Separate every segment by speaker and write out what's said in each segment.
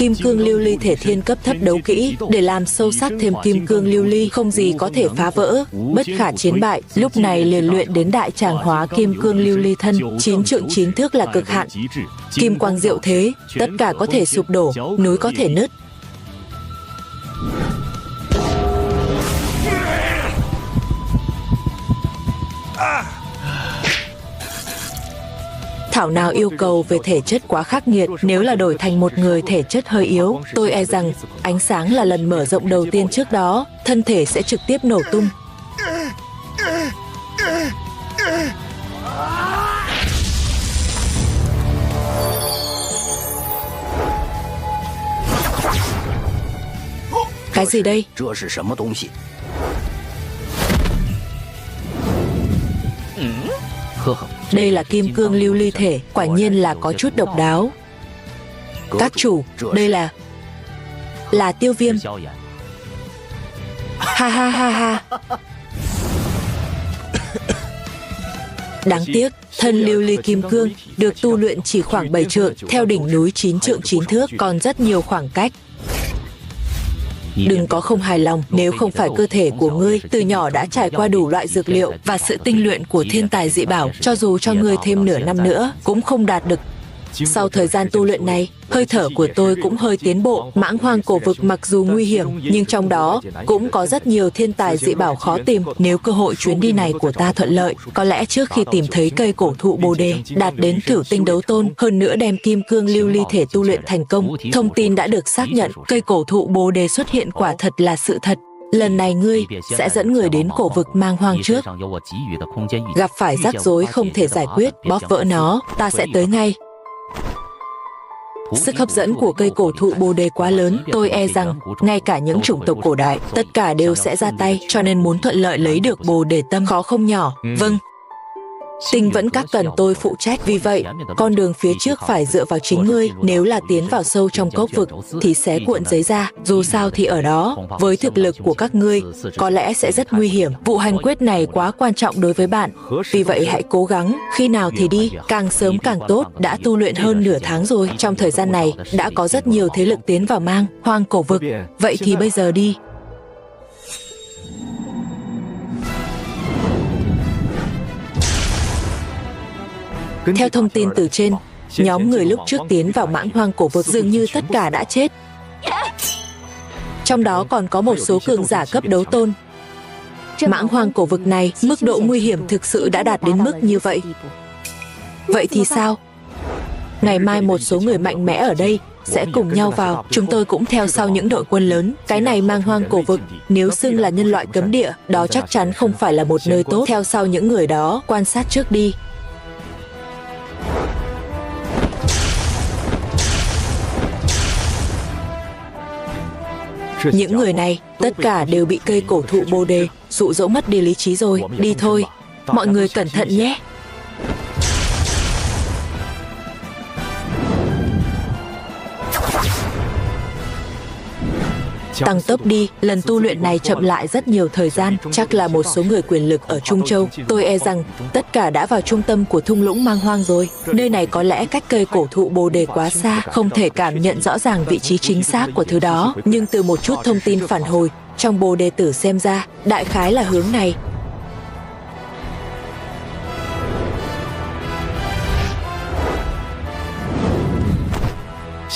Speaker 1: Kim cương lưu ly thể thiên cấp thất đấu kỹ, để làm sâu sắc thêm kim cương lưu ly, không gì có thể phá vỡ, bất khả chiến bại. Lúc này liền luyện đến đại tràng hóa kim cương lưu ly thân, 9 trượng 9 thước là cực hạn. Kim quang diệu thế, tất cả có thể sụp đổ, núi có thể nứt. Thảo nào yêu cầu về thể chất quá khắc nghiệt, nếu là đổi thành một người thể chất hơi yếu, tôi e rằng ánh sáng là lần mở rộng đầu tiên trước đó, thân thể sẽ trực tiếp nổ tung. Cái gì đây? Đây là kim cương lưu ly thể, quả nhiên là có chút độc đáo. Các chủ, đây là Tiêu Viêm. Ha ha ha ha. Đáng tiếc, thân lưu ly kim cương được tu luyện chỉ khoảng 7 trượng, theo đỉnh núi 9 trượng 9 thước, còn rất nhiều khoảng cách. Đừng có không hài lòng, nếu không phải cơ thể của ngươi từ nhỏ đã trải qua đủ loại dược liệu và sự tinh luyện của thiên tài dị bảo, cho dù cho ngươi thêm nửa năm nữa cũng không đạt được. Sau thời gian tu luyện này, hơi thở của tôi cũng hơi tiến bộ. Mãng hoang cổ vực mặc dù nguy hiểm, nhưng trong đó cũng có rất nhiều thiên tài dị bảo khó tìm. Nếu cơ hội chuyến đi này của ta thuận lợi, có lẽ trước khi tìm thấy cây cổ thụ Bồ Đề, đạt đến cửu tinh đấu tôn, hơn nữa đem kim cương lưu ly thể tu luyện thành công, thông tin đã được xác nhận, cây cổ thụ Bồ Đề xuất hiện quả thật là sự thật. Lần này ngươi sẽ dẫn người đến cổ vực mang hoang trước. Gặp phải rắc rối không thể giải quyết, bóp vỡ nó, ta sẽ tới ngay. Sức hấp dẫn của cây cổ thụ Bồ Đề quá lớn, tôi e rằng ngay cả những chủng tộc cổ đại, tất cả đều sẽ ra tay, cho nên muốn thuận lợi lấy được Bồ Đề tâm khó không nhỏ. Vâng. Tinh vẫn các cần tôi phụ trách, vì vậy, con đường phía trước phải dựa vào chính ngươi. Nếu là tiến vào sâu trong cốc vực, thì xé cuộn giấy ra, dù sao thì ở đó, với thực lực của các ngươi, có lẽ sẽ rất nguy hiểm. Vụ hành quyết này quá quan trọng đối với bạn, vì vậy hãy cố gắng, khi nào thì đi, càng sớm càng tốt. Đã tu luyện hơn nửa tháng rồi, trong thời gian này, đã có rất nhiều thế lực tiến vào mang hoang cổ vực, vậy thì bây giờ đi. Theo thông tin từ trên, nhóm người lúc trước tiến vào mãng hoang cổ vực dường như tất cả đã chết. Trong đó còn có một số cường giả cấp đấu tôn. Mãng hoang cổ vực này, mức độ nguy hiểm thực sự đã đạt đến mức như vậy. Vậy thì sao? Ngày mai một số người mạnh mẽ ở đây sẽ cùng nhau vào, chúng tôi cũng theo sau những đội quân lớn. Cái này mang hoang cổ vực, nếu xưng là nhân loại cấm địa, đó chắc chắn không phải là một nơi tốt. Theo sau những người đó, quan sát trước đi. Những người này, tất cả đều bị cây cổ thụ Bồ Đề dụ dỗ mất đi lý trí rồi. Đi thôi, mọi người cẩn thận nhé. Tăng tốc đi, lần tu luyện này chậm lại rất nhiều thời gian, chắc là một số người quyền lực ở Trung Châu. Tôi e rằng tất cả đã vào trung tâm của thung lũng mang hoang rồi. Nơi này có lẽ cách cây cổ thụ Bồ Đề quá xa, không thể cảm nhận rõ ràng vị trí chính xác của thứ đó. Nhưng từ một chút thông tin phản hồi, trong Bồ Đề tử xem ra, đại khái là hướng này.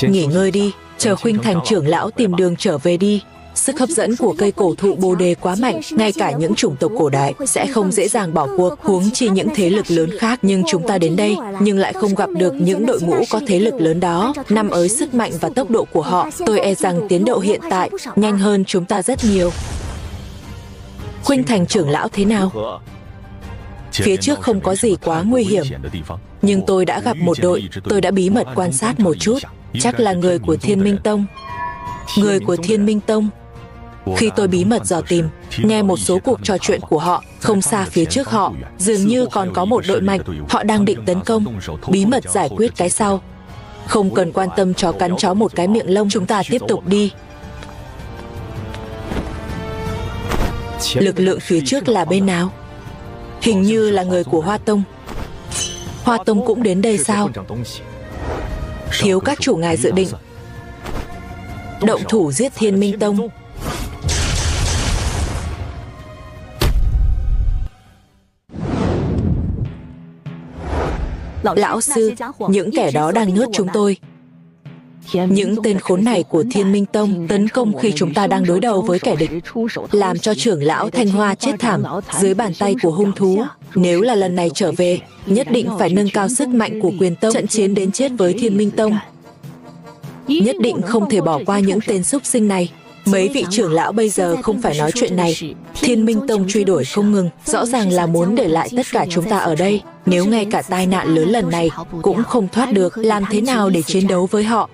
Speaker 1: Nghỉ ngơi đi, chờ Khuynh Thành trưởng lão tìm đường trở về đi. Sức hấp dẫn của cây cổ thụ Bồ Đề quá mạnh, ngay cả những chủng tộc cổ đại sẽ không dễ dàng bỏ cuộc, huống chi những thế lực lớn khác. Nhưng chúng ta đến đây, nhưng lại không gặp được những đội ngũ có thế lực lớn đó. Nằm ở sức mạnh và tốc độ của họ, tôi e rằng tiến độ hiện tại nhanh hơn chúng ta rất nhiều. Khuynh Thành trưởng lão thế nào? Phía trước không có gì quá nguy hiểm, nhưng tôi đã gặp một đội, tôi đã bí mật quan sát một chút, chắc là người của Thiên Minh Tông. Người của Thiên Minh Tông. Khi tôi bí mật dò tìm, nghe một số cuộc trò chuyện của họ, không xa phía trước họ, dường như còn có một đội mạnh, họ đang định tấn công, bí mật giải quyết cái sau. Không cần quan tâm chó cắn chó một cái miệng lông, chúng ta tiếp tục đi. Lực lượng phía trước là bên nào? Hình như là người của Hoa Tông. Hoa Tông cũng đến đây sao? Thiếu các chủ ngài dự định. động thủ giết Thiên Minh Tông. Lão sư, những kẻ đó đang nuốt chúng tôi. Những tên khốn này của Thiên Minh Tông tấn công khi chúng ta đang đối đầu với kẻ địch, làm cho trưởng lão Thanh Hoa chết thảm dưới bàn tay của hung thú. Nếu là lần này trở về, nhất định phải nâng cao sức mạnh của Quyền Tông, trận chiến đến chết với Thiên Minh Tông. Nhất định không thể bỏ qua những tên súc sinh này. Mấy vị trưởng lão bây giờ không phải nói chuyện này. Thiên Minh Tông truy đuổi không ngừng, rõ ràng là muốn để lại tất cả chúng ta ở đây. Nếu ngay cả tai nạn lớn lần này cũng không thoát được, làm thế nào để chiến đấu với họ?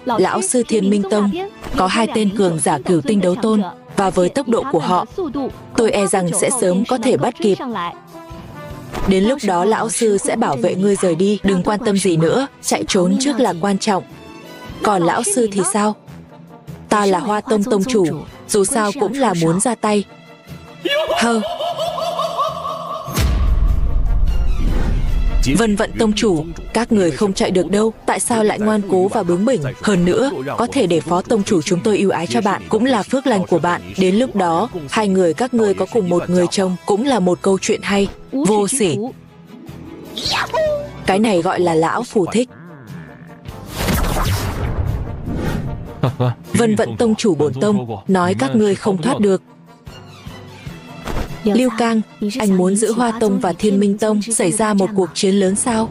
Speaker 1: Lão sư Thiên Minh Tông có 2 tên cường giả cửu tinh đấu tôn, và với tốc độ của họ, tôi e rằng sẽ sớm có thể bắt kịp. Đến lúc đó lão sư sẽ bảo vệ ngươi rời đi, đừng quan tâm gì nữa, chạy trốn trước là quan trọng. Còn lão sư thì sao? Ta là Hoa Tông tông chủ, dù sao cũng là muốn ra tay. Hơ. Vân Vận tông chủ, các người không chạy được đâu, tại sao lại ngoan cố và bướng bỉnh? Hơn nữa, có thể để phó tông chủ chúng tôi ưu ái cho bạn, cũng là phước lành của bạn. Đến lúc đó, 2 người các ngươi có cùng một người chồng, cũng là một câu chuyện hay. Vô sỉ. Cái này gọi là lão phù thích. Vân Vận tông chủ bổn tông nói các ngươi không thoát được. Lưu Cang, anh muốn giữ Hoa Tông và Thiên Minh Tông xảy ra một cuộc chiến lớn sao?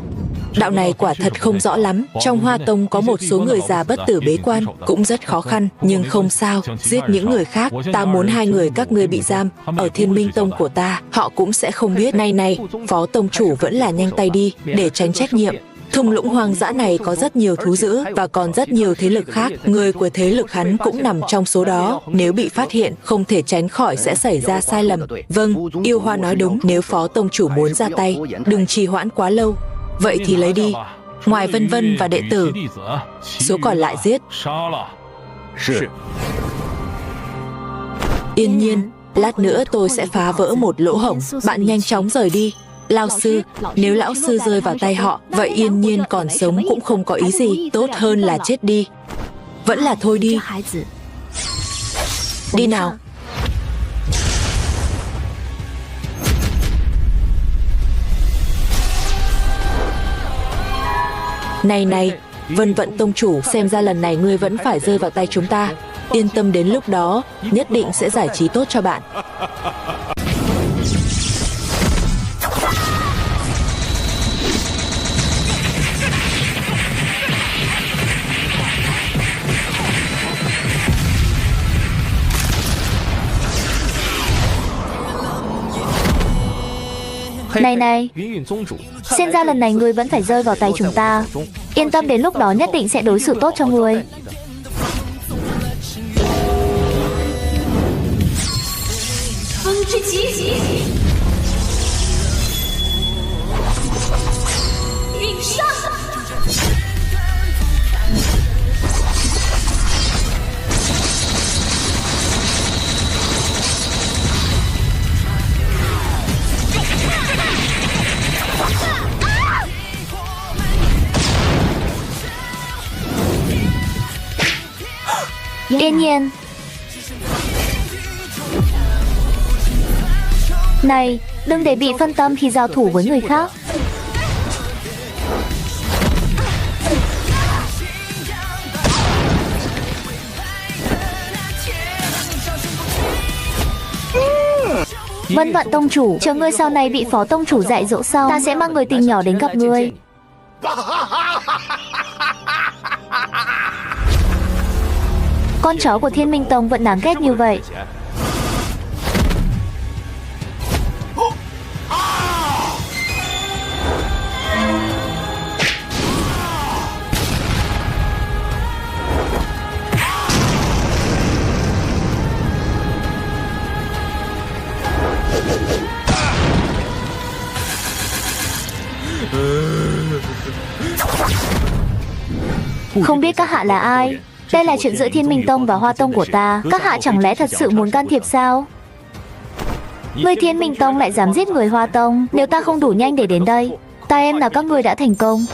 Speaker 1: Đạo này quả thật không rõ lắm. Trong Hoa Tông có một số người già bất tử bế quan, cũng rất khó khăn, nhưng không sao, giết những người khác. Ta muốn 2 người các ngươi bị giam ở Thiên Minh Tông của ta, họ cũng sẽ không biết. Này, phó tông chủ vẫn là nhanh tay đi, để tránh trách nhiệm. Thung lũng hoang dã này có rất nhiều thú dữ và còn rất nhiều thế lực khác. Người của thế lực hắn cũng nằm trong số đó. Nếu bị phát hiện, không thể tránh khỏi sẽ xảy ra sai lầm. Vâng, Yêu Hoa nói đúng. Nếu phó tông chủ muốn ra tay, đừng trì hoãn quá lâu. Vậy thì lấy đi. Ngoài Vân Vân và đệ tử, số còn lại giết. Yên Nhiên, lát nữa tôi sẽ phá vỡ một lỗ hổng. Bạn nhanh chóng rời đi. Lão sư, nếu lão sư rơi vào tay họ, vậy Yên Nhiên còn sống cũng không có ý gì, tốt hơn là chết đi. Vẫn là thôi đi. Đi nào. Này, Vân Vận tông chủ, xem ra lần này ngươi vẫn phải rơi vào tay chúng ta. Yên tâm, đến lúc đó, nhất định sẽ giải trí tốt cho bạn.
Speaker 2: Này, xem ra lần này ngươi vẫn phải rơi vào tay chúng ta. Yên tâm, đến lúc đó nhất định sẽ đối xử tốt cho ngươi. Yên Nhiên. Này, đừng để bị phân tâm khi giao thủ với người khác. Vân Vận tông chủ, chờ ngươi sau này bị phó tông chủ dạy dỗ sau, ta sẽ mang người tình nhỏ đến gặp ngươi. Con chó của Thiên Minh Tông vẫn đáng ghét như vậy. Không biết các hạ là ai? Đây là chuyện giữa Thiên Minh Tông và Hoa Tông của ta. Các hạ chẳng lẽ thật sự muốn can thiệp sao? Người Thiên Minh Tông lại dám giết người Hoa Tông. Nếu ta không đủ nhanh để đến đây, Ta em là các người đã thành công.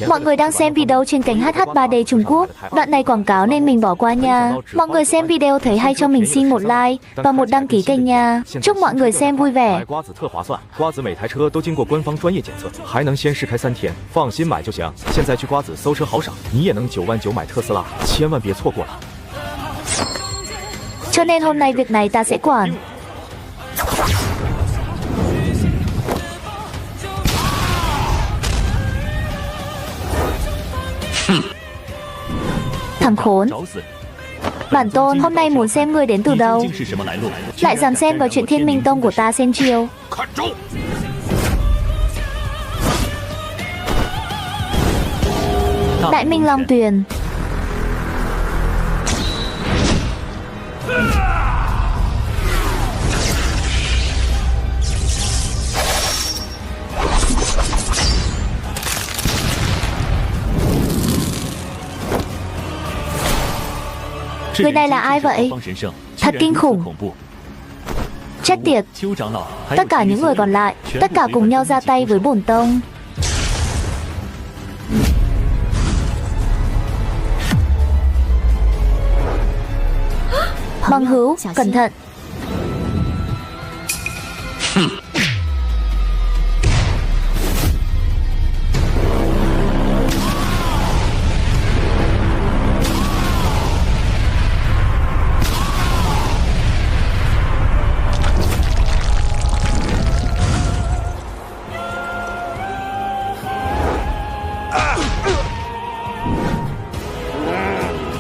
Speaker 2: Mọi người đang xem video trên kênh HH3D Trung Quốc. Đoạn này quảng cáo nên mình bỏ qua nha. Mọi người xem video thấy hay cho mình xin một like và một đăng ký kênh nha. Chúc mọi người xem vui vẻ.
Speaker 3: 买瓜子特划算，瓜子每台车都经过官方专业检测，还能先试开3天，放心买就行。现在去瓜子搜车豪赏，你也能9.9万买特斯拉，千万别错过了。
Speaker 2: Cho nên hôm nay việc này ta sẽ quản. Thằng khốn. Bản tôn hôm nay muốn xem ngươi đến từ đâu. Lại dám xen vào chuyện Thiên Minh Tông của ta xem chiêu. Đại Minh Long Tuyền. Người này là ai vậy? Thật kinh khủng. Chết tiệt. Tất cả những người còn lại, tất cả cùng nhau ra tay với bổn tông. Bằng hữu, cẩn thận.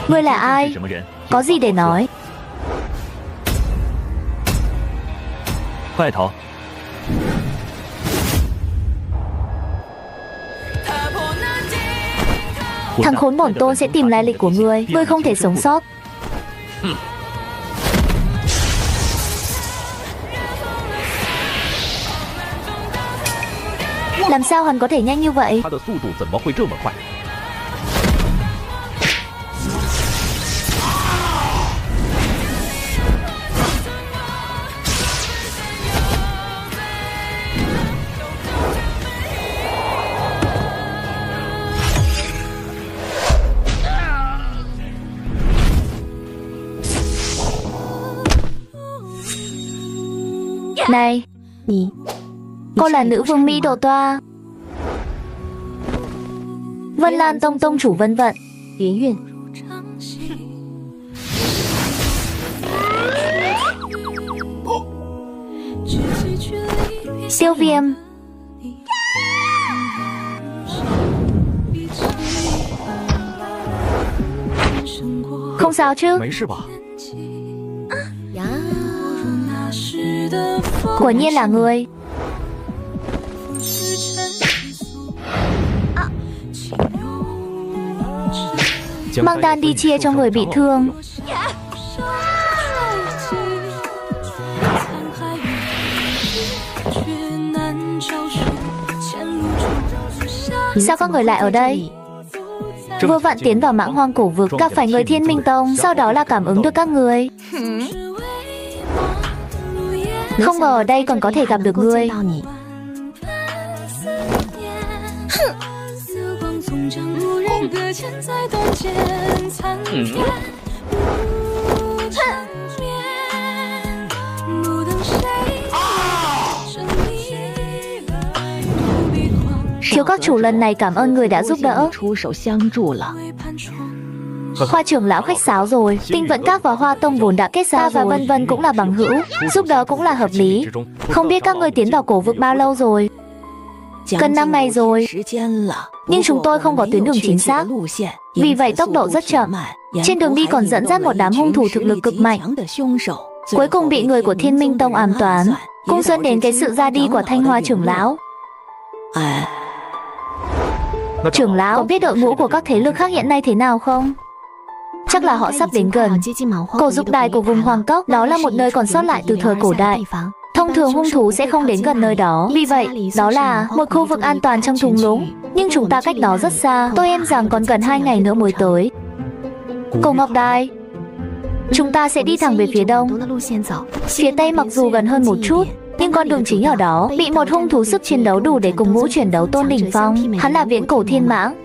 Speaker 2: Ngươi là ai? Có gì để nói? Thằng khốn bổn tôn sẽ tìm lai lịch của ngươi. Ngươi không thể sống sót. Làm sao hắn có thể nhanh như vậy? Này, cô là nữ vương Mỹ Độ Toa, Vân Lan Tông tông chủ Vân Vận. Tiêu Viêm. Không sao chứ? Quả nhiên là ngươi. Mang đan đi chia cho người bị thương. Sao các người lại ở đây? Vừa vặn tiến vào Mãng Hoang Cổ Vực, gặp phải người Thiên Minh Tông, sau đó là cảm ứng được các người. Không ngờ ở đây còn có thể gặp được ngươi. Thiếu các chủ, lần này cảm ơn người đã giúp đỡ. Hoa trưởng lão khách sáo rồi. Tinh Vẫn Các và Hoa Tông vốn đã kết giao và Vân Vân cũng là bằng hữu, giúp đỡ cũng là hợp lý. Không biết các ngươi tiến vào cổ vực bao lâu rồi? Gần 5 ngày rồi. Nhưng chúng tôi không có tuyến đường chính xác, vì vậy tốc độ rất chậm. Trên đường đi còn dẫn dắt một đám hung thủ thực lực cực mạnh. Cuối cùng bị người của Thiên Minh Tông ám toán, cũng dẫn đến cái sự ra đi của Thanh Hoa trưởng lão. Trưởng lão có biết đội ngũ của các thế lực khác hiện nay thế nào không? Chắc là họ sắp đến gần. Cổ dục đài của vùng Hoàng Cốc, đó là một nơi còn sót lại từ thời cổ đại. Thông thường hung thú sẽ không đến gần nơi đó. Vì vậy, đó là một khu vực an toàn trong thung lũng. Nhưng chúng ta cách đó rất xa. Tôi em rằng còn gần 2 ngày nữa mới tới. Cổ Ngọc Đài. Chúng ta sẽ đi thẳng về phía đông. Phía tây mặc dù gần hơn một chút, Nhưng con đường chính ở đó, bị một hung thú sức chiến đấu đủ để cùng ngũ chuyển đấu tôn đỉnh phong. Hắn là Viễn Cổ Thiên Mãng.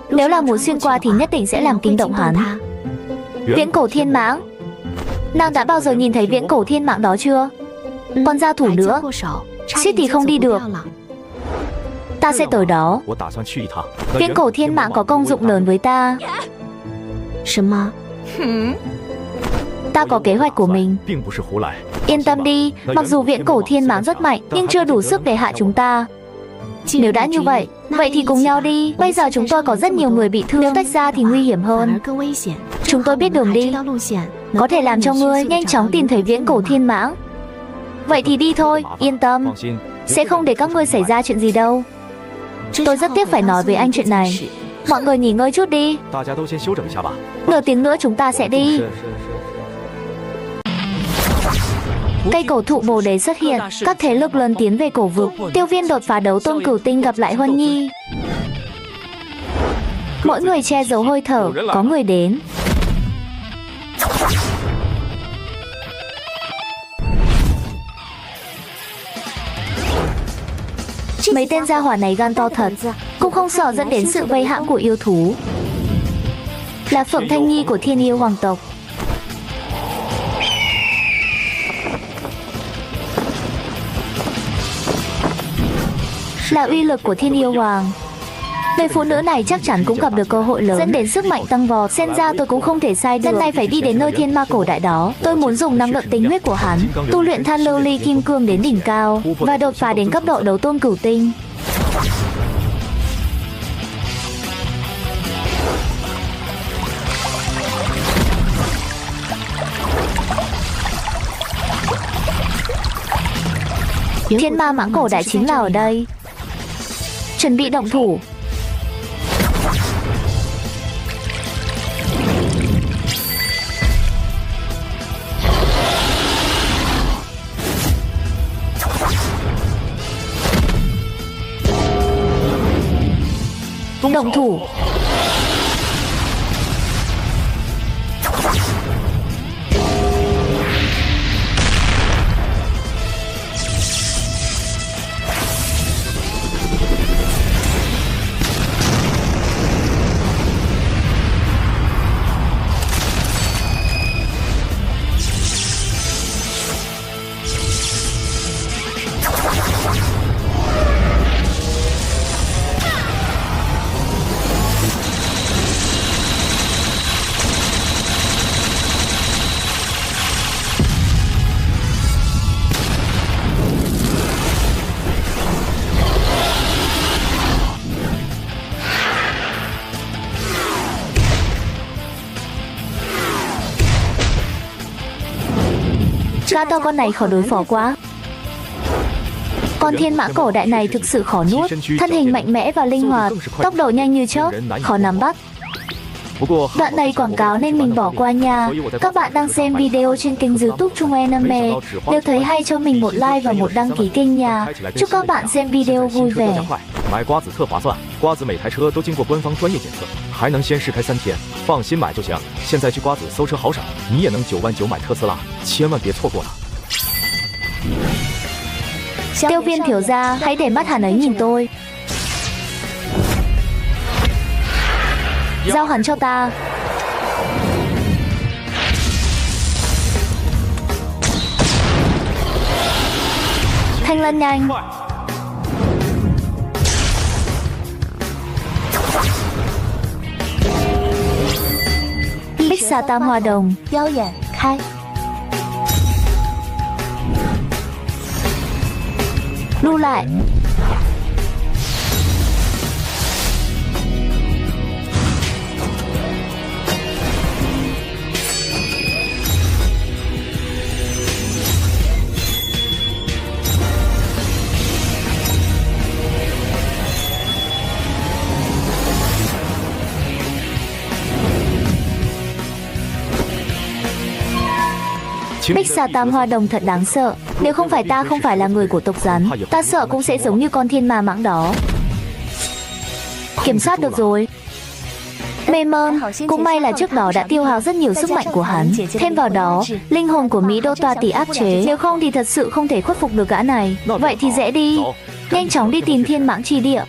Speaker 2: Nếu là muốn xuyên qua thì nhất định sẽ làm kinh động hắn. Viễn Cổ Thiên Mãng. Nàng đã bao giờ nhìn thấy Viễn Cổ Thiên Mãng đó chưa? Còn giao thủ nữa, suýt thì không đi được. Ta sẽ tới đó. Viễn Cổ Thiên Mãng có công dụng lớn với ta. Ta có kế hoạch của mình. Yên tâm đi, mặc dù Viễn Cổ Thiên Mãng rất mạnh, nhưng chưa đủ sức để hạ chúng ta. Nếu đã như vậy, vậy thì cùng nhau đi. Bây giờ chúng tôi có rất nhiều người bị thương, nếu tách ra thì nguy hiểm hơn. Chúng tôi biết đường đi, có thể làm cho ngươi nhanh chóng tìm thấy Viễn Cổ Thiên Mãng. Vậy thì đi thôi, yên tâm, sẽ không để các ngươi xảy ra chuyện gì đâu. Tôi rất tiếc phải nói với anh chuyện này. Mọi người nghỉ ngơi chút đi. Nửa tiếng nữa chúng ta sẽ đi. Cây cổ thụ Bồ Đề xuất hiện, các thế lực lớn tiến về cổ vực. Tiêu Viêm đột phá đấu tôn cửu tinh gặp lại Huân Nhi. Mỗi người che giấu hơi thở, có người đến. Mấy tên gia hỏa này gan to thật, cũng không sợ dẫn đến sự vây hãm của yêu thú. Là Phượng Thanh Nhi của Thiên Yêu Hoàng tộc. Là uy lực của Thiên Yêu Hoàng. Người phụ nữ này chắc chắn cũng gặp được cơ hội lớn, dẫn đến sức mạnh tăng vọt. Xem ra tôi cũng không thể sai được. Lần này phải đi đến nơi thiên ma cổ đại đó. Tôi muốn dùng năng lượng tinh huyết của hắn, tu luyện than lưu ly kim cương đến đỉnh cao và đột phá đến cấp độ đấu tôn cửu tinh. Thiên ma mãng cổ đại chính là ở đây. Chuẩn bị động thủ. Động thủ. Gã to con này khó đối phó quá. Con thiên mã cổ đại này thực sự khó nuốt. Thân hình mạnh mẽ và linh hoạt, tốc độ nhanh như chớp, khó nắm bắt. Đoạn này quảng cáo nên mình bỏ qua nha. Các bạn đang xem video trên kênh YouTube Trung Anime, nếu thấy hay cho mình một like và một đăng ký kênh nha. Chúc các bạn xem video vui vẻ.
Speaker 3: 买瓜子特划算，瓜子每台车都经过官方专业检测，还能先试开3天，放心买就行。现在去瓜子搜车豪赏，你也能9万9买特斯拉，千万别错过了。
Speaker 2: Tiêu Viêm thiếu gia, hãy để mắt hắn ấy nhìn tôi. Giao hắn cho ta. Thanh Lân nhanh. Bích xà tam hoa đồng. Giao giản khai. Lưu lại. Bích xà tam hoa đồng thật đáng sợ. Nếu không phải ta không phải là người của tộc rắn, ta sợ cũng sẽ giống như con thiên ma mãng đó. Kiểm soát được rồi. Mê mơn, cũng may là trước đó đã tiêu hao rất nhiều sức mạnh của hắn. Thêm vào đó, linh hồn của Mỹ Đô Toa tỷ áp chế, nếu không thì thật sự không thể khuất phục được gã này. Vậy thì dễ đi, nhanh chóng đi tìm Thiên Mãng Chi Địa.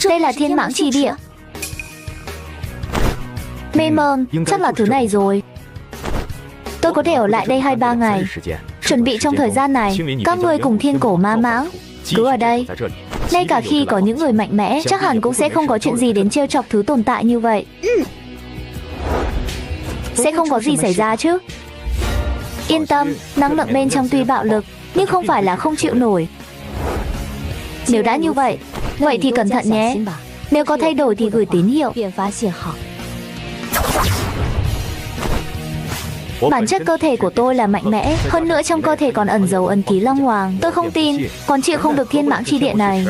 Speaker 2: Đây là Thiên Mãng Chi Địa. Mê mơn, chắc là thứ này rồi. Tôi có thể ở lại đây 2-3 ngày. Chuẩn bị trong thời gian này, các ngươi cùng Thiên Cổ Ma Mãng cứ ở đây. Ngay cả khi có những người mạnh mẽ, chắc hẳn cũng sẽ không có chuyện gì đến trêu chọc thứ tồn tại như vậy. Sẽ không có gì xảy ra chứ. Yên tâm, năng lượng bên trong tuy bạo lực, nhưng không phải là không chịu nổi. Nếu đã như vậy, vậy thì cẩn thận nhé. Nếu có thay đổi thì gửi tín hiệu. Bản chất cơ thể của tôi là mạnh mẽ, hơn nữa trong cơ thể còn ẩn giấu ấn ký Long Hoàng. Tôi không tin, còn chịu không được Thiên Mãng Chi Địa này.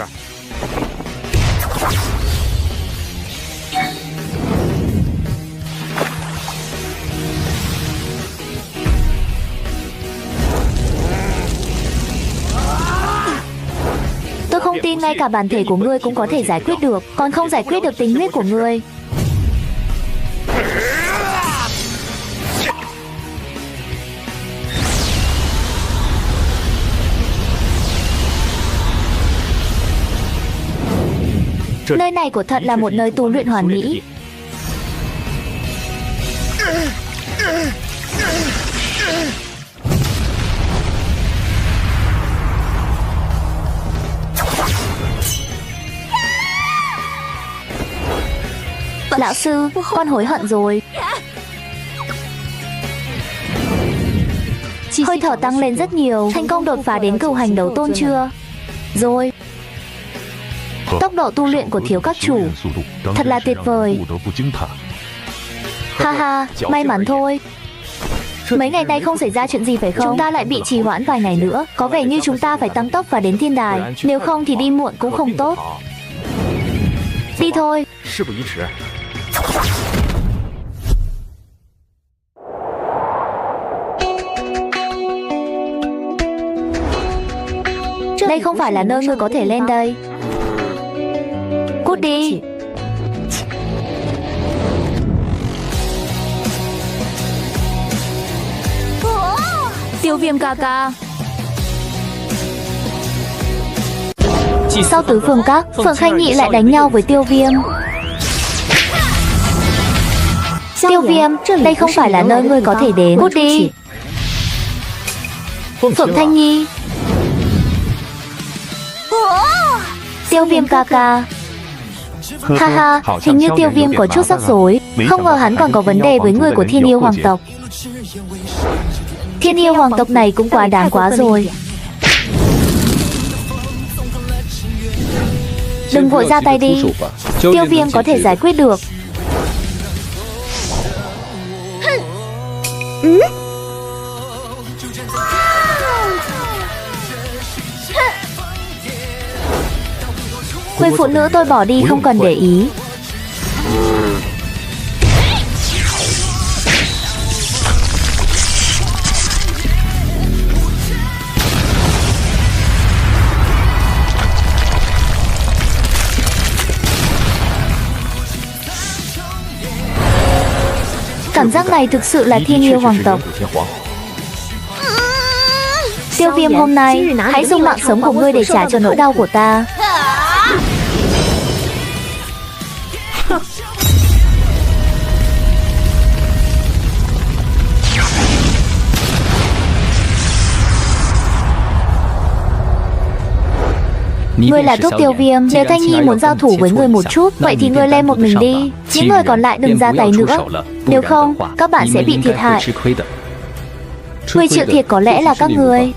Speaker 2: Tôi không tin ngay cả bản thể của ngươi cũng có thể giải quyết được, còn không giải quyết được tính huyết của ngươi. Nơi này của thật là một nơi tu luyện hoàn mỹ. Lão sư, con hối hận rồi. Hơi thở tăng lên rất nhiều, thành công đột phá đến cửu hành đấu tôn chưa? Rồi. Tốc độ tu luyện của thiếu các chủ thật là tuyệt vời. Ha ha, may mắn thôi. Mấy ngày nay không xảy ra chuyện gì phải không? Chúng ta lại bị trì hoãn vài ngày nữa. Có vẻ như chúng ta phải tăng tốc và đến thiên đài. Nếu không thì đi muộn cũng không tốt. Đi thôi. Đây không phải là nơi ngươi có thể lên đây. Cút đi. Tiêu Viêm ca ca. Sau tứ phương các, Phượng Khanh Nhị lại đánh nhau với Tiêu Viêm. Tiêu Viêm, đây không phải là nơi ngươi có thể đến. Cút đi. Phượng Thanh Nhi. Tiêu Viêm ca ca. Ha ha, hình như Tiêu Viêm có chút rắc rối. Không ngờ hắn còn có vấn đề với người của Thiên Yêu Hoàng tộc. Thiên Yêu Hoàng tộc này cũng quá đáng quá rồi. Đừng vội ra tay đi. Tiêu Viêm có thể giải quyết được. Người phụ nữ tôi bỏ đi không cần để ý. Cảm giác này thực sự là Thiên Yêu Hoàng tộc. Tiêu Viêm hôm nay, hãy dùng mạng sống của ngươi để trả cho nỗi đau của ta. Ngươi là thuốc Tiêu Viêm. Nếu Thanh Nhi muốn giao thủ với ngươi một chút, vậy thì ngươi lên một mình đi. Những người còn lại đừng ra tay nữa. Nếu không, các bạn sẽ bị thiệt hại. Người chịu thiệt có lẽ là các ngươi.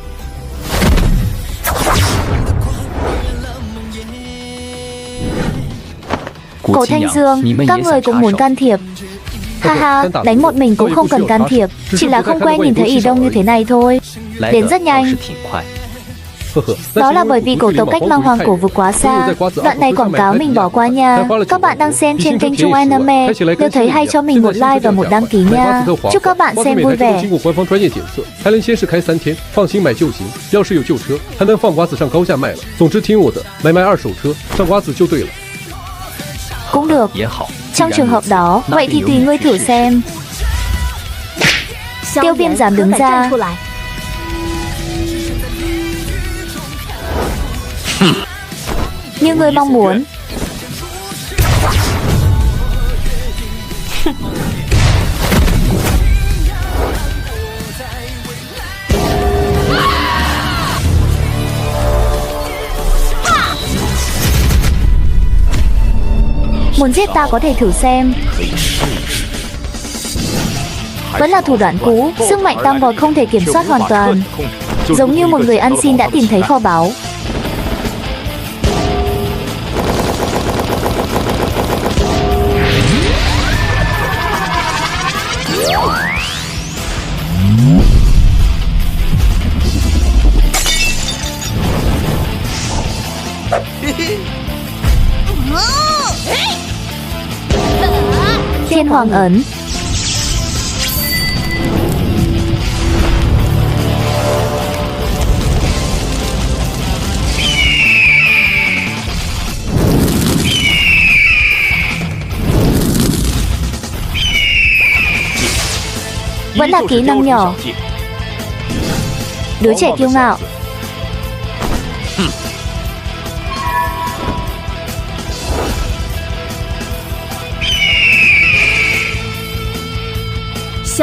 Speaker 2: Cổ Thanh Dương, các người cũng muốn can thiệp. Ha ha, đánh một mình cũng không cần can thiệp. Chỉ là không quen nhìn thấy ỷ đông như thế này thôi. Đến rất nhanh. Đó là bởi vì cổ tộc cách mang hoang cổ vực quá xa. Đoạn này quảng cáo mình bỏ qua nha. Các bạn đang xem trên kênh Trung Anime, nếu thấy hay cho mình một like và một đăng ký nha. Chúc các bạn xem vui vẻ.
Speaker 4: 经过官方专业检测，还能先试开3天，放心买就行。要是有旧车，还能放瓜子上高价卖了。总之听我的，买卖二手车，上瓜子就对了。
Speaker 2: Cũng được. Trong trường hợp đó, vậy thì tùy ngươi thử xem. Tiêu Viêm dám đứng ra. Như ngươi mong muốn. Muốn giết ta có thể thử xem. Vẫn là thủ đoạn cũ, sức mạnh tăng vọt không thể kiểm soát hoàn toàn. Giống như một người ăn xin đã tìm thấy kho báu. Thiên Hoàng ấn. Vẫn là kỹ năng nhỏ. Đứa trẻ kiêu ngạo.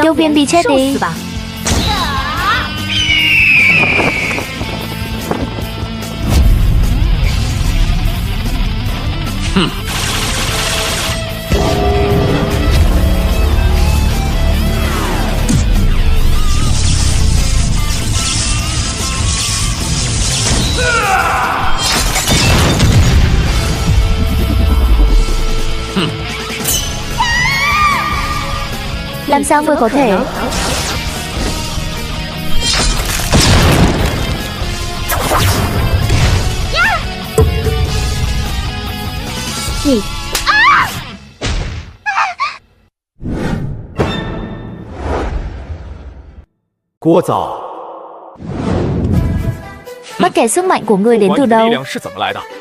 Speaker 2: Tiêu Viêm bị chết đi. Làm sao ngươi có thể? Gì?
Speaker 3: 郭造.
Speaker 2: Bất kể sức mạnh của ngươi đến từ đâu,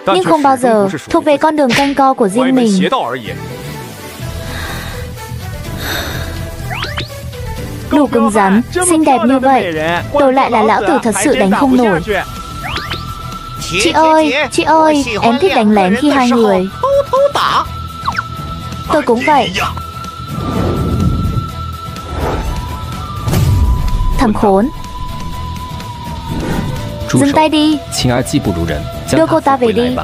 Speaker 2: nhưng không bao giờ thuộc về con đường canh co của riêng mình. Đủ cứng rắn, xinh đẹp như vậy, đổi lại là lão tử thật sự đánh không nổi. Chị ơi, em thích đánh lén khi hai người. Tôi cũng vậy. Thằng khốn. Dừng tay đi. Đưa cô ta về đi.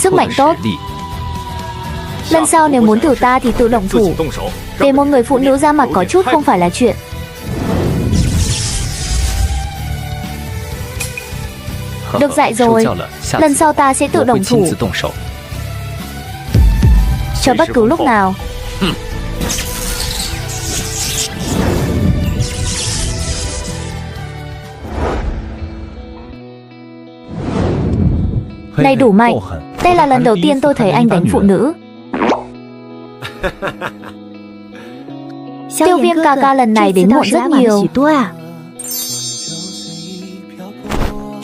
Speaker 2: Sức mạnh tốt. Lần sau nếu muốn thử ta thì tự động thủ. Để một người phụ nữ ra mặt có chút không phải là chuyện. Được dạy rồi. Lần sau ta sẽ tự động thủ. Cho bất cứ lúc nào. Này đủ mạnh. Đây là lần đầu tiên tôi thấy anh đánh phụ nữ. Tiêu Viêm ca ca lần này đến muộn rất nhiều.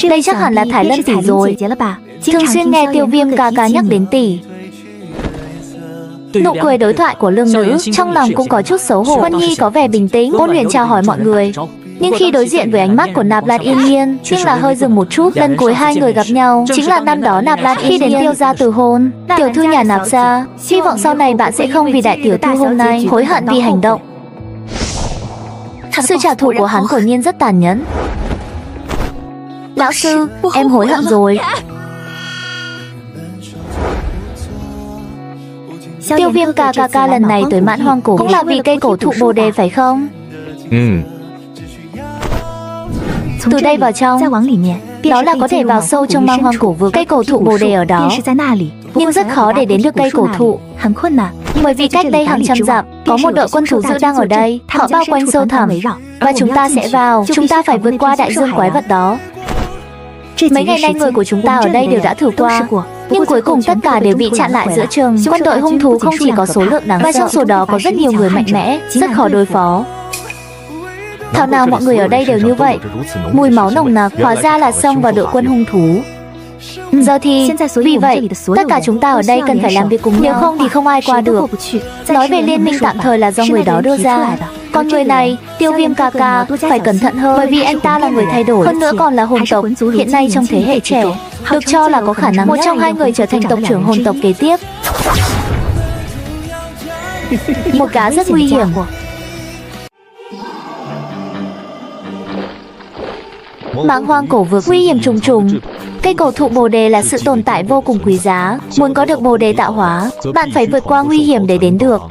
Speaker 2: Đây chắc hẳn là Thái Lân tỷ rồi. Thường xuyên nghe Tiêu Viêm ca ca nhắc đến tỷ. Nụ cười đối thoại của lương nữ, trong lòng cũng có chút xấu hổ. Huân Nhi có vẻ bình tĩnh, ôn luyện chào hỏi mọi người. Nhưng khi đối diện với ánh mắt của Nạp Lan Yên Nhiên, nhưng là hơi dừng một chút. Lần cuối hai người gặp nhau chính là năm đó Nạp Lan khi đến Tiêu gia từ hôn. Tiểu thư nhà Nạp gia, hy vọng sau này bạn sẽ không vì đại tiểu thư hôm nay hối hận vì hành động. Sự trả thù của hắn quả nhiên rất tàn nhẫn. Lão sư, em hối hận rồi. Tiêu Viêm ca lần này tới Mãn Hoang Cổ cũng là vì cây cổ thụ Bồ đề phải không? Từ đây vào trong, đó là có thể vào sâu trong Mang Hoang Cổ vực. Cây cổ thụ Bồ đề ở đó, nhưng rất khó để đến được cây cổ thụ. Bởi vì cách đây hàng trăm dặm, có một đội quân thú dữ đang ở đây, họ bao quanh sâu thẳm, và chúng ta sẽ vào, chúng ta phải vượt qua đại dương quái vật đó. Mấy ngày nay người của chúng ta ở đây đều đã thử qua, nhưng cuối cùng tất cả đều bị chặn lại giữa chừng. Quân đội hung thú không chỉ có số lượng đáng sợ, và trong số đó có rất nhiều người mạnh mẽ, rất khó đối phó. Thảo nào mọi người ở đây đều như vậy. Mùi máu nồng nặc, hóa ra là xông vào đội quân hung thú. Giờ thì, vì vậy, tất cả chúng ta ở đây cần phải làm việc cùng nhau, nếu không thì không ai qua được. Nói về liên minh tạm thời là do người đó đưa ra. Còn người này, Tiêu Viêm ca ca, phải cẩn thận hơn, bởi vì anh ta là người thay đổi, hơn nữa còn là hồn tộc, hiện nay trong thế hệ trẻ. Được cho là có khả năng một trong hai người trở thành tộc trưởng hồn tộc kế tiếp. Một gã rất nguy hiểm. Mãng hoang cổ vực nguy hiểm trùng trùng. Cây cổ thụ bồ đề là sự tồn tại vô cùng quý giá. Muốn có được bồ đề tạo hóa, bạn phải vượt qua nguy hiểm để đến được.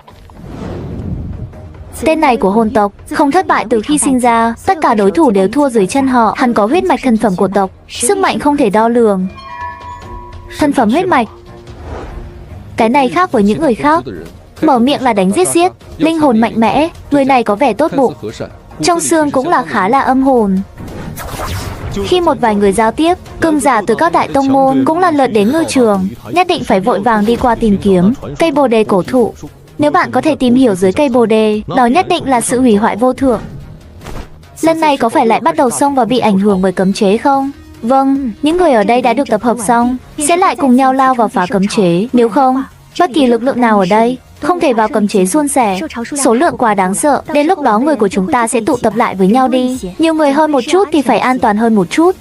Speaker 2: Tên này của hồn tộc không thất bại từ khi sinh ra, tất cả đối thủ đều thua dưới chân họ. Hắn có huyết mạch thần phẩm của tộc, sức mạnh không thể đo lường. Thần phẩm huyết mạch. Cái này khác với những người khác. Mở miệng là đánh giết giết, linh hồn mạnh mẽ, người này có vẻ tốt bụng. Trong xương cũng là khá là âm hồn. Khi một vài người giao tiếp, cường giả từ các đại tông môn cũng lần lượt đến ngư trường, nhất định phải vội vàng đi qua tìm kiếm cây bồ đề cổ thụ. Nếu bạn có thể tìm hiểu dưới cây bồ đề, đó nhất định là sự hủy hoại vô thượng. Lần này có phải lại bắt đầu xông và bị ảnh hưởng bởi cấm chế không? Vâng, những người ở đây đã được tập hợp xong, sẽ lại cùng nhau lao vào phá cấm chế. Nếu không, bất kỳ lực lượng nào ở đây không thể vào cấm chế suôn sẻ. Số lượng quá đáng sợ, đến lúc đó người của chúng ta sẽ tụ tập lại với nhau đi. Nhiều người hơn một chút thì phải an toàn hơn một chút.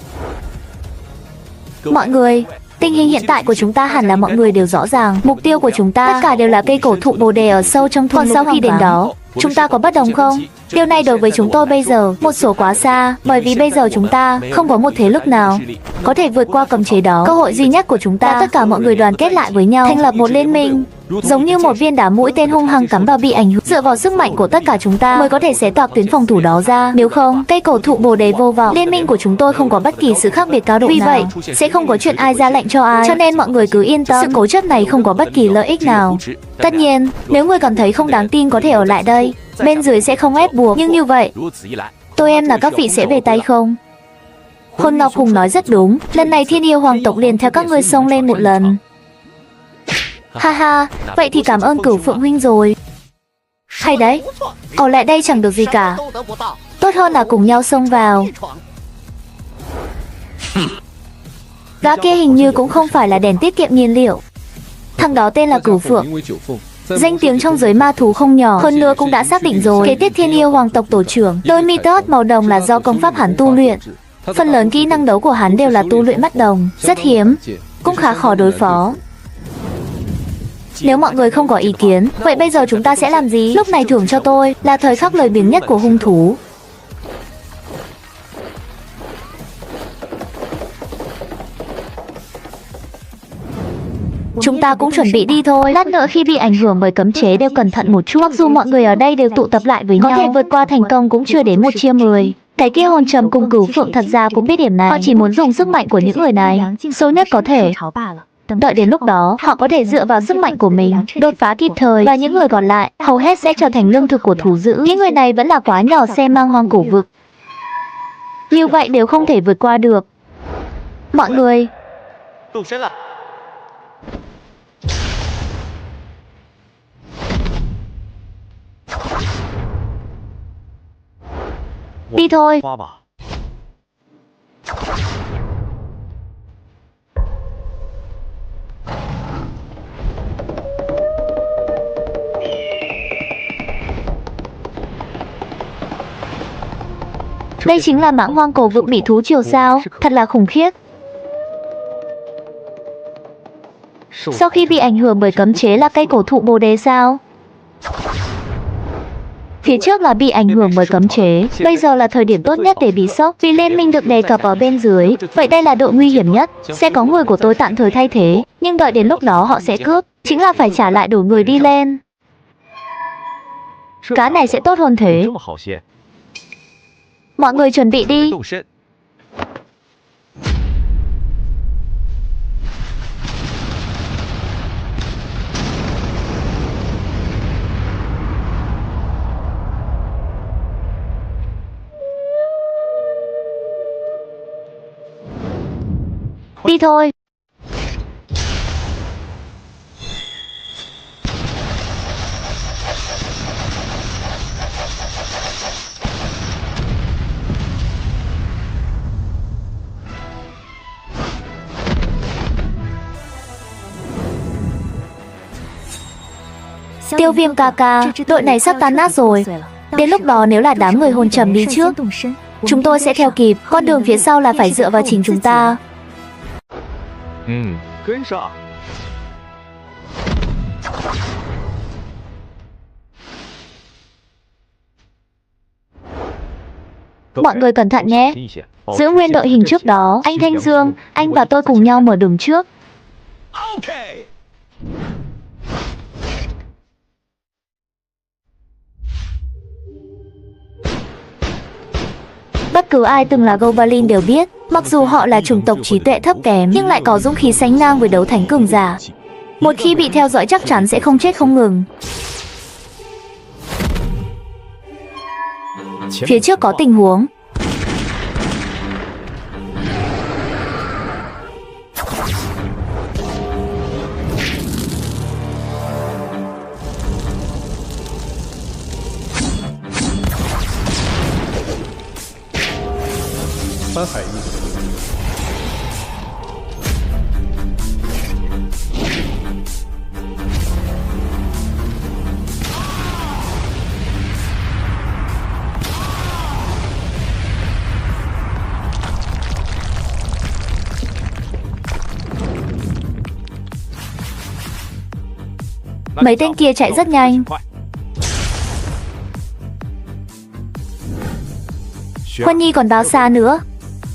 Speaker 2: Mọi người, tình hình hiện tại của chúng ta hẳn là mọi người đều rõ ràng. Mục tiêu của chúng ta tất cả đều là cây cổ thụ bồ đề ở sâu trong thung lũng. Còn sau khi đến đó, chúng ta có bất đồng không? Điều này đối với chúng tôi bây giờ một số quá xa, bởi vì bây giờ chúng ta không có một thế lực nào có thể vượt qua cấm chế đó. Cơ hội duy nhất của chúng ta là tất cả mọi người đoàn kết lại với nhau, thành lập một liên minh. Giống như một viên đá mũi tên hung hăng cắm vào bị ảnh hưởng, dựa vào sức mạnh của tất cả chúng ta mới có thể xé toạc tuyến phòng thủ đó ra. Nếu không, cây cổ thụ bồ đề vô vọng, liên minh của chúng tôi không có bất kỳ sự khác biệt cao độ nào. Vì vậy, sẽ không có chuyện ai ra lệnh cho ai. Cho nên mọi người cứ yên tâm, sự cố chấp này không có bất kỳ lợi ích nào. Tất nhiên, nếu người cảm thấy không đáng tin có thể ở lại đây, bên dưới sẽ không ép buộc. Nhưng như vậy, tôi em là các vị sẽ về tay không? Hồn Ngọc Hùng nói rất đúng, lần này Thiên Yêu Hoàng tộc liền theo các ngươi xông lên một lần. Ha ha, vậy thì cảm ơn Cửu Phượng huynh rồi. Hay đấy, ở lại đây chẳng được gì cả. Tốt hơn là cùng nhau xông vào. Gã kia hình như cũng không phải là đèn tiết kiệm nhiên liệu. Thằng đó tên là Cửu Phượng, danh tiếng trong giới ma thú không nhỏ. Hơn nữa cũng đã xác định rồi, kế tiếp Thiên Yêu Hoàng tộc tổ trưởng. Đôi mi tớt màu đồng là do công pháp hắn tu luyện. Phần lớn kỹ năng đấu của hắn đều là tu luyện mắt đồng, rất hiếm, cũng khá khó đối phó. Nếu mọi người không có ý kiến, vậy bây giờ chúng ta sẽ làm gì? Lúc này thưởng cho tôi là thời khắc lười biếng nhất của hung thú. Chúng ta cũng chuẩn bị đi thôi. Lát nữa khi bị ảnh hưởng bởi cấm chế đều cẩn thận một chút. Mặc dù mọi người ở đây đều tụ tập lại với nhau, có thể vượt qua thành công cũng chưa đến 1 chia 10. Cái kia hồn trầm cùng Cửu Phượng thật ra cũng biết điểm này. Họ chỉ muốn dùng sức mạnh của những người này sâu nhất có thể. Đợi đến lúc đó, họ có thể dựa vào sức mạnh của mình đột phá kịp thời, và những người còn lại hầu hết sẽ trở thành lương thực của thú dữ. Những người này vẫn là quá nhỏ xem mang hoang cổ vực, như vậy đều không thể vượt qua được. Mọi người, đi thôi. Đây chính là mãng hoang cổ vực bị thú triều sao? Thật là khủng khiếp. Sau khi bị ảnh hưởng bởi cấm chế là cây cổ thụ bồ đề sao? Phía trước là bị ảnh hưởng bởi cấm chế. Bây giờ là thời điểm tốt nhất để bị sốc, vì liên minh được đề cập ở bên dưới. Vậy đây là độ nguy hiểm nhất. Sẽ có người của tôi tạm thời thay thế, nhưng đợi đến lúc đó họ sẽ cướp. Chính là phải trả lại đủ người đi lên. Cá này sẽ tốt hơn thế. Mọi người chuẩn bị đi. Đi thôi. Tiêu Viêm ca ca, đội này sắp tan nát rồi. Đến lúc đó nếu là đám người hồn trầm đi trước, chúng tôi sẽ theo kịp. Con đường phía sau là phải dựa vào chính chúng ta. Mọi người cẩn thận nhé. Giữ nguyên đội hình trước đó. Anh Thanh Dương, anh và tôi cùng nhau mở đường trước. Bất cứ ai từng là Goblin đều biết, mặc dù họ là chủng tộc trí tuệ thấp kém, nhưng lại có dũng khí sánh ngang với đấu thánh cường giả. Một khi bị theo dõi chắc chắn sẽ không chết không ngừng. Phía trước có tình huống.
Speaker 4: Phá Hải Nhi.
Speaker 2: Mấy tên kia chạy rất nhanh. Huân Nhi còn bao xa nữa?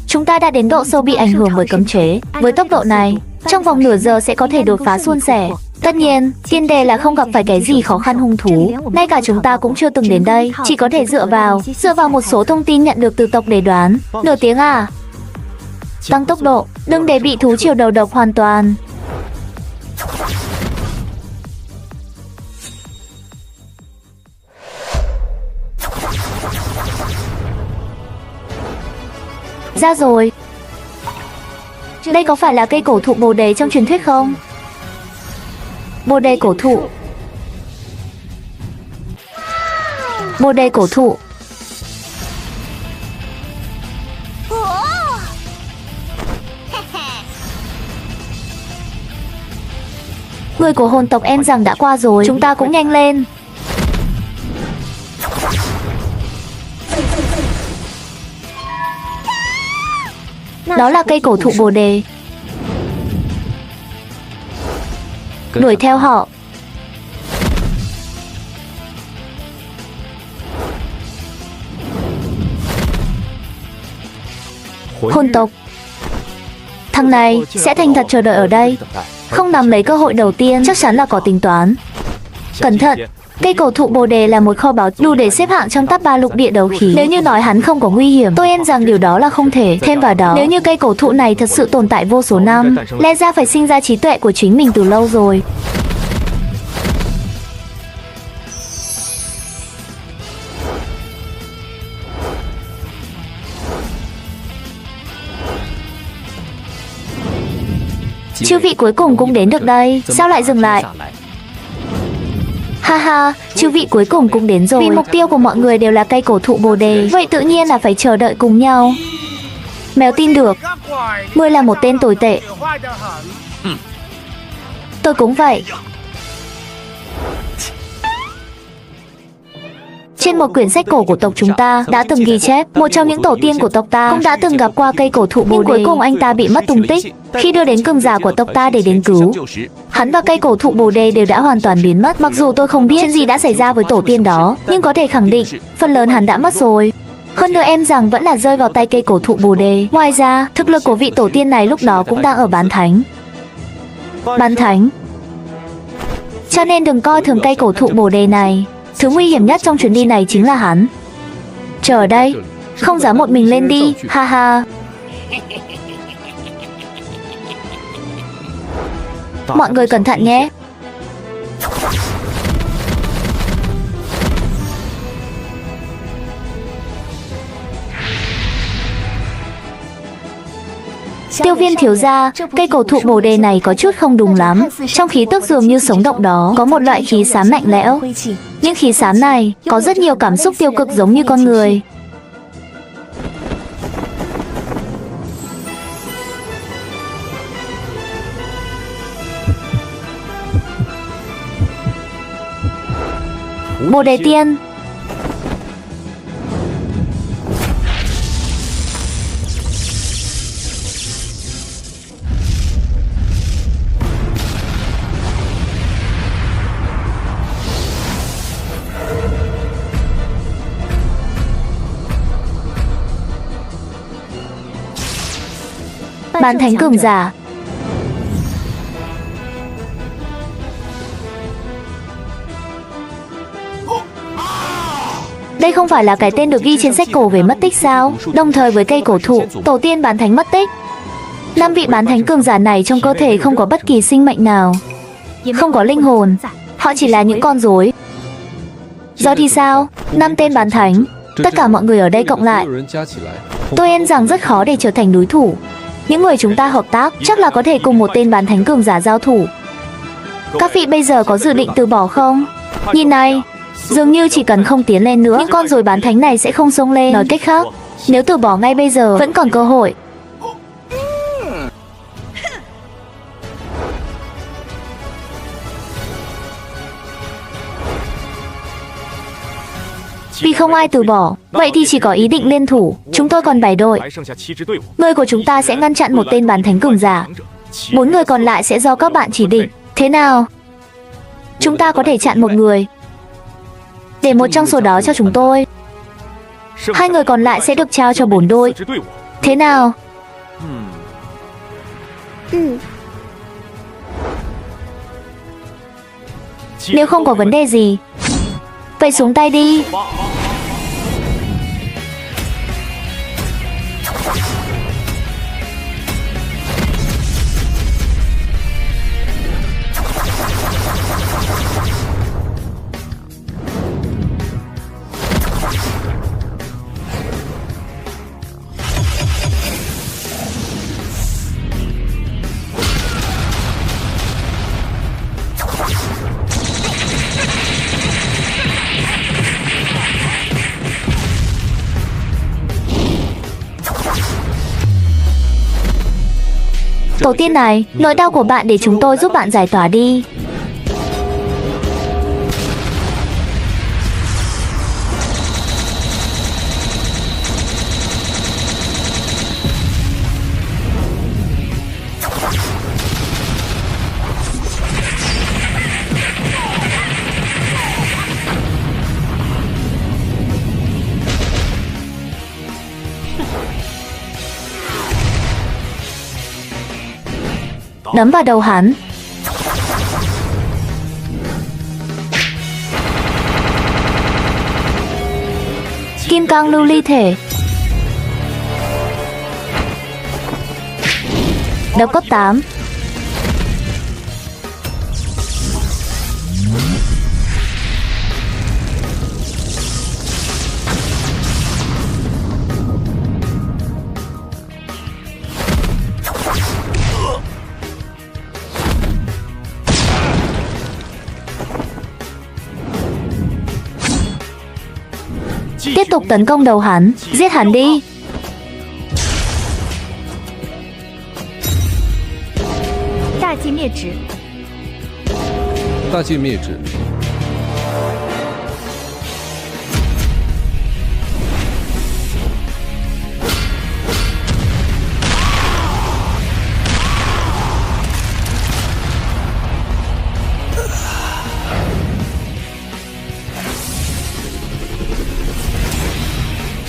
Speaker 2: Chúng ta đã đến độ sâu bị ảnh hưởng bởi cấm chế. Với tốc độ này, trong vòng nửa giờ sẽ có thể đột phá suôn sẻ. Tất nhiên, tiền đề là không gặp phải cái gì khó khăn hung thú. Ngay cả chúng ta cũng chưa từng đến đây, chỉ có thể dựa vào một số thông tin nhận được từ tộc để đoán. Nửa tiếng à? Tăng tốc độ, đừng để bị thú triều đầu độc hoàn toàn. Ra rồi. Đây có phải là cây cổ thụ bồ đề trong truyền thuyết không? Bồ đề cổ thụ. Bồ đề cổ thụ. Người của hồn tộc En rằng đã qua rồi. Chúng ta cũng nhanh lên. Đó là cây cổ thụ bồ đề. Đuổi theo họ. Hồn tộc. Thằng này sẽ thành thật chờ đợi ở đây. Không nắm lấy cơ hội đầu tiên chắc chắn là có tính toán. Cẩn thận. Cây cổ thụ bồ đề là một kho báu đủ để xếp hạng trong top 3 lục địa đấu khí. Nếu như nói hắn không có nguy hiểm, tôi em rằng điều đó là không thể. Thêm vào đó, nếu như cây cổ thụ này thật sự tồn tại vô số năm, lẽ ra phải sinh ra trí tuệ của chính mình từ lâu rồi. Chư vị cuối cùng cũng đến được đây. Sao lại dừng lại? Ha ha, chư vị cuối cùng cũng đến rồi. Vì mục tiêu của mọi người đều là cây cổ thụ bồ đề, vậy tự nhiên là phải chờ đợi cùng nhau. Mèo tin được. Ngươi là một tên tồi tệ. Tôi cũng vậy. Trên một quyển sách cổ của tộc chúng ta đã từng ghi chép, một trong những tổ tiên của tộc ta cũng đã từng gặp qua cây cổ thụ bồ đề. Cuối cùng anh ta bị mất tung tích. Khi đưa đến cường giả của tộc ta để đến cứu, hắn và cây cổ thụ bồ đề đều đã hoàn toàn biến mất. Mặc dù tôi không biết chuyện gì đã xảy ra với tổ tiên đó, nhưng có thể khẳng định phần lớn hắn đã mất rồi. Hơn nữa em rằng vẫn là rơi vào tay cây cổ thụ bồ đề. Ngoài ra, thực lực của vị tổ tiên này lúc đó cũng đang ở bán thánh. Bán thánh. Cho nên đừng coi thường cây cổ thụ bồ đề này. Thứ nguy hiểm nhất trong chuyến đi này chính là hắn. Chờ ở đây. Không dám một mình lên đi. Ha ha. Mọi người cẩn thận nhé. Tiêu Viêm thiếu gia, cây cổ thụ bồ đề này có chút không đúng lắm. Trong khí tức dường như sống động đó, có một loại khí xám lạnh lẽo. Những khí xám này có rất nhiều cảm xúc tiêu cực giống như con người. Bồ đề tiên. Bán thánh cường giả. Đây không phải là cái tên được ghi trên sách cổ về mất tích sao? Đồng thời với cây cổ thụ, tổ tiên bán thánh mất tích. 5 vị bán thánh cường giả này trong cơ thể không có bất kỳ sinh mệnh nào, không có linh hồn. Họ chỉ là những con rối. Giờ thì sao? 5 tên bán thánh, tất cả mọi người ở đây cộng lại, tôi e rằng rất khó để trở thành đối thủ. Những người chúng ta hợp tác chắc là có thể cùng một tên bán thánh cường giả giao thủ. Các vị bây giờ có dự định từ bỏ không? Nhìn này, dường như chỉ cần không tiến lên nữa, những con rồi bán thánh này sẽ không xông lên. Nói cách khác, nếu từ bỏ ngay bây giờ vẫn còn cơ hội. Vì không ai từ bỏ, vậy thì chỉ có ý định liên thủ. Chúng tôi còn 7 đội. Người của chúng ta sẽ ngăn chặn một tên bán thánh cường giả. 4 người còn lại sẽ do các bạn chỉ định. Thế nào? Chúng ta có thể chặn một người, để một trong số đó cho chúng tôi. 2 người còn lại sẽ được trao cho 4 đội. Thế nào? Nếu không có vấn đề gì, vậy xuống tay đi. Tổ tiên này, nỗi đau của bạn để chúng tôi giúp bạn giải tỏa đi. Đấm vào đầu hắn. Kim cang lưu ly thể. Đập cấp 8. Tiếp tục tấn công đầu hắn, giết hắn đi.
Speaker 4: Đại界灭指。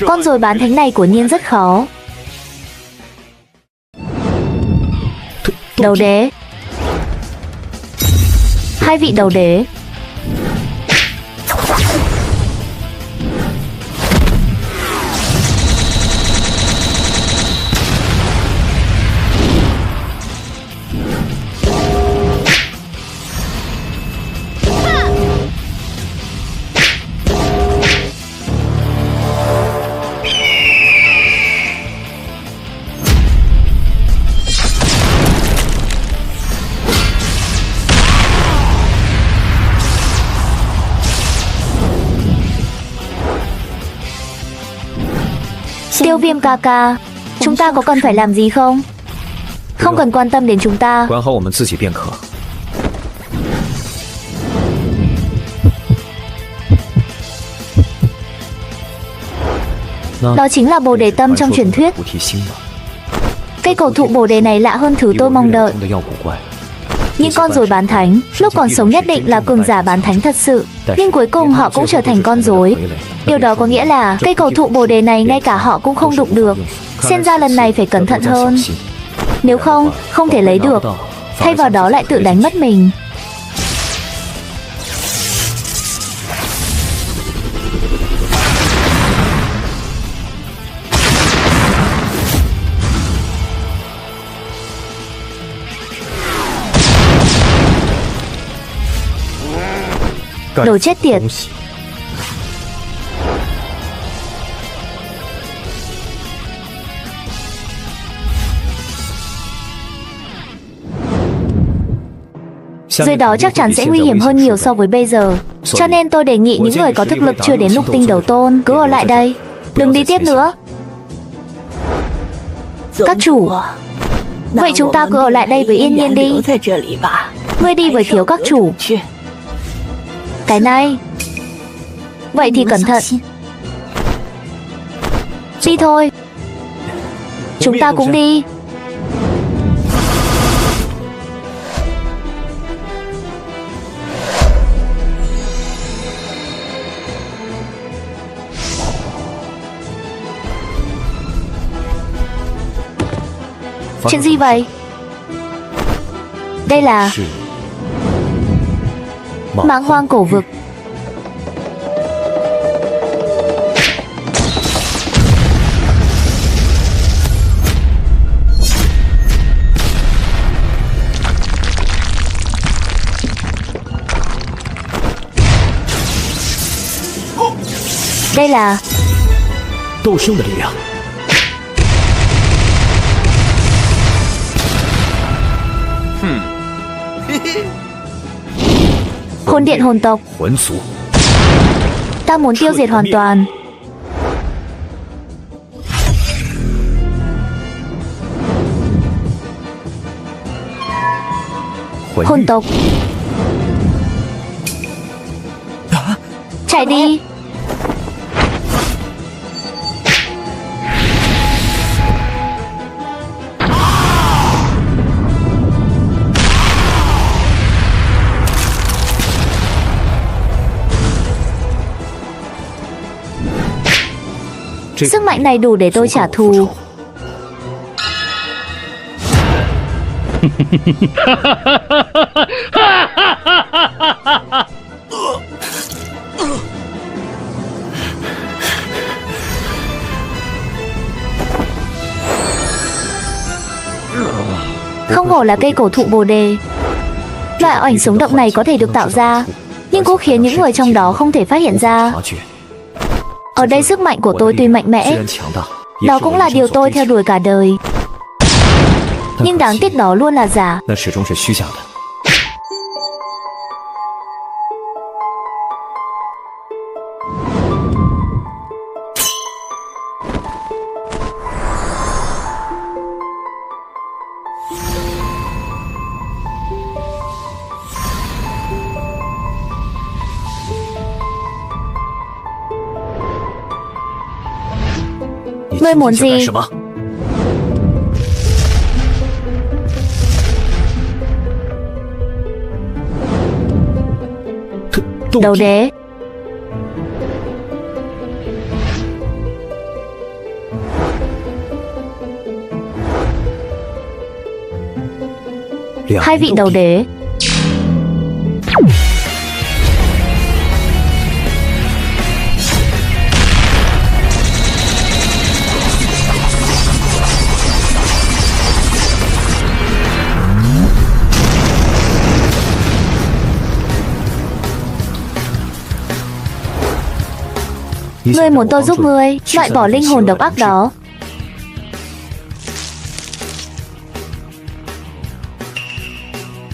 Speaker 2: Con rồi bán thánh này của nhiên rất khó. Đầu đế. 2 vị đầu đế. Tiêu Viêm ca ca, chúng ta có cần phải làm gì không? Không cần quan tâm đến chúng ta.
Speaker 5: 管好我们自己便可。
Speaker 2: Đó chính là bồ đề tâm trong truyền thuyết.
Speaker 5: 菩提心了。
Speaker 2: Cây cổ thụ bồ đề này lạ hơn thứ tôi mong đợi.
Speaker 5: 中的妖古怪，
Speaker 2: Những con rối bán thánh, lúc còn sống nhất định là cường giả bán thánh thật sự, nhưng cuối cùng họ cũng trở thành con rối. Điều đó có nghĩa là cây cổ thụ bồ đề này ngay cả họ cũng không đụng được. Xem ra lần này phải cẩn thận hơn. Nếu không, không thể lấy được. Thay vào đó lại tự đánh mất mình. Đồ chết tiệt. Dưới đó chắc chắn sẽ nguy hiểm hơn nhiều so với bây giờ. Cho nên tôi đề nghị những người có thực lực chưa đến lục tinh đấu tôn cứ ở lại đây, đừng đi tiếp nữa. Các chủ, vậy chúng ta cứ ở lại đây với Yên Nhiên đi. Ngươi đi với thiếu các chủ. Cái này. Vậy thì cẩn thận. Đi thôi. Chúng ta cũng đi. Chuyện gì vậy? Đây là Mãng Hoang cổ vực. Đây là
Speaker 5: 斗圣的力量。
Speaker 2: Hồn điện hồn tộc.
Speaker 5: 魂族，
Speaker 2: Ta muốn tiêu diệt hoàn toàn. Hồn tộc. Chạy đi. Sức mạnh này đủ để tôi trả thù. Không hổ là cây cổ thụ bồ đề. Loại ảnh sống động này có thể được tạo ra, nhưng cũng khiến những người trong đó không thể phát hiện ra. Ở đây sức mạnh của tôi tuy mạnh mẽ, đó cũng là điều tôi theo đuổi cả đời. Nhưng đáng tiếc đó luôn là giả.
Speaker 5: 那始终是虚假的。
Speaker 2: Ngươi muốn gì? Đầu đế. Hai vị đầu đế. Ngươi muốn tôi giúp ngươi loại bỏ linh hồn độc ác đó.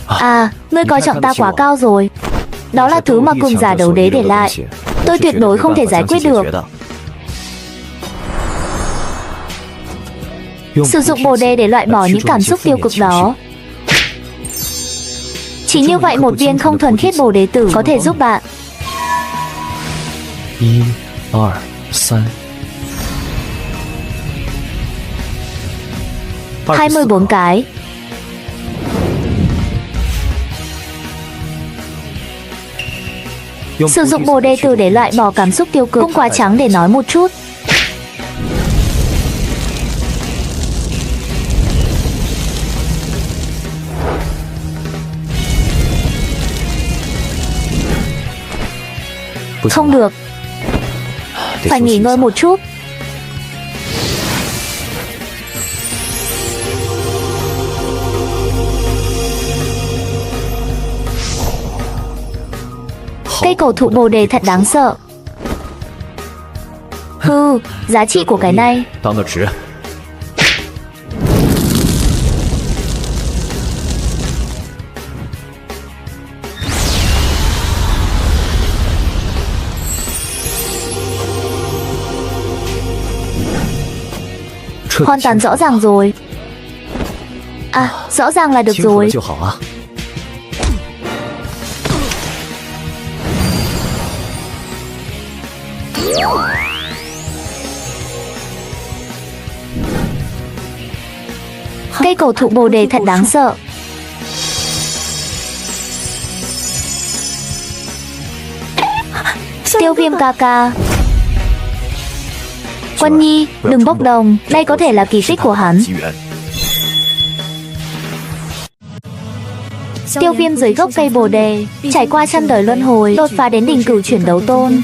Speaker 2: À, ngươi coi trọng ta quá cao rồi. Đó là thứ mà cường giả đấu đế để lại. Tôi tuyệt đối không thể giải quyết được. Sử dụng bồ đề để loại bỏ những cảm xúc tiêu cực đó. Chỉ như vậy một viên không thuần khiết bồ đề tử có thể giúp bạn.
Speaker 5: 1、2、3。
Speaker 2: 24 cái. Sử dụng bồ đề tử để loại bỏ cảm xúc tiêu cực cũng quá trắng để nói một chút. Không được. Phải nghỉ ngơi một chút. Cây cổ thụ bồ đề thật đáng sợ. Hừ, giá trị của cái này.
Speaker 5: 当个值。
Speaker 2: Hoàn toàn rõ ràng rồi. À, rõ ràng là được
Speaker 5: 清楚了
Speaker 2: rồi.
Speaker 5: 就好啊。
Speaker 2: Cây cổ thụ bồ đề thật đáng sợ. Tiêu Viêm ca ca. Quân Nhi, đừng bốc đồng, đây có thể là kỳ tích của hắn.
Speaker 5: 机缘。
Speaker 2: Tiêu Viêm dưới gốc cây bồ đề, trải qua trăm đời luân hồi, đột phá đến đỉnh cửu chuyển đấu tôn.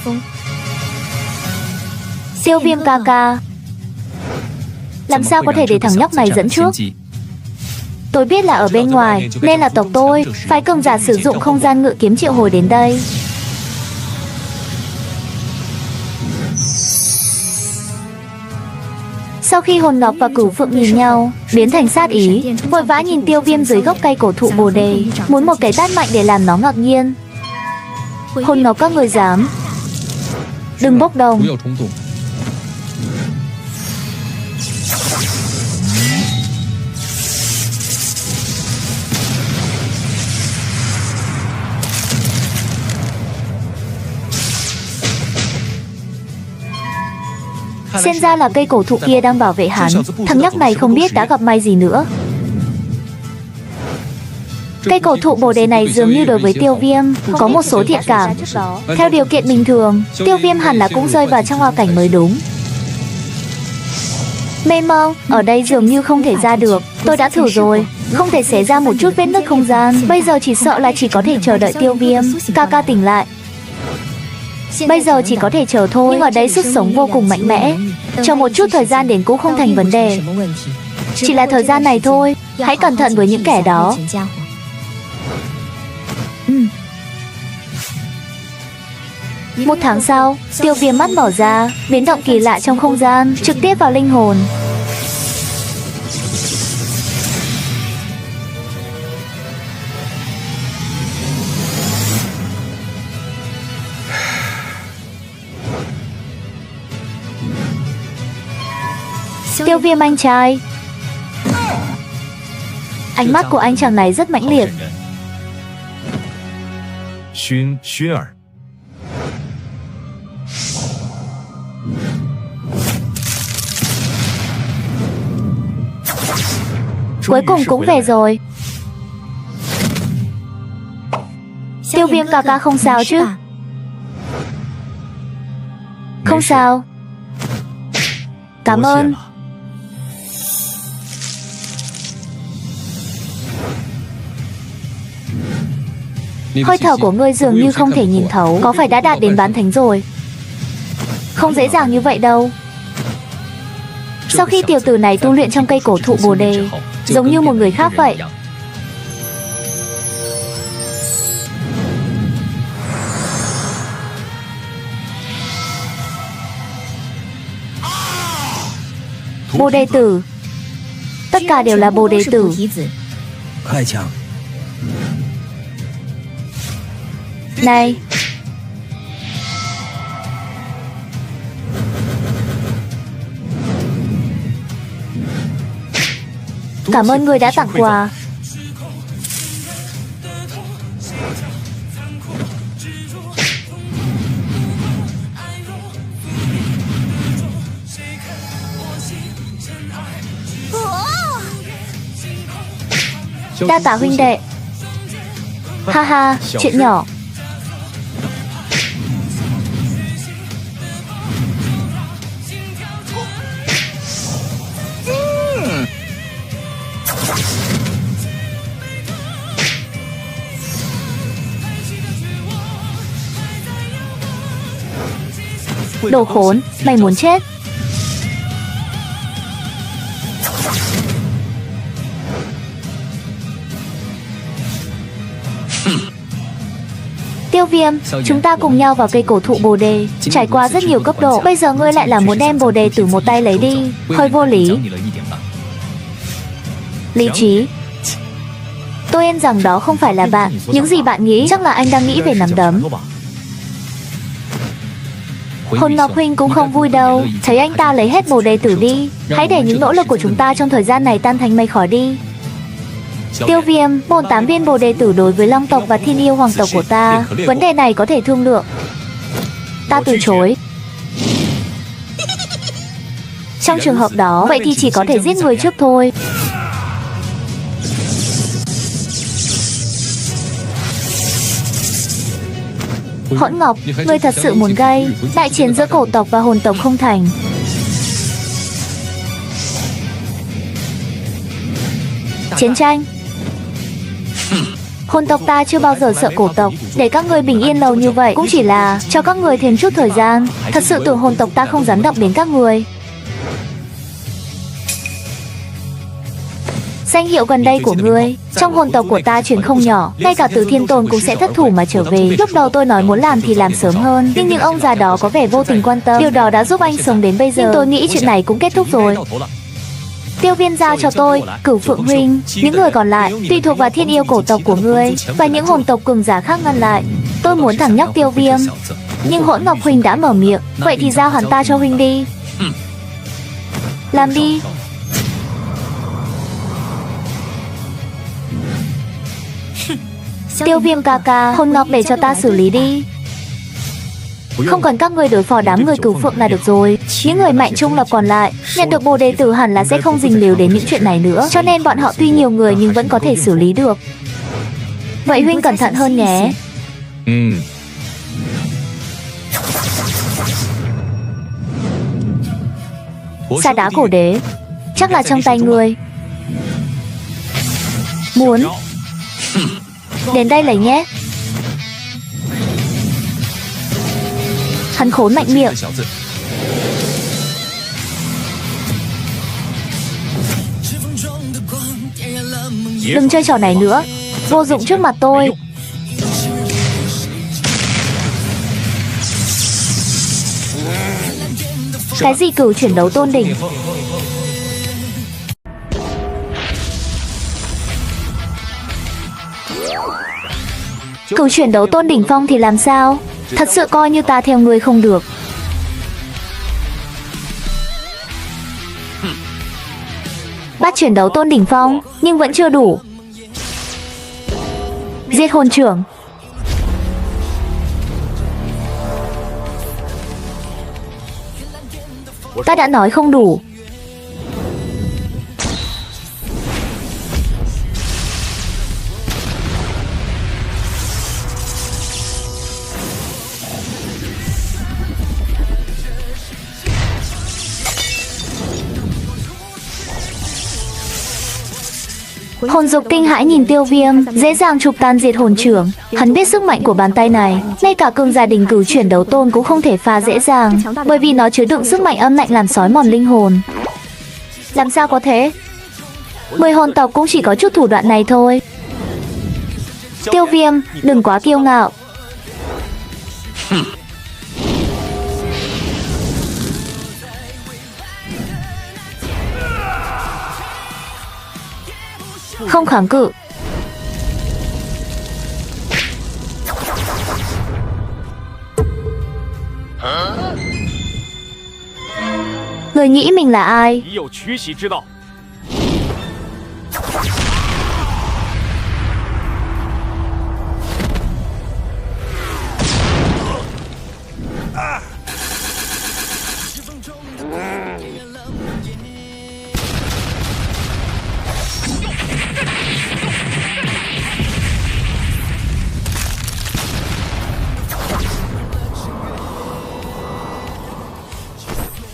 Speaker 2: Tiêu Viêm ca ca. Làm sao có thể để thằng nhóc này dẫn trước? Tôi biết là ở bên ngoài, nên là tộc tôi, phái cường giả sử dụng không gian ngự kiếm triệu hồi đến đây. Sau khi hồn ngọc và cửu phượng nhìn nhau, biến thành sát ý, vội vã nhìn Tiêu Viêm dưới gốc cây cổ thụ bồ đề, muốn một cái tát mạnh để làm nó ngạc nhiên. Hồn ngọc các người dám. Đừng bốc đồng.
Speaker 6: 不要冲动。
Speaker 2: Xem ra là cây cổ thụ kia đang bảo vệ hắn. Thằng nhóc này không biết đã gặp may gì nữa. Cây cổ thụ bồ đề này dường như đối với Tiêu Viêm có một số thiện cảm. Theo điều kiện bình thường, Tiêu Viêm hẳn là cũng rơi vào trong hoa cảnh mới đúng. Mê mông, ở đây dường như không thể ra được. Tôi đã thử rồi, không thể xé ra một chút vết nứt không gian. Bây giờ chỉ sợ là chỉ có thể chờ đợi Tiêu Viêm ca ca tỉnh lại. Bây giờ chỉ có thể chờ thôi. Nhưng ở đây sức sống vô cùng mạnh mẽ. Chờ một chút thời gian đến cũng không thành vấn đề. Chỉ là thời gian này thôi. Hãy cẩn thận với những kẻ đó. Một tháng sau, Tiêu Viêm mắt mở ra, biến động kỳ lạ trong không gian, trực tiếp vào linh hồn. Tiêu Viêm anh trai. Ánh mắt của anh chàng này rất mãnh liệt.
Speaker 3: 熏儿，
Speaker 2: Cuối cùng cũng về rồi. Tiêu Viêm ca ca không sao chứ? Không sao. Cảm ơn. Hơi thở của ngươi dường như không thể nhìn thấu. Có phải đã đạt đến bán thánh rồi? Không dễ dàng như vậy đâu. Sau khi tiểu tử này tu luyện trong cây cổ thụ bồ đề, giống như một người khác vậy. Bồ đề tử. Tất cả đều là bồ đề tử.
Speaker 5: 快抢！
Speaker 2: Này, Cảm ơn người đã tặng quà. Đa tạ huynh đệ. Ha ha, chuyện nhỏ. Đồ khốn, mày muốn chết. Tiêu Viêm, chúng ta cùng nhau vào cây cổ thụ Bồ Đề, trải qua rất nhiều cấp độ. Bây giờ ngươi lại là muốn đem Bồ Đề từ một tay lấy đi, hơi vô lý. Lý trí. Tôi yên rằng đó không phải là bạn. Những gì bạn nghĩ chắc là anh đang nghĩ về nắm đấm. Hồn Ngọc huynh cũng không vui đâu. Thấy anh ta lấy hết Bồ Đề tử đi. Hãy để những nỗ lực của chúng ta trong thời gian này tan thành mây khói đi. Tiêu Viêm, 48 viên Bồ Đề tử đối với Long tộc và Thiên Yêu Hoàng tộc của ta. Vấn đề này có thể thương lượng. Ta từ chối. Trong trường hợp đó, vậy thì chỉ có thể giết người trước thôi. Hỗn Ngọc, ngươi thật sự muốn gây đại chiến giữa cổ tộc và hồn tộc không thành. Chiến tranh. Hồn tộc ta chưa bao giờ sợ cổ tộc. Để các người bình yên lâu như vậy cũng chỉ là cho các người thêm chút thời gian. Thật sự tưởng hồn tộc ta không dám động đến các người. Danh hiệu gần đây của ngươi trong hồn tộc của ta truyền không nhỏ. Ngay cả Từ Thiên Tôn cũng sẽ thất thủ mà trở về. Lúc đầu tôi nói muốn làm thì làm sớm hơn, nhưng những ông già đó có vẻ vô tình quan tâm. Điều đó đã giúp anh sống đến bây giờ. Nhưng tôi nghĩ chuyện này cũng kết thúc rồi. Tiêu Viên giao cho tôi, Cửu Phượng huynh, những người còn lại tùy thuộc vào thiên yêu cổ tộc của ngươi và những hồn tộc cường giả khác ngăn lại. Tôi muốn thẳng nhóc Tiêu Viêm, nhưng Hỗn Ngọc huynh đã mở miệng, vậy thì giao hắn ta cho huynh đi. Làm đi. Tiêu Viêm ca ca, Hồn Ngọc để cho ta xử lý đi. Không cần các người đối phó đám người Cửu Phượng là được rồi. Những người mạnh trung lập còn lại nhận được Bồ Đề tử hẳn là sẽ không dính líu đến những chuyện này nữa, cho nên bọn họ tuy nhiều người nhưng vẫn có thể xử lý được. Vậy huynh cẩn thận hơn nhé. Sa đá cổ đế chắc là trong tay ngươi. Muốn đến đây lấy nhé. Hắn khốn mạnh miệng. Đừng chơi trò này nữa, vô dụng trước mặt tôi. Cái gì cửu chuyển đấu tôn đỉnh? Cửu chuyển đấu tôn đỉnh phong thì làm sao? Thật sự coi như ta theo người không được. Bắt chuyển đấu tôn đỉnh phong, nhưng vẫn chưa đủ. Giết hồn trưởng. Ta đã nói không đủ. Hồn Dục kinh hãi nhìn Tiêu Viêm, dễ dàng chụp tan diệt hồn trưởng. Hắn biết sức mạnh của bàn tay này, ngay cả cường giả đỉnh cửu chuyển đấu tôn cũng không thể phá dễ dàng, bởi vì nó chứa đựng sức mạnh âm lạnh làm xói mòn linh hồn. Làm sao có thể? 10 hồn tộc cũng chỉ có chút thủ đoạn này thôi. Tiêu Viêm, đừng quá kiêu ngạo. Không kháng cự. Người nghĩ mình là ai?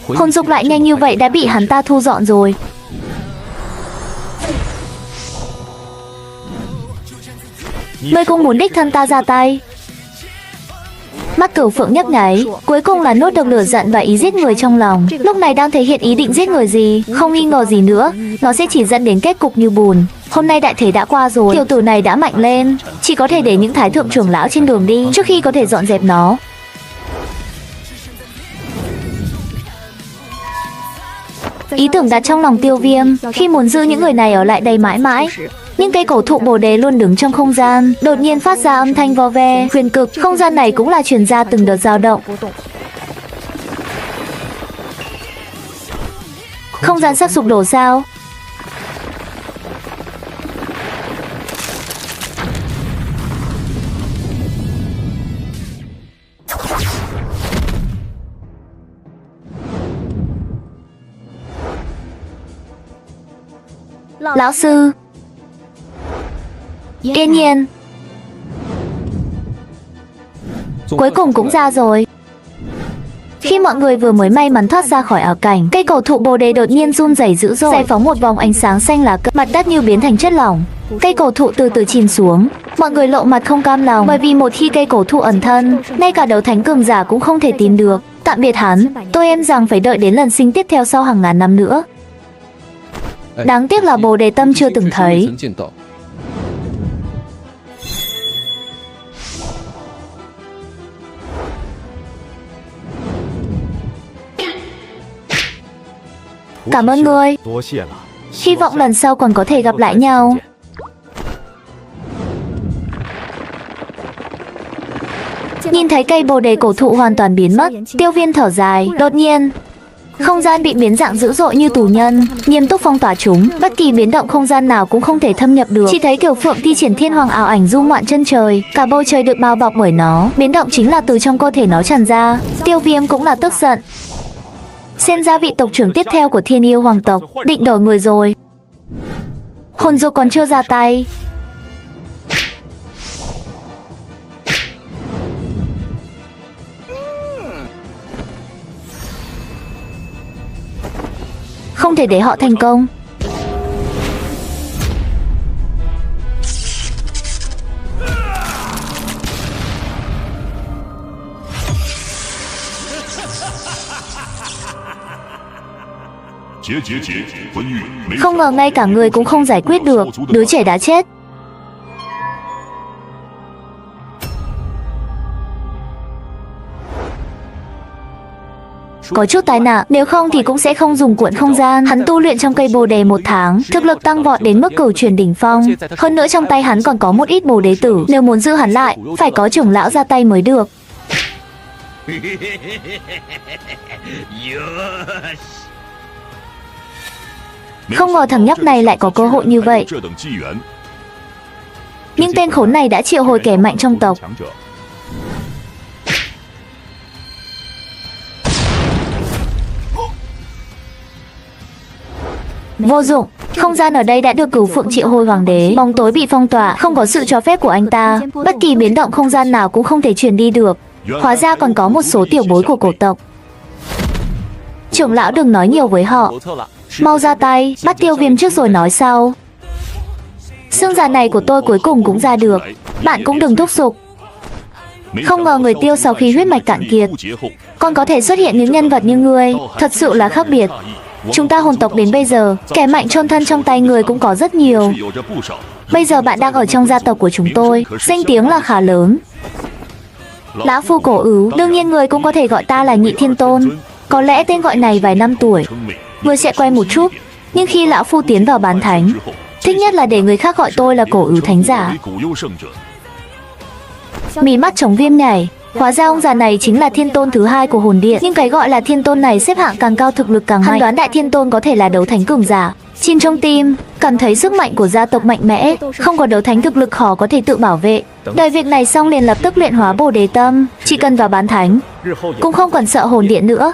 Speaker 2: Hồn dục lại nhanh như vậy đã bị hắn ta thu dọn rồi. Ngươi cũng muốn đích thân ta ra tay. Mắt Cửu Phượng nhấp nháy, cuối cùng là nuốt được lửa giận và ý giết người trong lòng. Lúc này đang thể hiện ý định giết người gì, không nghi ngờ gì nữa, nó sẽ chỉ dẫn đến kết cục như bùn. Hôm nay đại thế đã qua rồi, tiểu tử này đã mạnh lên, chỉ có thể để những thái thượng trưởng lão trên đường đi trước khi có thể dọn dẹp nó. Ý tưởng đặt trong lòng Tiêu Viêm khi muốn giữ những người này ở lại đây mãi mãi. Nhưng cây cổ thụ bồ đề luôn đứng trong không gian, đột nhiên phát ra âm thanh vo ve, huyền cực. Không gian này cũng là truyền ra từng đợt dao động. Không gian sắp sụp đổ sao? Lão sư. Yên nhiên. Cuối cùng cũng ra rồi. Khi mọi người vừa mới may mắn thoát ra khỏi ảo cảnh, cây cổ thụ bồ đề đột nhiên run rẩy dữ dội, giải phóng một vòng ánh sáng xanh lá cây, mặt đất như biến thành chất lỏng. Cây cổ thụ từ từ chìm xuống. Mọi người lộ mặt không cam lòng, bởi vì một khi cây cổ thụ ẩn thân, ngay cả đấu thánh cường giả cũng không thể tìm được. Tạm biệt hắn, tôi em rằng phải đợi đến lần sinh tiếp theo sau hàng ngàn năm nữa. Đáng tiếc là bồ đề tâm chưa từng thấy. Cảm ơn ngươi. Hy vọng lần sau còn có thể gặp lại nhau. Nhìn thấy cây bồ đề cổ thụ hoàn toàn biến mất, Tiêu Viêm thở dài. Đột nhiên, không gian bị biến dạng dữ dội như tù nhân, nghiêm túc phong tỏa chúng. Bất kỳ biến động không gian nào cũng không thể thâm nhập được. Chỉ thấy Kiều Phượng thi triển thiên hoàng ảo ảnh du ngoạn chân trời, cả bầu trời được bao bọc bởi nó. Biến động chính là từ trong cơ thể nó tràn ra. Tiêu Viêm cũng là tức giận. Xem ra vị tộc trưởng tiếp theo của Thiên Yêu Hoàng tộc định đổi người rồi. Hồn dục còn chưa ra tay. Không thể để họ thành công. Không ngờ ngay cả người cũng không giải quyết được. Đứa trẻ đã chết. Có chút tai nạn, nếu không thì cũng sẽ không dùng cuộn không gian. Hắn tu luyện trong cây bồ đề 1 tháng, thực lực tăng vọt đến mức cửu chuyển đỉnh phong. Hơn nữa trong tay hắn còn có một ít bồ đề tử. Nếu muốn giữ hắn lại, phải có trưởng lão ra tay mới được. Không ngờ thằng nhóc này lại có cơ hội như vậy. Nhưng tên khốn này đã triệu hồi kẻ mạnh trong tộc. Vô dụng, không gian ở đây đã được Cửu Phượng triệu hồi hoàng đế. Bóng tối bị phong tỏa, không có sự cho phép của anh ta. Bất kỳ biến động không gian nào cũng không thể truyền đi được. Hóa ra còn có một số tiểu bối của cổ tộc. Trưởng lão đừng nói nhiều với họ. Mau ra tay, bắt Tiêu Viêm trước rồi nói sau. Xương già này của tôi cuối cùng cũng ra được. Bạn cũng đừng thúc giục. Không ngờ người Tiêu sau khi huyết mạch cạn kiệt còn có thể xuất hiện những nhân vật như ngươi. Thật sự là khác biệt. Chúng ta hồn tộc đến bây giờ, kẻ mạnh chôn thân trong tay người cũng có rất nhiều. Bây giờ bạn đang ở trong gia tộc của chúng tôi, danh tiếng là khá lớn. Lão phu cổ ứ, đương nhiên người cũng có thể gọi ta là Nhị Thiên Tôn. Có lẽ tên gọi này vài năm tuổi người sẽ quen một chút, nhưng khi lão phu tiến vào bán thánh, thích nhất là để người khác gọi tôi là cổ ứ thánh giả. Mí mắt chống Viêm nhảy. Hóa ra ông già này chính là thiên tôn thứ 2 của hồn điện. Nhưng cái gọi là thiên tôn này xếp hạng càng cao thực lực càng mạnh. Hắn đoán đại thiên tôn có thể là đấu thánh cường giả. Chìm trong tim, cảm thấy sức mạnh của gia tộc mạnh mẽ. Không có đấu thánh thực lực khó có thể tự bảo vệ. Đợi việc này xong liền lập tức luyện hóa bồ đề tâm. Chỉ cần vào bán thánh, cũng không còn sợ hồn điện nữa.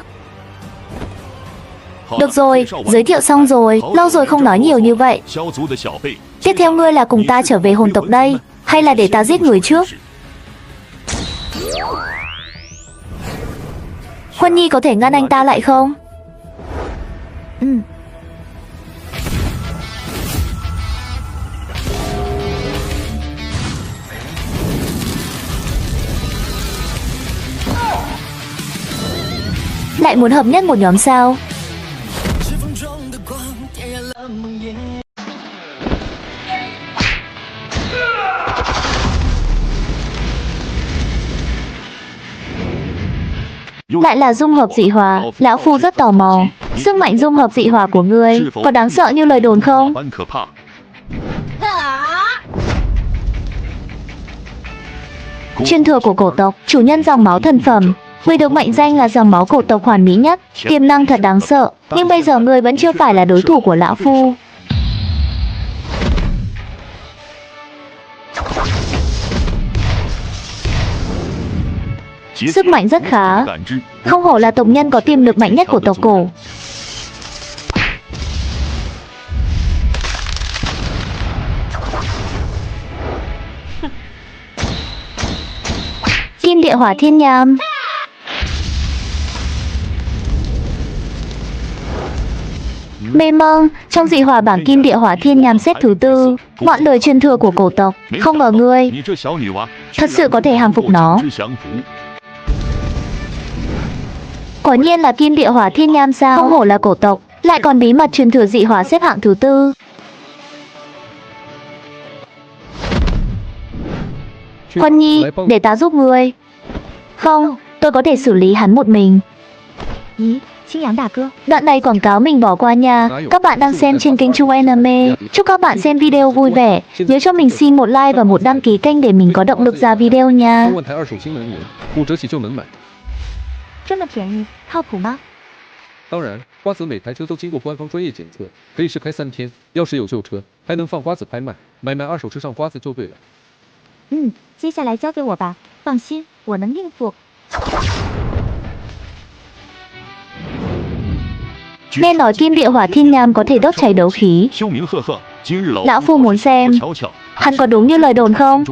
Speaker 2: Được rồi, giới thiệu xong rồi. Lâu rồi không nói nhiều như vậy. Tiếp theo ngươi là cùng ta trở về hồn tộc đây, hay là để ta giết người trước? Huân Nhi có thể ngăn anh ta lại không? Lại muốn hợp nhất một nhóm sao? Lại là dung hợp dị hỏa, lão phu rất tò mò. Sức mạnh dung hợp dị hỏa của ngươi có đáng sợ như lời đồn không? Truyền thừa của cổ tộc, chủ nhân dòng máu thần phẩm. Ngươi được mệnh danh là dòng máu cổ tộc hoàn mỹ nhất, tiềm năng thật đáng sợ. Nhưng bây giờ ngươi vẫn chưa phải là đối thủ của lão phu. Sức mạnh rất khá. Không hổ là tộc nhân có tiềm lực mạnh nhất của tộc cổ. Kim địa hỏa thiên nham. Mê mông, trong dị hỏa bảng kim địa hỏa thiên nham xếp thứ 4, ngọn đời truyền thừa của cổ tộc. Không ngờ ngươi thật sự có thể hàng phục nó. Quả nhiên là kim địa hỏa thiên nham sao? Không hổ là cổ tộc, lại còn bí mật truyền thừa dị hỏa xếp hạng thứ 4. Quân Nhi, để ta giúp ngươi. Không, tôi có thể xử lý hắn một mình. Đoạn này quảng cáo mình bỏ qua nha. Các bạn đang xem trên kênh Chu Anime. Chúc các bạn xem video vui vẻ. Nhớ cho mình xin một like và một đăng ký kênh để mình có động lực ra video nha. 这么便宜，靠谱吗？
Speaker 4: 当然，瓜子每台车都经过官方专业检测，可以试开3天。要是有旧车，还能放瓜子拍卖，买卖二手车上瓜子就对了。
Speaker 2: 接下来交给我吧，放心，我能应付。Nghe nói kim địa hỏa thiên nham có thể đốt cháy đấu khí. Lão phu muốn xem, hắn có đúng như lời đồn không?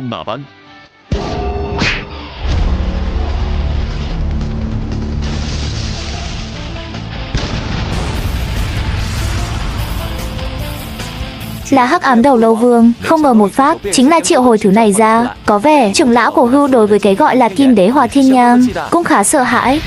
Speaker 2: Là hắc ám đầu lâu vương, không ngờ một phát chính là triệu hồi thứ này ra. Có vẻ trưởng lão cổ hưu đối với cái gọi là kim đế hỏa thiên nham cũng khá sợ hãi.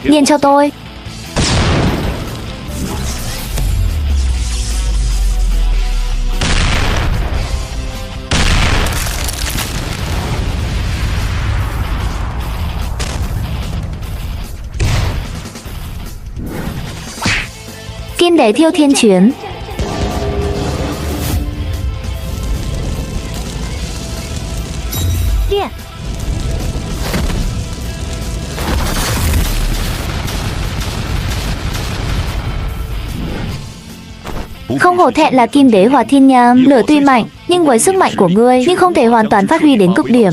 Speaker 2: Nhìn cho tôi. Kim đế thiêu thiên chuyến. Không hổ thẹn là kim đế hỏa thiên nham, lửa tuy mạnh, nhưng với sức mạnh của ngươi nhưng không thể hoàn toàn phát huy đến cực điểm.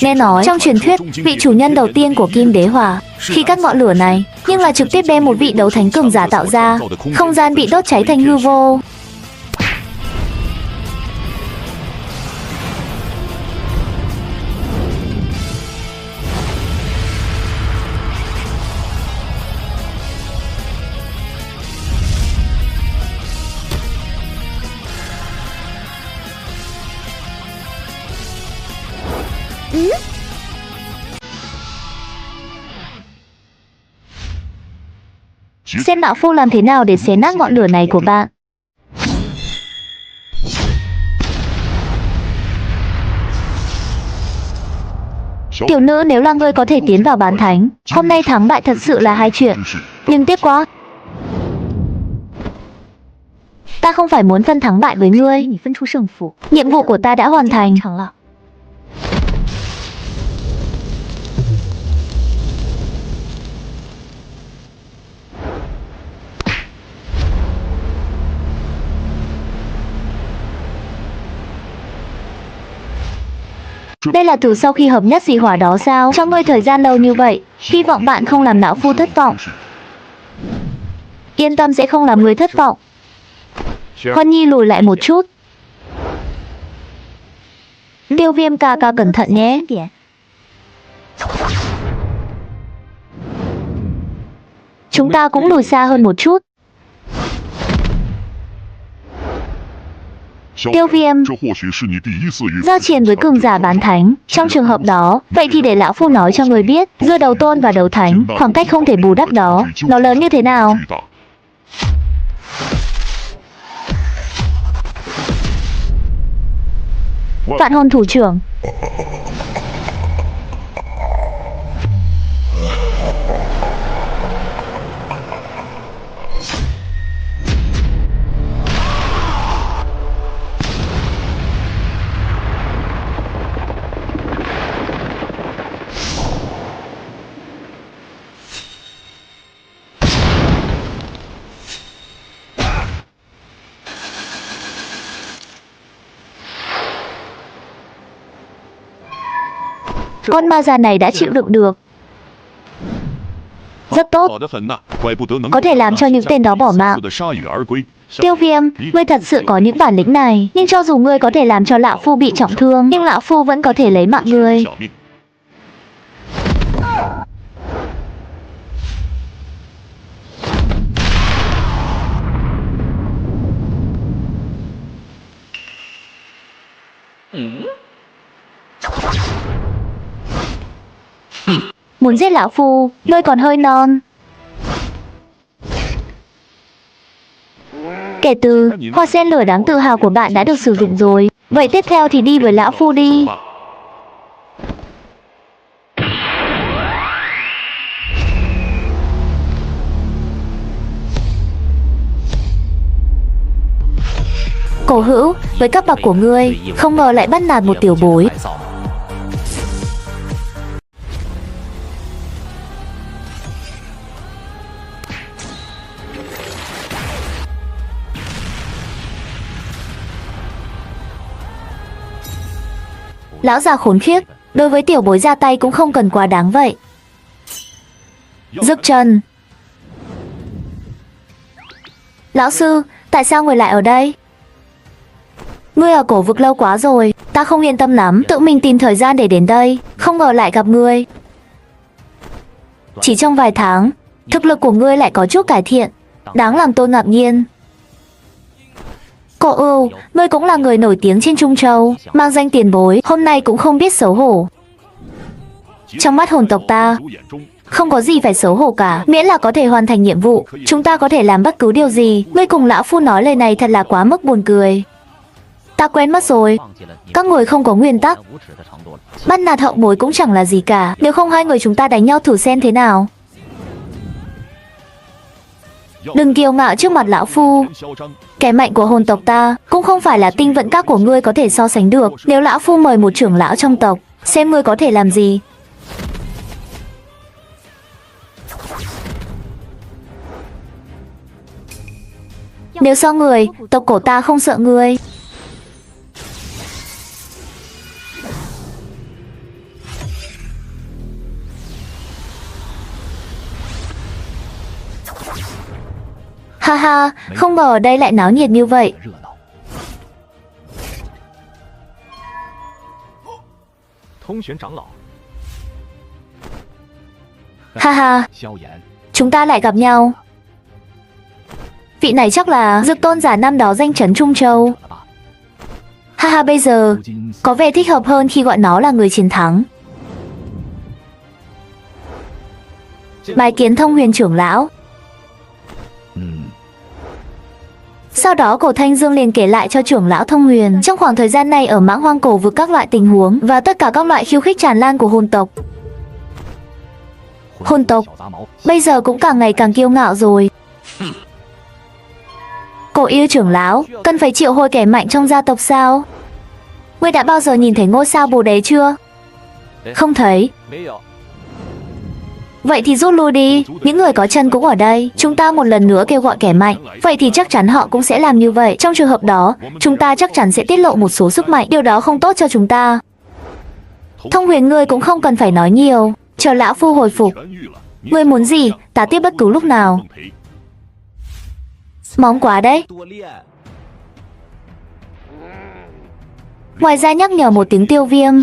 Speaker 2: Nghe nói trong truyền thuyết, vị chủ nhân đầu tiên của kim đế hỏa khi các ngọn lửa này nhưng là trực tiếp đem một vị đấu thánh cường giả tạo ra, không gian bị đốt cháy thành hư vô. Xem lão phu làm thế nào để xé nát ngọn lửa này của bạn. Tiểu nữ, nếu là ngươi có thể tiến vào bán thánh, hôm nay thắng bại thật sự là hai chuyện. Nhưng tiếc quá, ta không phải muốn phân thắng bại với ngươi. Nhiệm vụ của ta đã hoàn thành. Đây là từ sau khi hợp nhất dị hỏa đó sao? Trong ngươi thời gian lâu như vậy, hy vọng bạn không làm lão phu thất vọng. Yên tâm, sẽ không làm người thất vọng. Hoan Nhi lùi lại một chút. Tiêu Viêm ca ca cẩn thận nhé. Chúng ta cũng lùi xa hơn một chút. Tiêu Viêm, giao chiến với cường giả bán thánh. Trong trường hợp đó, vậy thì để lão phu nói cho người biết, giữa đầu tôn và đầu thánh, khoảng cách không thể bù đắp đó, nó lớn như thế nào. Vạn hồn thủ trưởng. Con ma già này đã chịu đựng được. Rất tốt. Có thể làm cho những tên đó bỏ mạng. Tiêu Viêm, ngươi thật sự có những bản lĩnh này. Nhưng cho dù ngươi có thể làm cho lão phu bị trọng thương, nhưng lão phu vẫn có thể lấy mạng ngươi. Muốn giết lão phu, ngươi còn hơi non. Kể từ hoa sen lửa đáng tự hào của bạn đã được sử dụng rồi, vậy tiếp theo thì đi với lão phu đi. Cổ hữu, với cấp bậc của ngươi, không ngờ lại bắt nạt một tiểu bối. Lão già khốn khiếp, đối với tiểu bối ra tay cũng không cần quá đáng vậy. Dực Trần. Lão sư, tại sao người lại ở đây? Ngươi ở cổ vực lâu quá rồi, ta không yên tâm lắm, tự mình tìm thời gian để đến đây, không ngờ lại gặp ngươi. Chỉ trong vài tháng, thực lực của ngươi lại có chút cải thiện, đáng làm tôi ngạc nhiên. Cổ Ưu, ngươi cũng là người nổi tiếng trên Trung Châu, mang danh tiền bối, hôm nay cũng không biết xấu hổ. Trong mắt hồn tộc ta, không có gì phải xấu hổ cả, miễn là có thể hoàn thành nhiệm vụ, chúng ta có thể làm bất cứ điều gì. Ngươi cùng lão phu nói lời này thật là quá mức buồn cười. Ta quen mất rồi, các người không có nguyên tắc. Bắt nạt hậu bối cũng chẳng là gì cả, nếu không hai người chúng ta đánh nhau thử xem thế nào. Đừng kiêu ngạo trước mặt lão phu. Kẻ mạnh của hồn tộc ta cũng không phải là tinh vận các của ngươi có thể so sánh được. Nếu lão phu mời một trưởng lão trong tộc, xem ngươi có thể làm gì. Nếu so người, tộc cổ ta không sợ ngươi. Ha ha, không ngờ ở đây lại náo nhiệt như vậy. Ha ha, chúng ta lại gặp nhau. Vị này chắc là Dực tôn giả năm đó danh chấn Trung Châu. Ha ha, bây giờ có vẻ thích hợp hơn khi gọi nó là người chiến thắng. Bái kiến Thông Huyền trưởng lão. Sau đó Cổ Thanh Dương liền kể lại cho trưởng lão Thông Huyền trong khoảng thời gian này ở Mãng Hoang cổ vực các loại tình huống và tất cả các loại khiêu khích tràn lan của hồn tộc. Hồn tộc bây giờ cũng càng ngày càng kiêu ngạo rồi. Cổ Yêu trưởng lão, cần phải triệu hồi kẻ mạnh trong gia tộc sao? Ngươi đã bao giờ nhìn thấy ngôi sao Bồ Đề chưa? Không thấy. Vậy thì rút lui đi, những người có chân cũng ở đây. Chúng ta một lần nữa kêu gọi kẻ mạnh, vậy thì chắc chắn họ cũng sẽ làm như vậy. Trong trường hợp đó, chúng ta chắc chắn sẽ tiết lộ một số sức mạnh, điều đó không tốt cho chúng ta. Thông Huyền, ngươi cũng không cần phải nói nhiều, chờ lão phu hồi phục. Ngươi muốn gì, ta tiếp bất cứ lúc nào. Mong quá đấy. Ngoài ra nhắc nhở một tiếng Tiêu Viêm,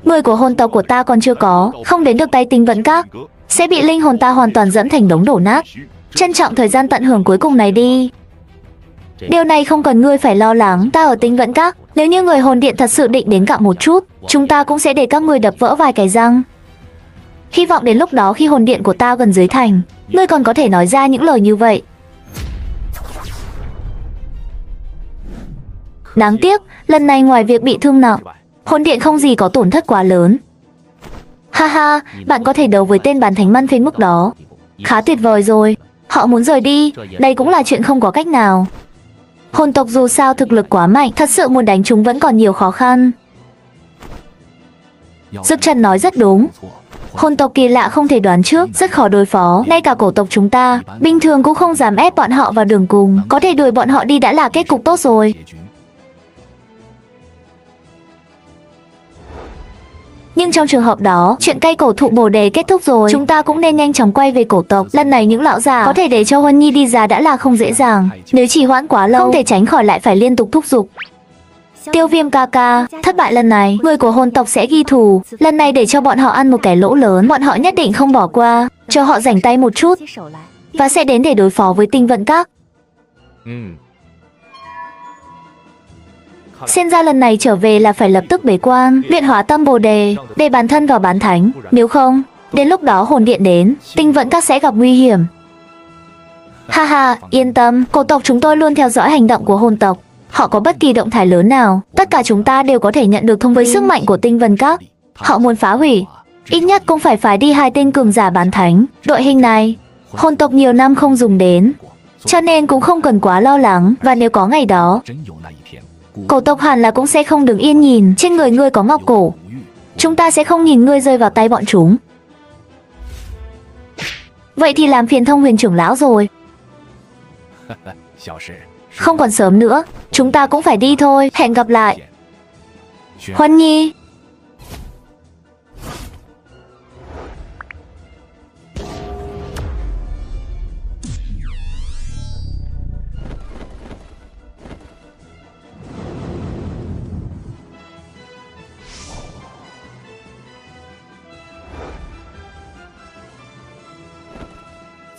Speaker 2: người của hồn tộc của ta còn chưa có, không đến được tay tinh vận các, sẽ bị linh hồn ta hoàn toàn dẫm thành đống đổ nát. Trân trọng thời gian tận hưởng cuối cùng này đi. Điều này không cần ngươi phải lo lắng, ta ở tinh vận các. Nếu như người hồn điện thật sự định đến cạo một chút, chúng ta cũng sẽ để các ngươi đập vỡ vài cái răng. Hy vọng đến lúc đó khi hồn điện của ta gần dưới thành, ngươi còn có thể nói ra những lời như vậy. Đáng tiếc, lần này ngoài việc bị thương nặng, hồn điện không gì có tổn thất quá lớn. Ha ha, bạn có thể đấu với tên bán thánh man phên mức đó. Khá tuyệt vời rồi. Họ muốn rời đi, đây cũng là chuyện không có cách nào. Hồn tộc dù sao thực lực quá mạnh, thật sự muốn đánh chúng vẫn còn nhiều khó khăn. Dực Trần nói rất đúng. Hồn tộc kỳ lạ không thể đoán trước, rất khó đối phó. Ngay cả cổ tộc chúng ta, bình thường cũng không dám ép bọn họ vào đường cùng. Có thể đuổi bọn họ đi đã là kết cục tốt rồi. Nhưng trong trường hợp đó, chuyện cây cổ thụ bồ đề kết thúc rồi, chúng ta cũng nên nhanh chóng quay về cổ tộc. Lần này những lão già có thể để cho Huân Nhi đi ra đã là không dễ dàng. Nếu trì hoãn quá lâu, không thể tránh khỏi lại phải liên tục thúc giục. Tiêu Viêm ca ca, thất bại lần này, người của hồn tộc sẽ ghi thù. Lần này để cho bọn họ ăn một cái lỗ lớn, bọn họ nhất định không bỏ qua, cho họ rảnh tay một chút, và sẽ đến để đối phó với tinh vận các. Xem ra lần này trở về là phải lập tức bế quan, luyện hóa tâm bồ đề, để bản thân vào bán thánh. Nếu không, đến lúc đó hồn điện đến, tinh vận các sẽ gặp nguy hiểm. Ha ha, yên tâm, cổ tộc chúng tôi luôn theo dõi hành động của hồn tộc. Họ có bất kỳ động thái lớn nào, tất cả chúng ta đều có thể nhận được thông với sức mạnh của tinh vân các. Họ muốn phá hủy, ít nhất cũng phải phái đi 2 tên cường giả bán thánh. Đội hình này, hồn tộc nhiều năm không dùng đến, cho nên cũng không cần quá lo lắng. Và nếu có ngày đó, cổ tộc hẳn là cũng sẽ không đứng yên nhìn. Trên người ngươi có ngọc cổ, chúng ta sẽ không nhìn ngươi rơi vào tay bọn chúng. Vậy thì làm phiền Thông Huyền trưởng lão rồi. Không còn sớm nữa, chúng ta cũng phải đi thôi. Hẹn gặp lại. Huân Nhi.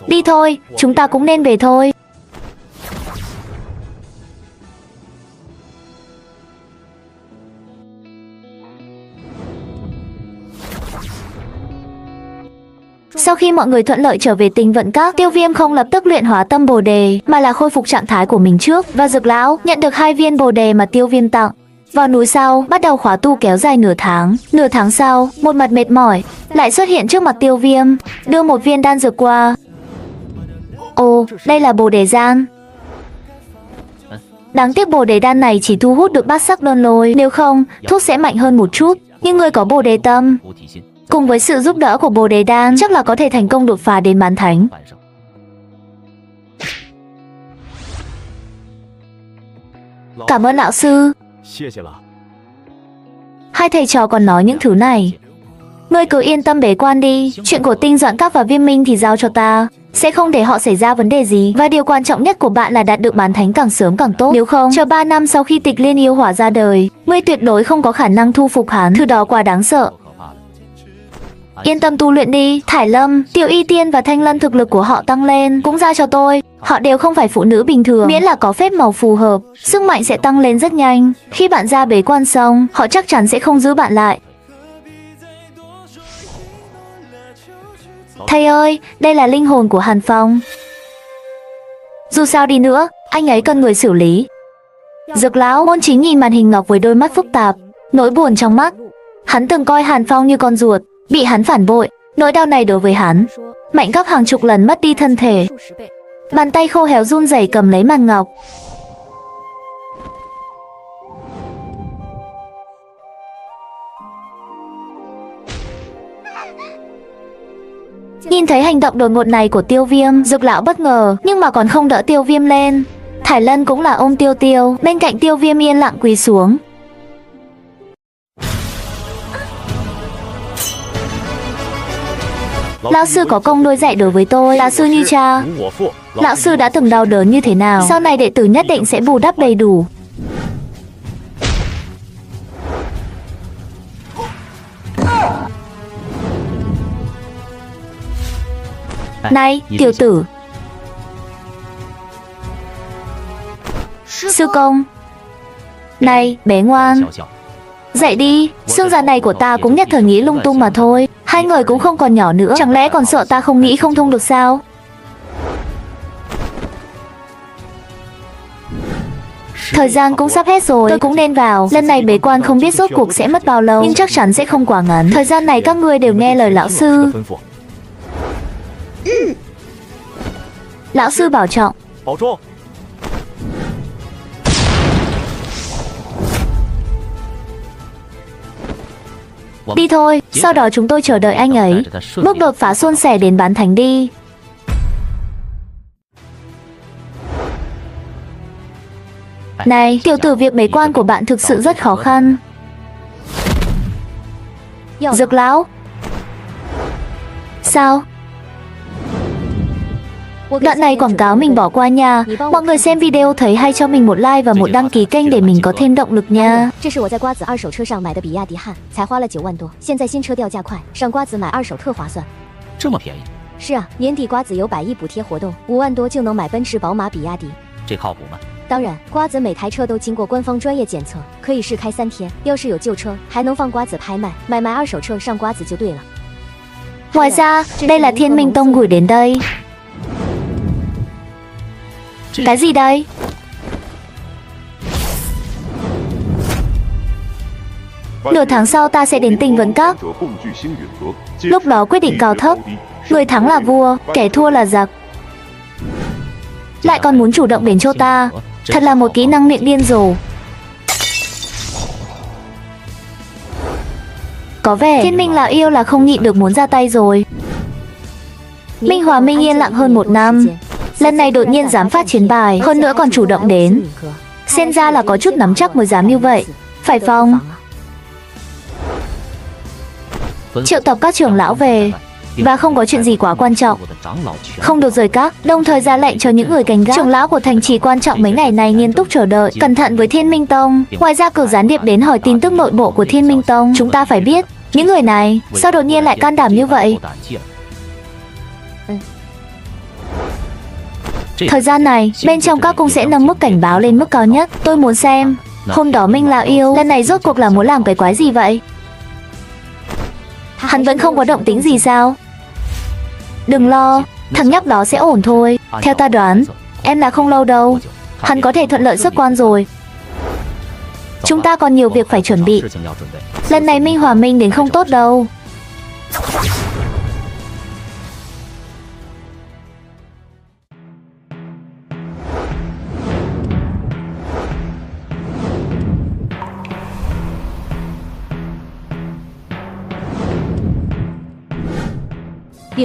Speaker 2: Đi thôi, chúng ta cũng nên về thôi. Sau khi mọi người thuận lợi trở về tinh vận các, Tiêu Viêm không lập tức luyện hóa tâm bồ đề, mà là khôi phục trạng thái của mình trước. Và Dực lão nhận được 2 viên bồ đề mà Tiêu Viêm tặng. Vào núi sau, bắt đầu khóa tu kéo dài nửa tháng. Nửa tháng sau, một mặt mệt mỏi lại xuất hiện trước mặt Tiêu Viêm, đưa một viên đan dược qua. Ồ, đây là bồ đề đan. Đáng tiếc bồ đề đan này chỉ thu hút được bát sắc đơn lôi, nếu không, thuốc sẽ mạnh hơn một chút. Nhưng người có bồ đề tâm, cùng với sự giúp đỡ của bồ đề đan, chắc là có thể thành công đột phá đến bán thánh. Cảm ơn lão sư. Hai thầy trò còn nói những thứ này. Ngươi cứ yên tâm bế quan đi, chuyện của tinh doãn các và viêm minh thì giao cho ta, sẽ không để họ xảy ra vấn đề gì. Và điều quan trọng nhất của bạn là đạt được bán thánh càng sớm càng tốt. Nếu không, chờ 3 năm sau khi Tịch Liên yêu hỏa ra đời, ngươi tuyệt đối không có khả năng thu phục hắn. Thứ đó quá đáng sợ. Yên tâm tu luyện đi. Thải Lâm, Tiểu Y Tiên và Thanh Lân thực lực của họ tăng lên, cũng giao cho tôi. Họ đều không phải phụ nữ bình thường, miễn là có phép màu phù hợp, sức mạnh sẽ tăng lên rất nhanh. Khi bạn ra bế quan xong, họ chắc chắn sẽ không giữ bạn lại. Thầy ơi, đây là linh hồn của Hàn Phong. Dù sao đi nữa, anh ấy cần người xử lý. Dực lão Môn Chính nhìn màn hình ngọc với đôi mắt phức tạp, nỗi buồn trong mắt. Hắn từng coi Hàn Phong như con ruột, bị hắn phản bội. Nỗi đau này đối với hắn mạnh gấp hàng chục lần mất đi thân thể. Bàn tay khô héo run rẩy cầm lấy màn ngọc. Nhìn thấy hành động đột ngột này của Tiêu Viêm, Dực lão bất ngờ, nhưng mà còn không đỡ Tiêu Viêm lên. Thải Lân cũng là ôm Tiêu Tiêu, bên cạnh Tiêu Viêm yên lặng quỳ xuống. Lão sư có công nuôi dạy đối với tôi, lão sư như cha. Lão sư đã từng đau đớn như thế nào, sau này đệ tử nhất định sẽ bù đắp đầy đủ. Này, tiểu tử. Sư công. Này, bé ngoan. Dậy đi, xương già này của ta cũng nhất thời nghĩ lung tung mà thôi. Hai người cũng không còn nhỏ nữa, chẳng lẽ còn sợ ta không nghĩ không thông được sao? Thời gian cũng sắp hết rồi, tôi cũng nên vào. Lần này bế quan không biết rốt cuộc sẽ mất bao lâu, nhưng chắc chắn sẽ không quá ngắn. Thời gian này các ngươi đều nghe lời lão sư. Lão sư bảo trọng. Đi thôi, sau đó chúng tôi chờ đợi anh ấy. Bước đột phá suôn sẻ đến bán thánh đi. Này, tiểu tử, việc bế quan của bạn thực sự rất khó khăn. Dược lão. Sao? Đoạn này quảng cáo mình bỏ qua nha. Mọi người xem video thấy hay cho mình một like và một đăng ký kênh để mình có thêm động lực nha.
Speaker 6: 这是我在瓜子二手车上买的比亚迪汉，才花了9万多。现在新车掉价快，上瓜子买二手特划算。
Speaker 5: 这么便宜，
Speaker 6: 是啊，年底瓜子有100亿补贴活动，5万多就能买奔驰、宝马、比亚迪。
Speaker 5: 这靠谱吗？
Speaker 6: 当然，瓜子每台车都经过官方专业检测，可以试开3天。要是有旧车，还能放瓜子拍卖，买卖二手车上瓜子就对了。
Speaker 2: Ngoài ra, đây là Thiên Minh Tông gửi đến đây. Cái gì đây? Nửa tháng sau ta sẽ đến Tinh Vẫn Các. Lúc đó quyết định cao thấp. Người thắng là vua, kẻ thua là giặc. Lại còn muốn chủ động đến chỗ ta. Thật là một kỹ năng miệng điên rồ. Có vẻ Thiên Minh Lão Yêu là không nhịn được muốn ra tay rồi. Minh Hòa Minh yên lặng hơn 1 năm. Lần này đột nhiên dám phát chiến bài, hơn nữa còn chủ động đến. Xem ra là có chút nắm chắc mới dám như vậy. Phải không? Triệu tập các trưởng lão về. Và không có chuyện gì quá quan trọng, không được rời các. Đồng thời ra lệnh cho những người canh gác. Trưởng lão của thành trì quan trọng mấy ngày này nghiêm túc chờ đợi, cẩn thận với Thiên Minh Tông. Ngoài ra cử gián điệp đến hỏi tin tức nội bộ của Thiên Minh Tông. Chúng ta phải biết những người này sao đột nhiên lại can đảm như vậy. Thời gian này bên trong các cung sẽ nâng mức cảnh báo lên mức cao nhất. Tôi muốn xem hôm đó Minh Lão Yêu lần này rốt cuộc là muốn làm cái quái gì vậy. Hắn vẫn không có động tĩnh gì sao? Đừng lo, thằng nhóc đó sẽ ổn thôi. Theo ta đoán, em là không lâu đâu. Hắn có thể thuận lợi xuất quan rồi. Chúng ta còn nhiều việc phải chuẩn bị. Lần này Minh Hòa Minh đến không tốt đâu.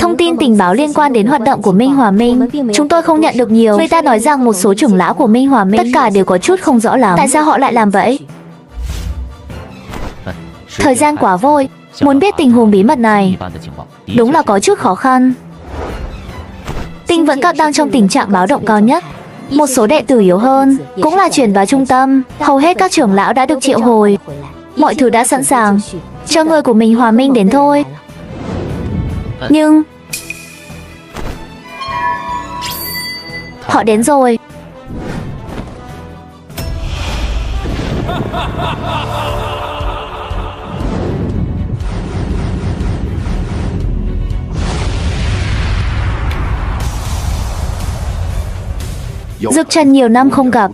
Speaker 2: Thông tin tình báo liên quan đến hoạt động của Minh Hòa Minh chúng tôi không nhận được nhiều. Người ta nói rằng một số trưởng lão của Minh Hòa Minh tất cả đều có chút không rõ lắm. Tại sao họ lại làm vậy? Thời gian quá vội, muốn biết tình huống bí mật này đúng là có chút khó khăn. Tinh Vẫn Các đang trong tình trạng báo động cao nhất. Một số đệ tử yếu hơn cũng là chuyển vào trung tâm. Hầu hết các trưởng lão đã được triệu hồi. Mọi thứ đã sẵn sàng, cho người của Minh Hòa Minh đến thôi. Nhưng họ đến rồi. Dược Trần nhiều năm không gặp.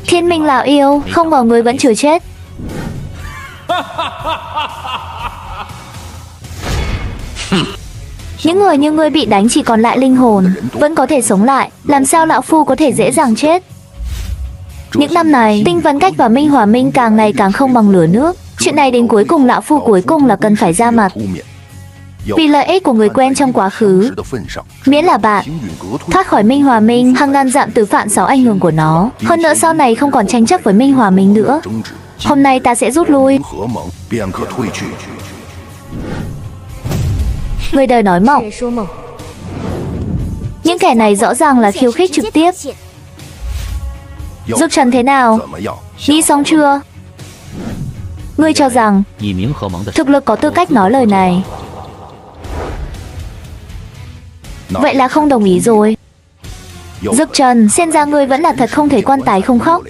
Speaker 2: Thiên Minh Lão Yêu, không ngờ người vẫn chưa chết. Những người như ngươi bị đánh chỉ còn lại linh hồn, vẫn có thể sống lại. Làm sao lão phu có thể dễ dàng chết? Những năm này, Tinh Vẫn Các và Minh Hòa Minh càng ngày càng không bằng lửa nước. Chuyện này đến cuối cùng lão phu cuối cùng là cần phải ra mặt. Vì lợi ích của người quen trong quá khứ, miễn là bạn thoát khỏi Minh Hòa Minh, hàng ngàn dặm từ phản xáo ảnh hưởng của nó. Hơn nữa sau này không còn tranh chấp với Minh Hòa Minh nữa. Hôm nay ta sẽ rút lui. Người đời nói mộng. Những kẻ này rõ ràng là khiêu khích trực tiếp. Dược Trần thế nào? Nghĩ xong chưa? Ngươi cho rằng thực lực có tư cách nói lời này. Vậy là không đồng ý rồi. Dực Trần, xem ra ngươi vẫn là thật không thể quan tài không khóc.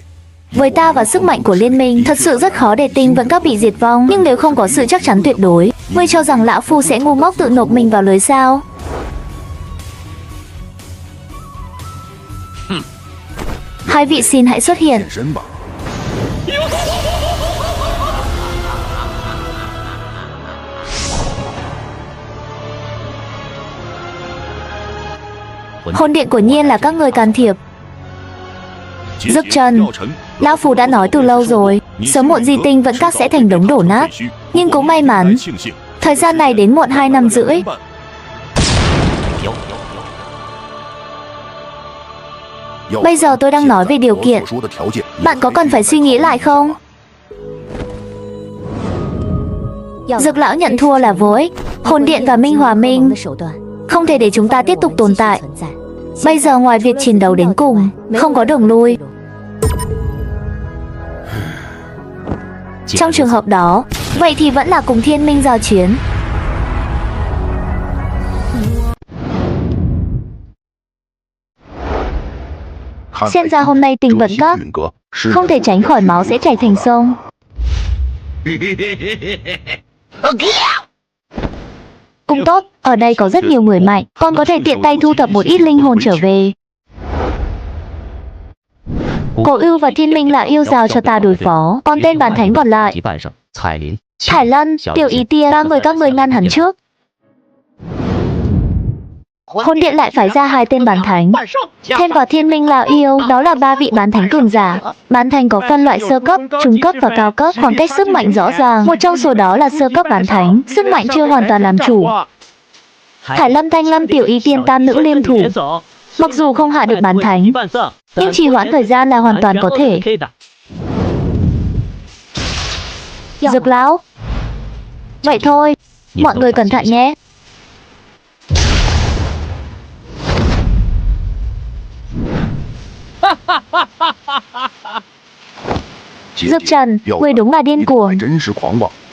Speaker 2: Với ta và sức mạnh của liên minh, thật sự rất khó để tinh vẫn các bị diệt vong. Nhưng nếu không có sự chắc chắn tuyệt đối, ngươi cho rằng lão phu sẽ ngu ngốc tự nộp mình vào lưới sao? Hai vị xin hãy xuất hiện. Hồn điện của Nhiên là các người can thiệp. Dực Trần, lão phu đã nói từ lâu rồi, sớm muộn gì tinh vẫn các sẽ thành đống đổ nát. Nhưng cũng may mắn, thời gian này đến muộn 2 năm rưỡi. Bây giờ tôi đang nói về điều kiện. Bạn có cần phải suy nghĩ lại không? Dực lão nhận thua là vô ích. Hồn điện và Minh Hòa Minh không thể để chúng ta tiếp tục tồn tại. Bây giờ ngoài việc chiến đấu đến cùng, không có đường lui. Trong trường hợp đó, vậy thì vẫn là cùng Thiên Minh giao chiến. Xem ra hôm nay tình vẫn các không thể tránh khỏi máu sẽ chảy thành sông. Cũng tốt, ở đây có rất nhiều người mạnh, con có thể tiện tay thu thập một ít linh hồn trở về. Cổ Ưu và Thiên Minh là yêu giao cho ta đối phó, còn tên bàn thánh còn lại Thải Lân, Tiểu Ý Tia, 3 người các ngươi ngăn hắn trước. Hồn điện lại phải ra 2 tên bán thánh, thêm vào Thiên Minh là yêu, đó là 3 vị bán thánh cường giả. Bán thánh có phân loại sơ cấp, trung cấp và cao cấp, khoảng cách sức mạnh rõ ràng. Một trong số đó là sơ cấp bán thánh, sức mạnh chưa hoàn toàn làm chủ. Thải Lâm, Thanh Lâm, Tiểu Y Tiên tam nữ liên thủ, mặc dù không hạ được bán thánh, nhưng trì hoãn thời gian là hoàn toàn có thể. Dực lão, vậy thôi, mọi người cẩn thận nhé. Dực Trần, ngươi đúng là điên cuồng,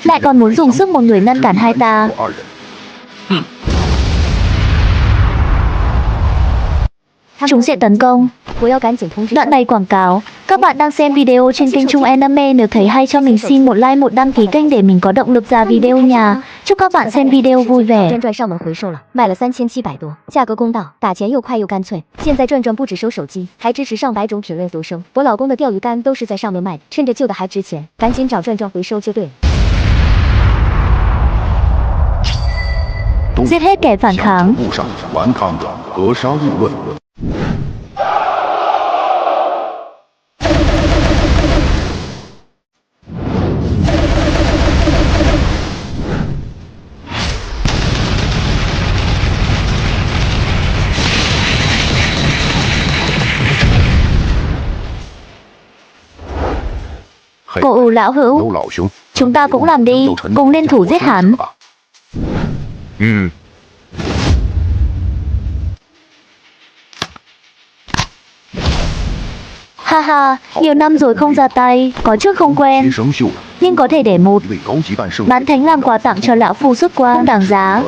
Speaker 2: lại còn muốn dùng sức một người ngăn cản hai ta. Chúng sẽ tấn công. Đoạn này quảng cáo. Các bạn đang xem video trên kênh Trung Anime, nếu thấy hay cho mình xin một like, một đăng ký kênh để mình có động lực ra video nha. Chúc các bạn xem video vui vẻ.
Speaker 6: 转转上门回收了，卖了3700多，价格公道，打钱又快又干脆。现在转转不只收手机，还支持上百种品类独生。我老公的钓鱼竿都是在上面卖的，趁着旧的还值钱，赶紧找转转回收就对了。
Speaker 2: Giết hết kẻ phản kháng. Cổ Ưu lão hữu, chúng ta cũng làm đi, cùng liên thủ giết hắn. Haha, nhiều năm rồi không ra tay, có chút không quen, nhưng có thể để một bán thánh làm quà tặng cho lão phu xuất qua, đáng giá.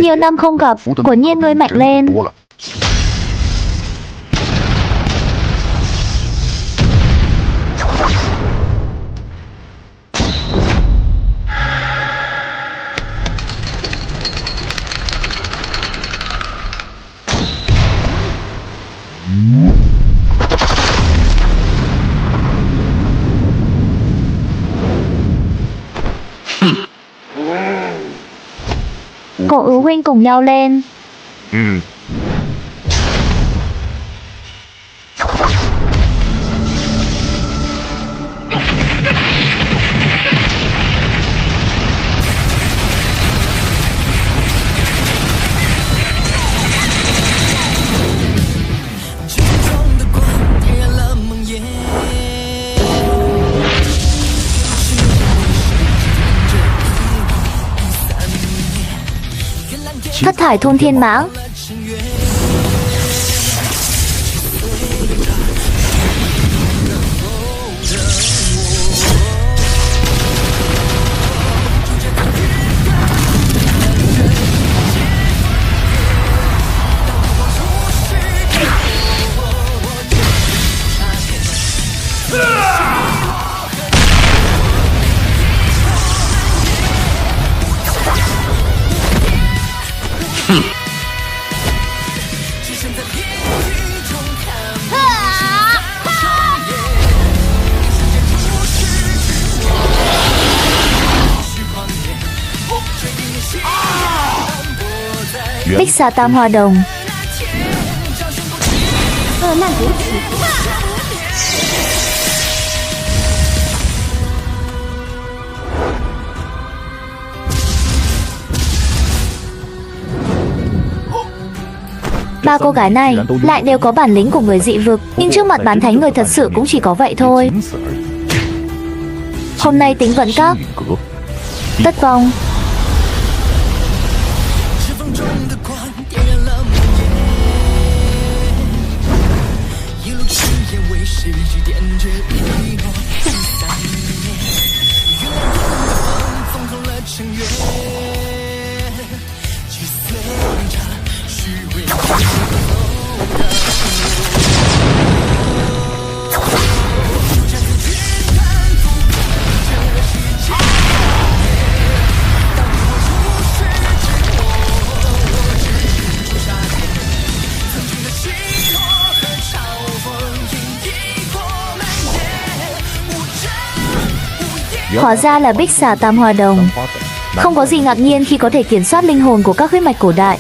Speaker 2: Nhiều năm không gặp, quả nhiên ngươi mạnh lên. Cổ Ưu huynh cùng nhau lên. Hải thôn thiên mãng. Bích xà tam hoa đồng. Ba cô gái này lại đều có bản lĩnh của người dị vực, nhưng trước mặt bán thánh người thật sự cũng chỉ có vậy thôi. Hôm nay tính vận các tất vong. Hóa ra là Bích xà tam hoa đồng. Không có gì ngạc nhiên khi có thể kiểm soát linh hồn của các huyết mạch cổ đại.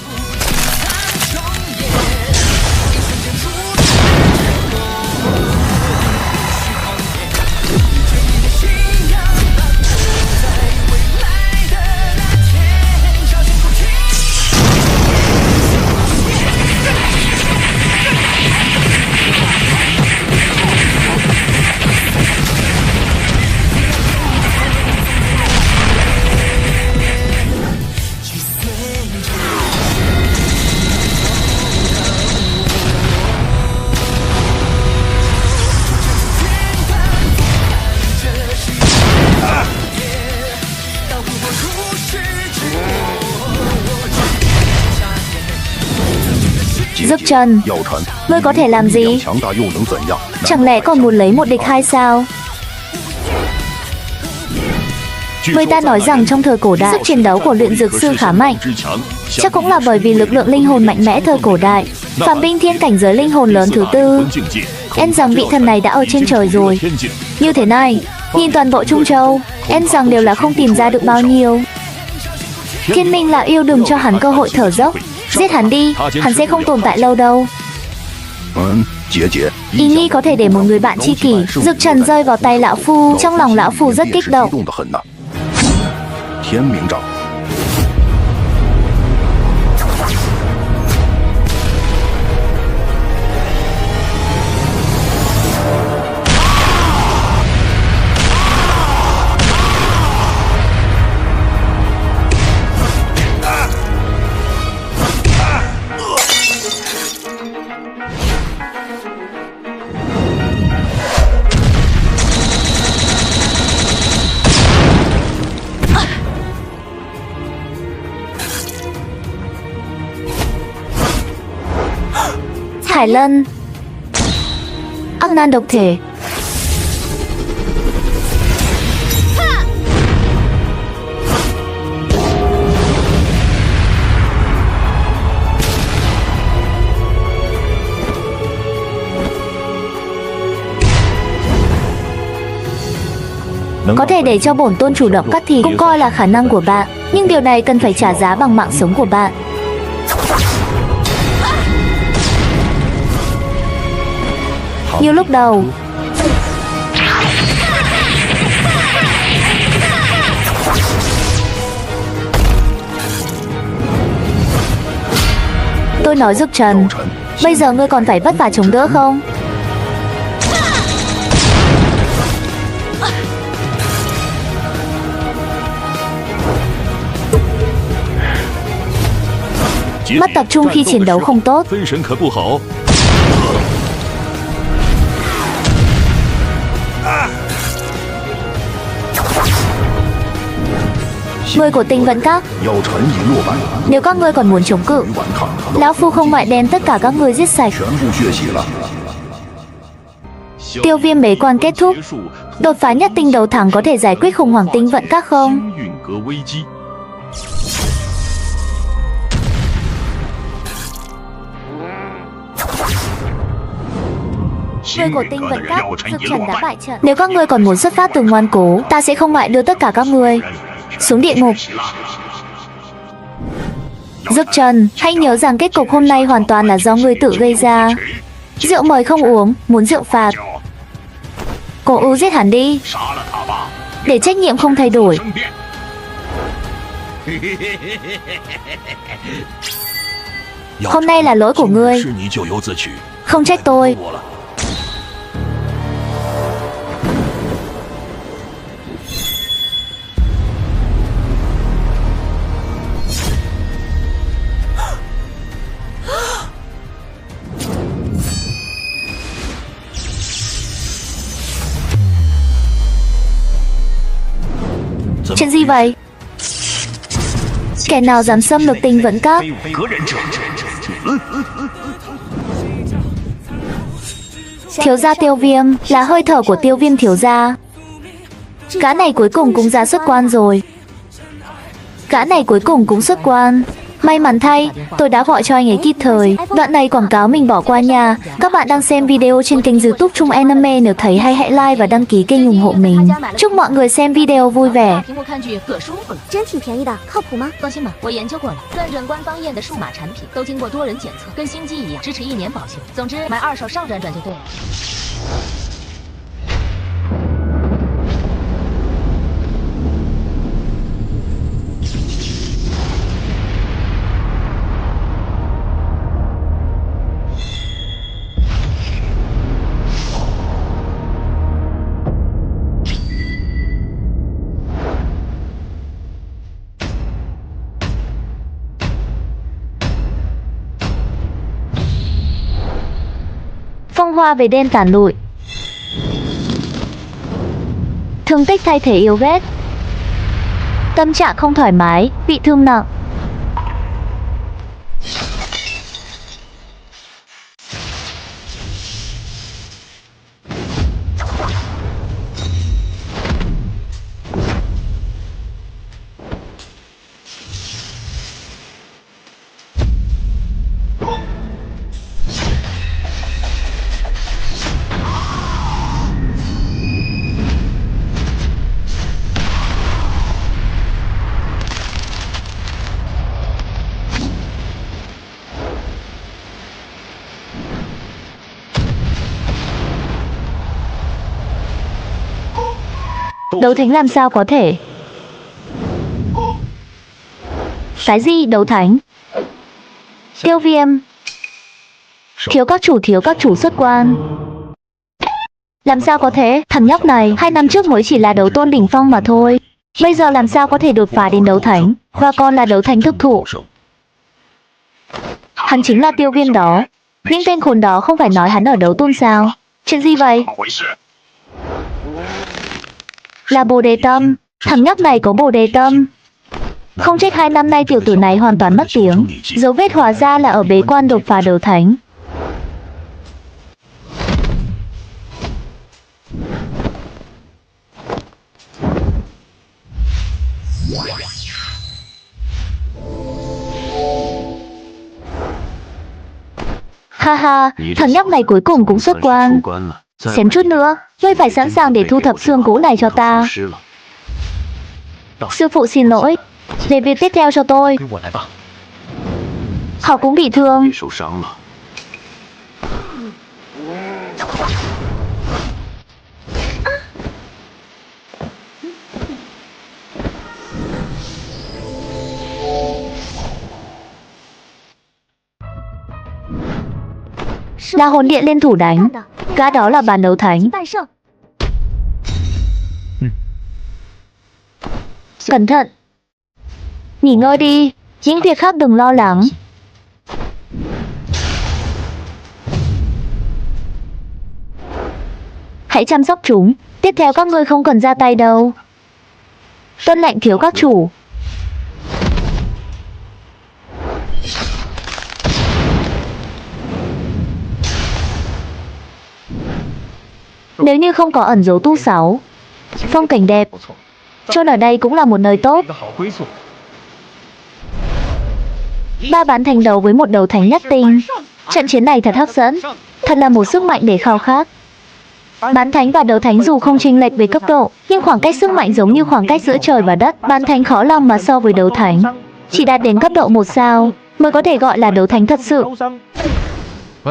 Speaker 2: Dực Trần, ngươi có thể làm gì? Chẳng lẽ còn muốn lấy một địch hai sao? Người ta nói rằng trong thời cổ đại, sức chiến đấu của luyện dược sư khá mạnh. Chắc cũng là bởi vì lực lượng linh hồn mạnh mẽ thời cổ đại. Phạm binh thiên cảnh giới linh hồn lớn thứ tư. Em rằng vị thần này đã ở trên trời rồi. Như thế này, nhìn toàn bộ Trung Châu, em rằng đều là không tìm ra được bao nhiêu. Thiên Minh là yêu, đừng cho hắn cơ hội thở dốc. Giết hắn đi, hắn sẽ không tồn tại lâu đâu. Ý nghĩ có thể để một người bạn tri kỷ. Dực Trần rơi vào tay lão phu, trong lòng lão phu rất kích động. Hải Lân, ác nan độc thể. Có thể để cho bổn tôn chủ động cắt thịt cũng coi là khả năng của bạn, nhưng điều này cần phải trả giá bằng mạng sống của bạn. Như lúc đầu, tôi nói Dực Trần, bây giờ ngươi còn phải vất vả chống đỡ không? Mất tập trung khi chiến đấu không tốt.
Speaker 7: 分神可不好。
Speaker 2: Người của Tinh Vẫn Các,
Speaker 7: 妖臣已落败，
Speaker 2: nếu các ngươi còn muốn chống cự,
Speaker 7: 顽抗他，
Speaker 2: lão phu không ngại đem tất cả các ngươi giết sạch.
Speaker 7: 全部血洗了。
Speaker 2: Tiêu Viêm bế quan kết thúc. Đột phá nhất tinh đấu thắng có thể giải quyết khủng hoảng Tinh Vận Các không?
Speaker 7: 运阁危机，
Speaker 2: Người của Tinh Vận Các, Dực Trần đã bại trận. Nếu các ngươi còn muốn xuất phát từ ngoan cố, ta sẽ không ngại đưa tất cả các ngươi xuống địa ngục. Dực Trần, hãy nhớ rằng kết cục hôm nay hoàn toàn là do ngươi tự gây ra. Rượu mời không uống, muốn rượu phạt. Cố ưu giết hắn đi,
Speaker 7: 杀了他吧！
Speaker 2: để trách nhiệm không thay đổi.
Speaker 7: 争辩。
Speaker 2: Hôm nay là lỗi của ngươi,
Speaker 7: 是你咎由自取，
Speaker 2: không trách tôi.
Speaker 7: 我了。
Speaker 2: Chuyện gì vậy? Kẻ nào dám xâm lược Tinh Vẫn Các?
Speaker 7: 格忍者，
Speaker 2: Thiếu gia Tiêu Viêm, là hơi thở của Tiêu Viêm thiếu gia. Gã này cuối cùng cũng ra xuất quan rồi. Gã này cuối cùng cũng xuất quan. May mắn thay, tôi đã gọi cho anh ấy kịp thời. Đoạn này quảng cáo mình bỏ qua nha. Các bạn đang xem video trên kênh YouTube Trung Anime, nếu thấy hay hãy like và đăng ký kênh ủng hộ mình. Chúc mọi người xem video vui vẻ.
Speaker 8: 屏幕看剧可舒服了，
Speaker 6: 真挺便宜的，靠谱吗？
Speaker 8: 放心吧，我研究过了，段准官方验的数码产品都经过多人检测，跟新机一样，支持1年保修。总之，买二手上转转就对了。
Speaker 2: Phong hoa về đêm tàn lụi. Thương tích thay thế yếu ghét. Tâm trạng không thoải mái, bị thương nặng. Đấu thánh làm sao có thể? Cái gì đấu thánh? Tiêu Viêm, thiếu các chủ xuất quan. Làm sao có thể? Thằng nhóc này 2 năm trước mới chỉ là đấu tôn đỉnh phong mà thôi. Bây giờ làm sao có thể đột phá đến đấu thánh? Và còn là đấu thánh thực thụ. Hắn chính là Tiêu Viêm đó. Những tên khốn đó không phải nói hắn ở đấu tôn sao? Chuyện gì vậy? Là Bồ Đề Tâm. Thằng nhóc này có Bồ Đề Tâm. Không trách 2 năm nay tiểu tử này hoàn toàn mất tiếng. Dấu vết hóa ra là ở bế quan đột phá đấu thánh. Haha, thằng nhóc này cuối cùng cũng xuất quan. Xém chút nữa, ngươi phải sẵn sàng để thu thập xương cũ này cho ta. Sư phụ xin lỗi, để việc tiếp theo cho tôi. Họ cũng bị thương. Là hồn điện liên thủ đánh. Gã đó là bàn đấu thánh. Cẩn thận. Nghỉ ngơi đi, những việc khác đừng lo lắng. Hãy chăm sóc chúng. Tiếp theo các ngươi không cần ra tay đâu. Tuân lệnh thiếu các chủ. Nếu như không có ẩn dấu tu 6, phong cảnh đẹp, chôn ở đây cũng là một nơi tốt. 3 bán thành đấu với một đấu thánh nhất tinh. Trận chiến này thật hấp dẫn, thật là một sức mạnh để khao khát. Bán thánh và đấu thánh dù không chênh lệch về cấp độ, nhưng khoảng cách sức mạnh giống như khoảng cách giữa trời và đất. Bán thánh khó lòng mà so với đấu thánh. Chỉ đạt đến cấp độ 1 sao mới có thể gọi là đấu thánh thật sự.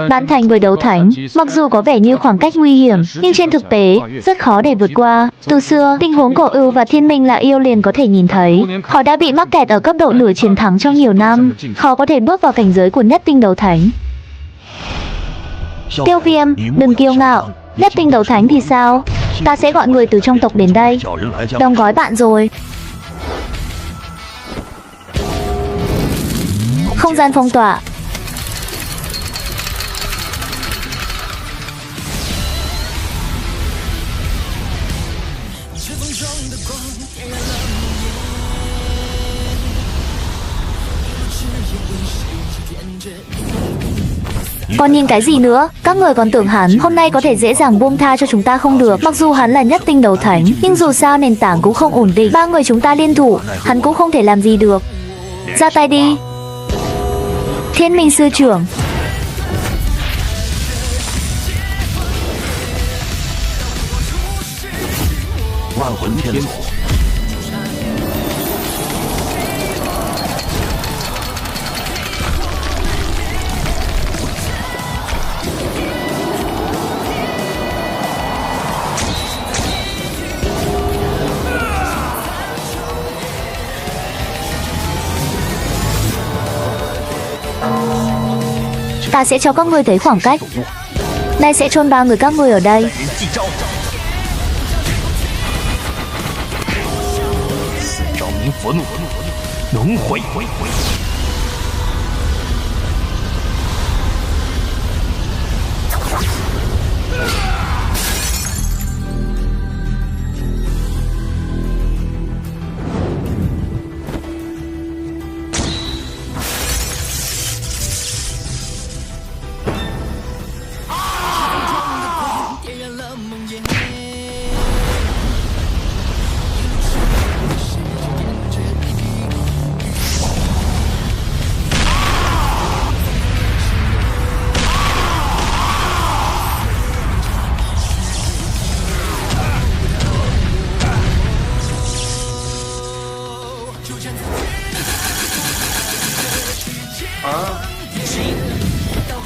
Speaker 2: Bán thánh với đấu thánh, mặc dù có vẻ như khoảng cách nguy hiểm, nhưng trên thực tế rất khó để vượt qua. Từ xưa, tình huống của Ưu và Thiên Minh là yêu liền có thể nhìn thấy. Họ đã bị mắc kẹt ở cấp độ nửa chiến thắng trong nhiều năm, khó có thể bước vào cảnh giới của nhất tinh đấu thánh. Tiêu Viêm, đừng kiêu ngạo. Nhất tinh đấu thánh thì sao? Ta sẽ gọi người từ trong tộc đến đây. Đóng gói bạn rồi. Không gian phong tỏa. Còn nhìn cái gì nữa? Các người còn tưởng hắn hôm nay có thể dễ dàng buông tha cho chúng ta không được. Mặc dù hắn là nhất tinh đấu thánh, nhưng dù sao nền tảng cũng không ổn định. 3 người chúng ta liên thủ, hắn cũng không thể làm gì được. Ra tay đi. Thiên Minh sư trưởng. Ta sẽ cho các ngươi thấy khoảng cách. Nay sẽ chôn 3 người các ngươi ở đây.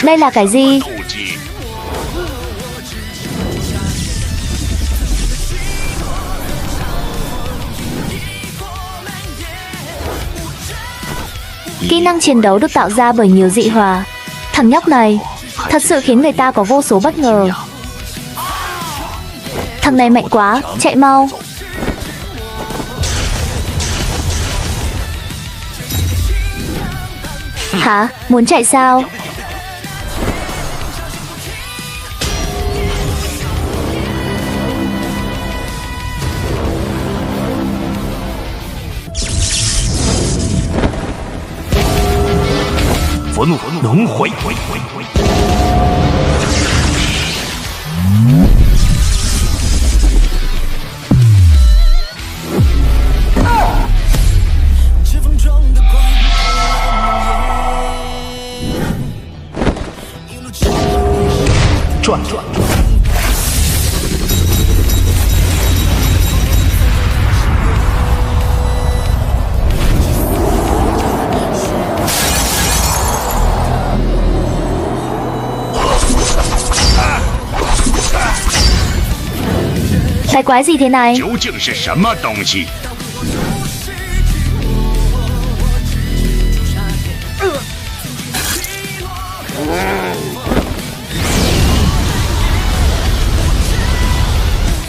Speaker 2: Đây là cái gì? Kỹ năng chiến đấu được tạo ra bởi nhiều dị hòa. Thằng nhóc này thật sự khiến người ta có vô số bất ngờ. Thằng này mạnh quá, chạy mau. Hả? Muốn chạy sao? Cái quái gì thế này?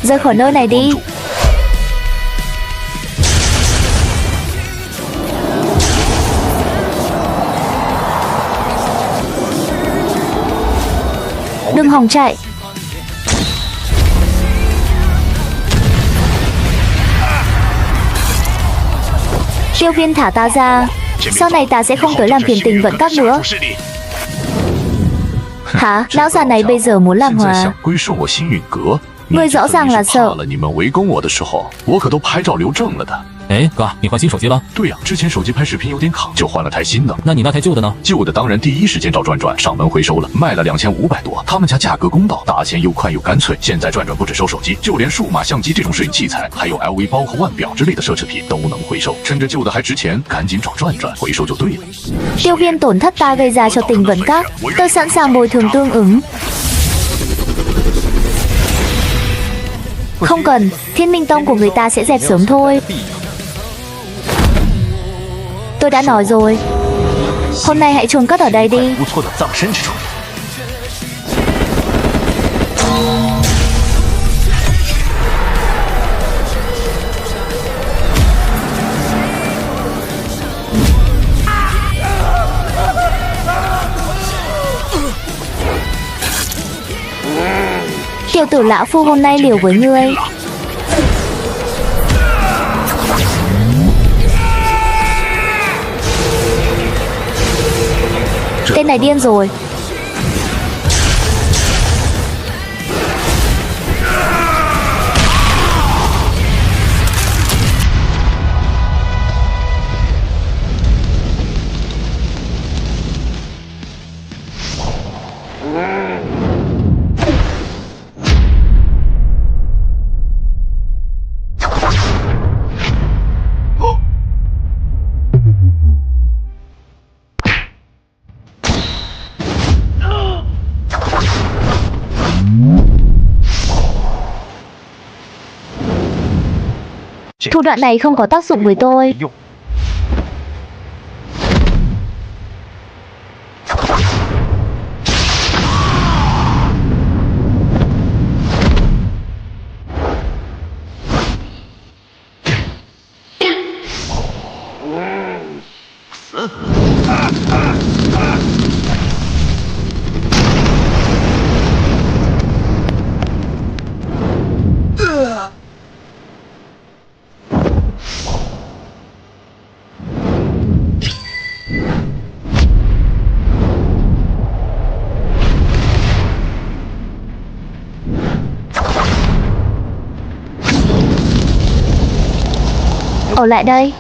Speaker 2: Rời khỏi nơi này đi. Đừng hòng chạy. Tiêu Viên thả ta ra. Sau này ta sẽ không tới làm phiền tình vận các nữa. Hả? Lão già này bây giờ muốn làm hòa. Ngươi rõ ràng là sợ.
Speaker 5: 哎，哥，你换新手机了？
Speaker 7: 对呀，之前手机拍视频有点卡，就换了台新的。
Speaker 5: 那你那台旧的呢？
Speaker 7: 旧的当然第一时间找转转上门回收了，卖了2500多。他们家价格公道，打钱又快又干脆。现在转转不只收手机，就连数码相机这种摄影器材，还有 LV 包和腕表之类的奢侈品都能回收。趁着旧的还值钱，赶紧找转转回收就对了。
Speaker 2: Tiêu Viên tổn thất ta gây ra cho tình vận các, tôi sẵn sàng bồi thường tương ứng. Không cần, Thiên Minh Tông của người ta sẽ dẹp sớm thôi. Tôi đã nói rồi. Hôm nay hãy chôn cất ở đây đi. Tiểu tử lão phu hôm nay liều với ngươi. Tên này điên rồi. Thủ đoạn này không có tác dụng với tôi. Ở lại đây.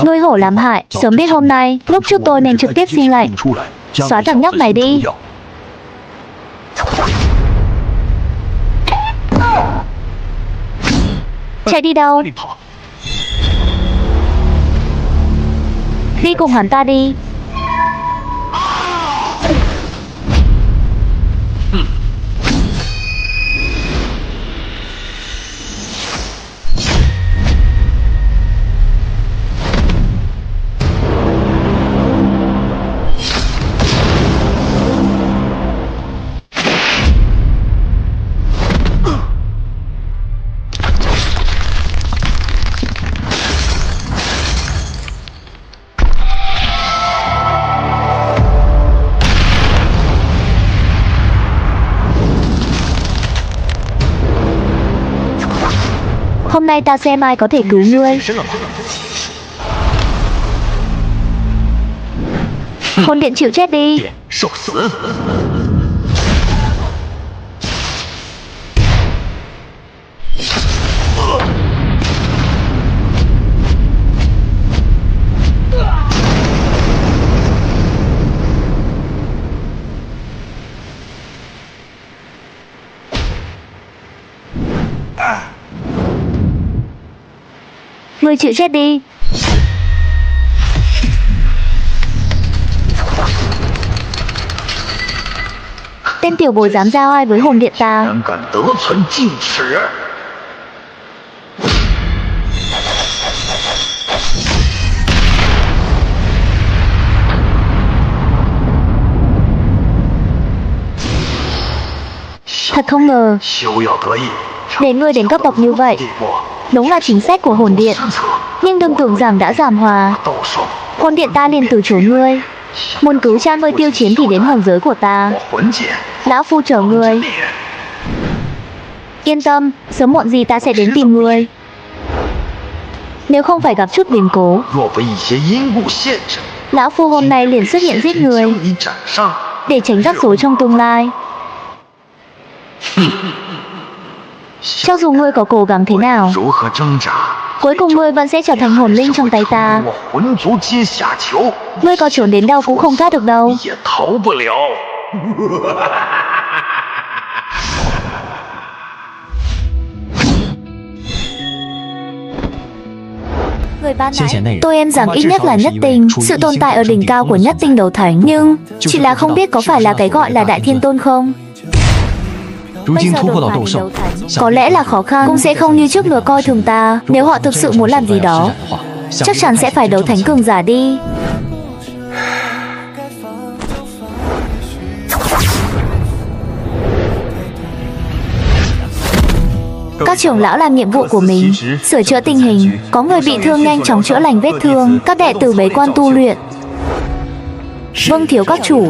Speaker 2: Nuôi hổ làm hại, sớm biết hôm nay, lúc trước tôi nên trực tiếp xin lệnh. Xóa thằng nhóc này đi. Chạy đi đâu? Đi cùng hắn ta đi. Hôm nay ta xem ai có thể cứu ngươi. Hồn điện chịu chết đi. Ngươi chịu chết đi. Tên tiểu bối dám ra oai với hồn điện ta.
Speaker 7: 胆敢得寸进尺！
Speaker 2: Thật không ngờ,
Speaker 7: 休要得意，
Speaker 2: để ngươi đến cấp bậc như vậy.
Speaker 7: 地步，
Speaker 2: Đúng là chính sách của hồn điện.
Speaker 7: 失策，
Speaker 2: Nhưng đừng tưởng rằng đã giảng hòa,
Speaker 7: 斗双，
Speaker 2: hồn điện ta liền từ chối ngươi. Muốn cứu cha ngươi tiêu chiến thì đến hồn giới của ta.
Speaker 7: 我魂剑，
Speaker 2: Lão phu chờ ngươi.
Speaker 7: 灭。
Speaker 2: Yên tâm, sớm muộn gì ta sẽ đến tìm ngươi. Nếu không phải gặp chút biến cố,
Speaker 7: 若不一些因故限制，
Speaker 2: lão phu hôm nay liền xuất hiện giết người,
Speaker 7: 将你斩杀。
Speaker 2: để tránh rắc rối trong tương lai. Cho dù ngươi có cố gắng thế nào,
Speaker 7: 如何挣扎？
Speaker 2: cuối cùng ngươi vẫn sẽ trở thành hồn linh trong tay ta.
Speaker 7: 我魂族阶下囚，
Speaker 2: Ngươi có trốn đến đâu cũng không thoát được đâu.
Speaker 7: 也逃不了。
Speaker 2: Người ban nãy, tôi em rằng ít nhất là nhất tinh, sự tồn tại ở đỉnh cao của nhất tinh đấu thánh, nhưng chỉ là không biết có phải là cái gọi là đại thiên tôn không.
Speaker 5: 如今突破到斗圣，
Speaker 2: Có lẽ là khó khăn, cũng sẽ không như trước lừa coi thường ta. Nếu họ thực sự muốn làm gì đó, chắc chắn sẽ phải đấu thánh cường giả đi. Các trưởng lão làm nhiệm vụ của mình, sửa chữa tình hình, có người bị thương nhanh chóng chữa lành vết thương, các đệ tử bế quan tu luyện. Vâng thiếu các chủ.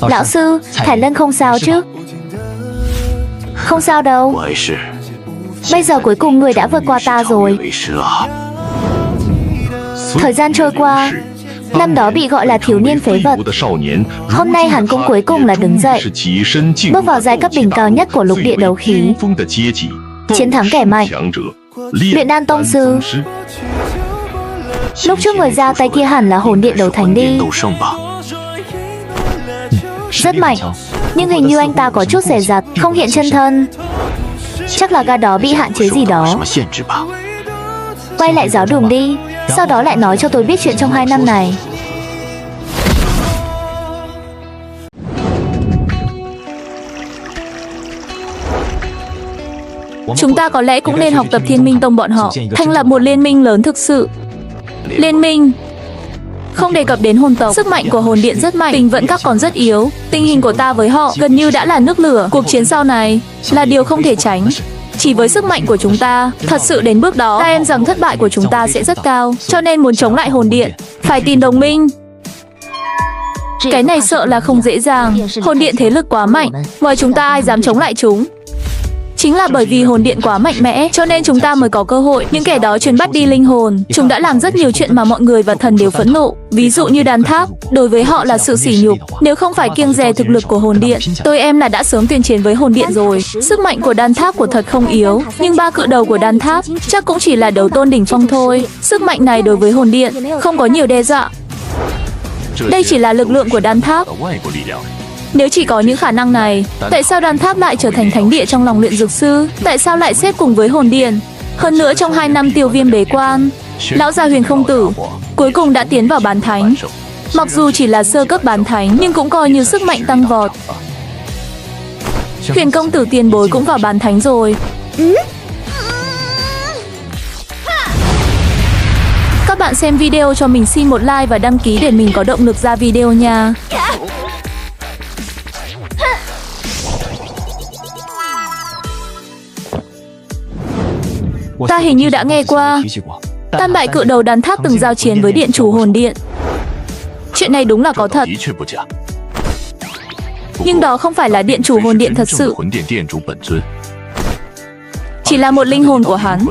Speaker 2: Lão sư, Thải Lân không sao chứ? Không sao đâu.
Speaker 7: 我也是，
Speaker 2: Bây giờ cuối cùng người đã vượt qua ta rồi.
Speaker 7: 为师啊！
Speaker 2: Thời gian trôi qua, năm đó bị gọi là thiếu niên phế vật,
Speaker 7: 的少年，
Speaker 2: hôm nay hắn cũng cuối cùng là đứng dậy,
Speaker 7: 是跻身进
Speaker 2: bước vào giai cấp đỉnh cao nhất của lục địa đấu khí,
Speaker 7: 峰的阶级，
Speaker 2: chiến thắng kẻ mạnh,
Speaker 7: 强者，
Speaker 2: luyện đan tông sư.
Speaker 7: 师，
Speaker 2: Lúc trước người ra tay kia hẳn là hồn điện đấu thánh đi.
Speaker 7: 斗圣吧。
Speaker 2: Rất mạnh, nhưng hình như anh ta có chút dè dặt, không hiện chân thân. Chắc là gã đó bị hạn chế gì
Speaker 7: 什
Speaker 2: đó.
Speaker 7: 么限制吧？
Speaker 2: Quay lại giáo đường đi, sau đó lại nói cho tôi biết chuyện trong 2 năm này.
Speaker 9: Chúng ta có lẽ cũng nên học tập Thiên Minh Tông bọn họ, thành lập một liên minh lớn thực sự. Liên minh không đề cập đến hồn tộc, sức mạnh của hồn điện rất mạnh, tình vẫn các còn rất yếu. Tình hình của ta với họ gần như đã là nước lửa. Cuộc chiến sau này là điều không thể tránh. Chỉ với sức mạnh của chúng ta, thật sự đến bước đó, ta em rằng thất bại của chúng ta sẽ rất cao. Cho nên muốn chống lại hồn điện, phải tìm đồng minh. Cái này sợ là không dễ dàng. Hồn điện thế lực quá mạnh, ngoài chúng ta ai dám chống lại chúng. Chính là bởi vì hồn điện quá mạnh mẽ, cho nên chúng ta mới có cơ hội. Những kẻ đó chuyên bắt đi linh hồn. Chúng đã làm rất nhiều chuyện mà mọi người và thần đều phẫn nộ. Ví dụ như đàn tháp, đối với họ là sự sỉ nhục. Nếu không phải kiêng dè thực lực của hồn điện, tôi em là đã sớm tuyên chiến với hồn điện rồi. Sức mạnh của đàn tháp của thật không yếu, nhưng 3 cự đầu của đàn tháp chắc cũng chỉ là đấu tôn đỉnh phong thôi. Sức mạnh này đối với hồn điện không có nhiều đe dọa. Đây chỉ là lực lượng của đàn tháp. Nếu chỉ có những khả năng này, tại sao đàn tháp lại trở thành thánh địa trong lòng luyện dược sư? Tại sao lại xếp cùng với hồn điện? Hơn nữa trong 2 năm Tiêu Viêm bế quan, lão già Huyền Không Tử cuối cùng đã tiến vào bán thánh. Mặc dù chỉ là sơ cấp bán thánh, nhưng cũng coi như sức mạnh tăng vọt. Huyền Công Tử tiền bối cũng vào bán thánh rồi. Các bạn xem video cho mình xin một like và đăng ký để mình có động lực ra video nha. Ta hình như đã nghe qua, Tam bại cự đầu đàn tháp từng giao chiến với điện chủ hồn điện. Chuyện này đúng là có thật. Nhưng đó không phải là điện chủ hồn điện thật sự. Chỉ là một linh hồn của hắn,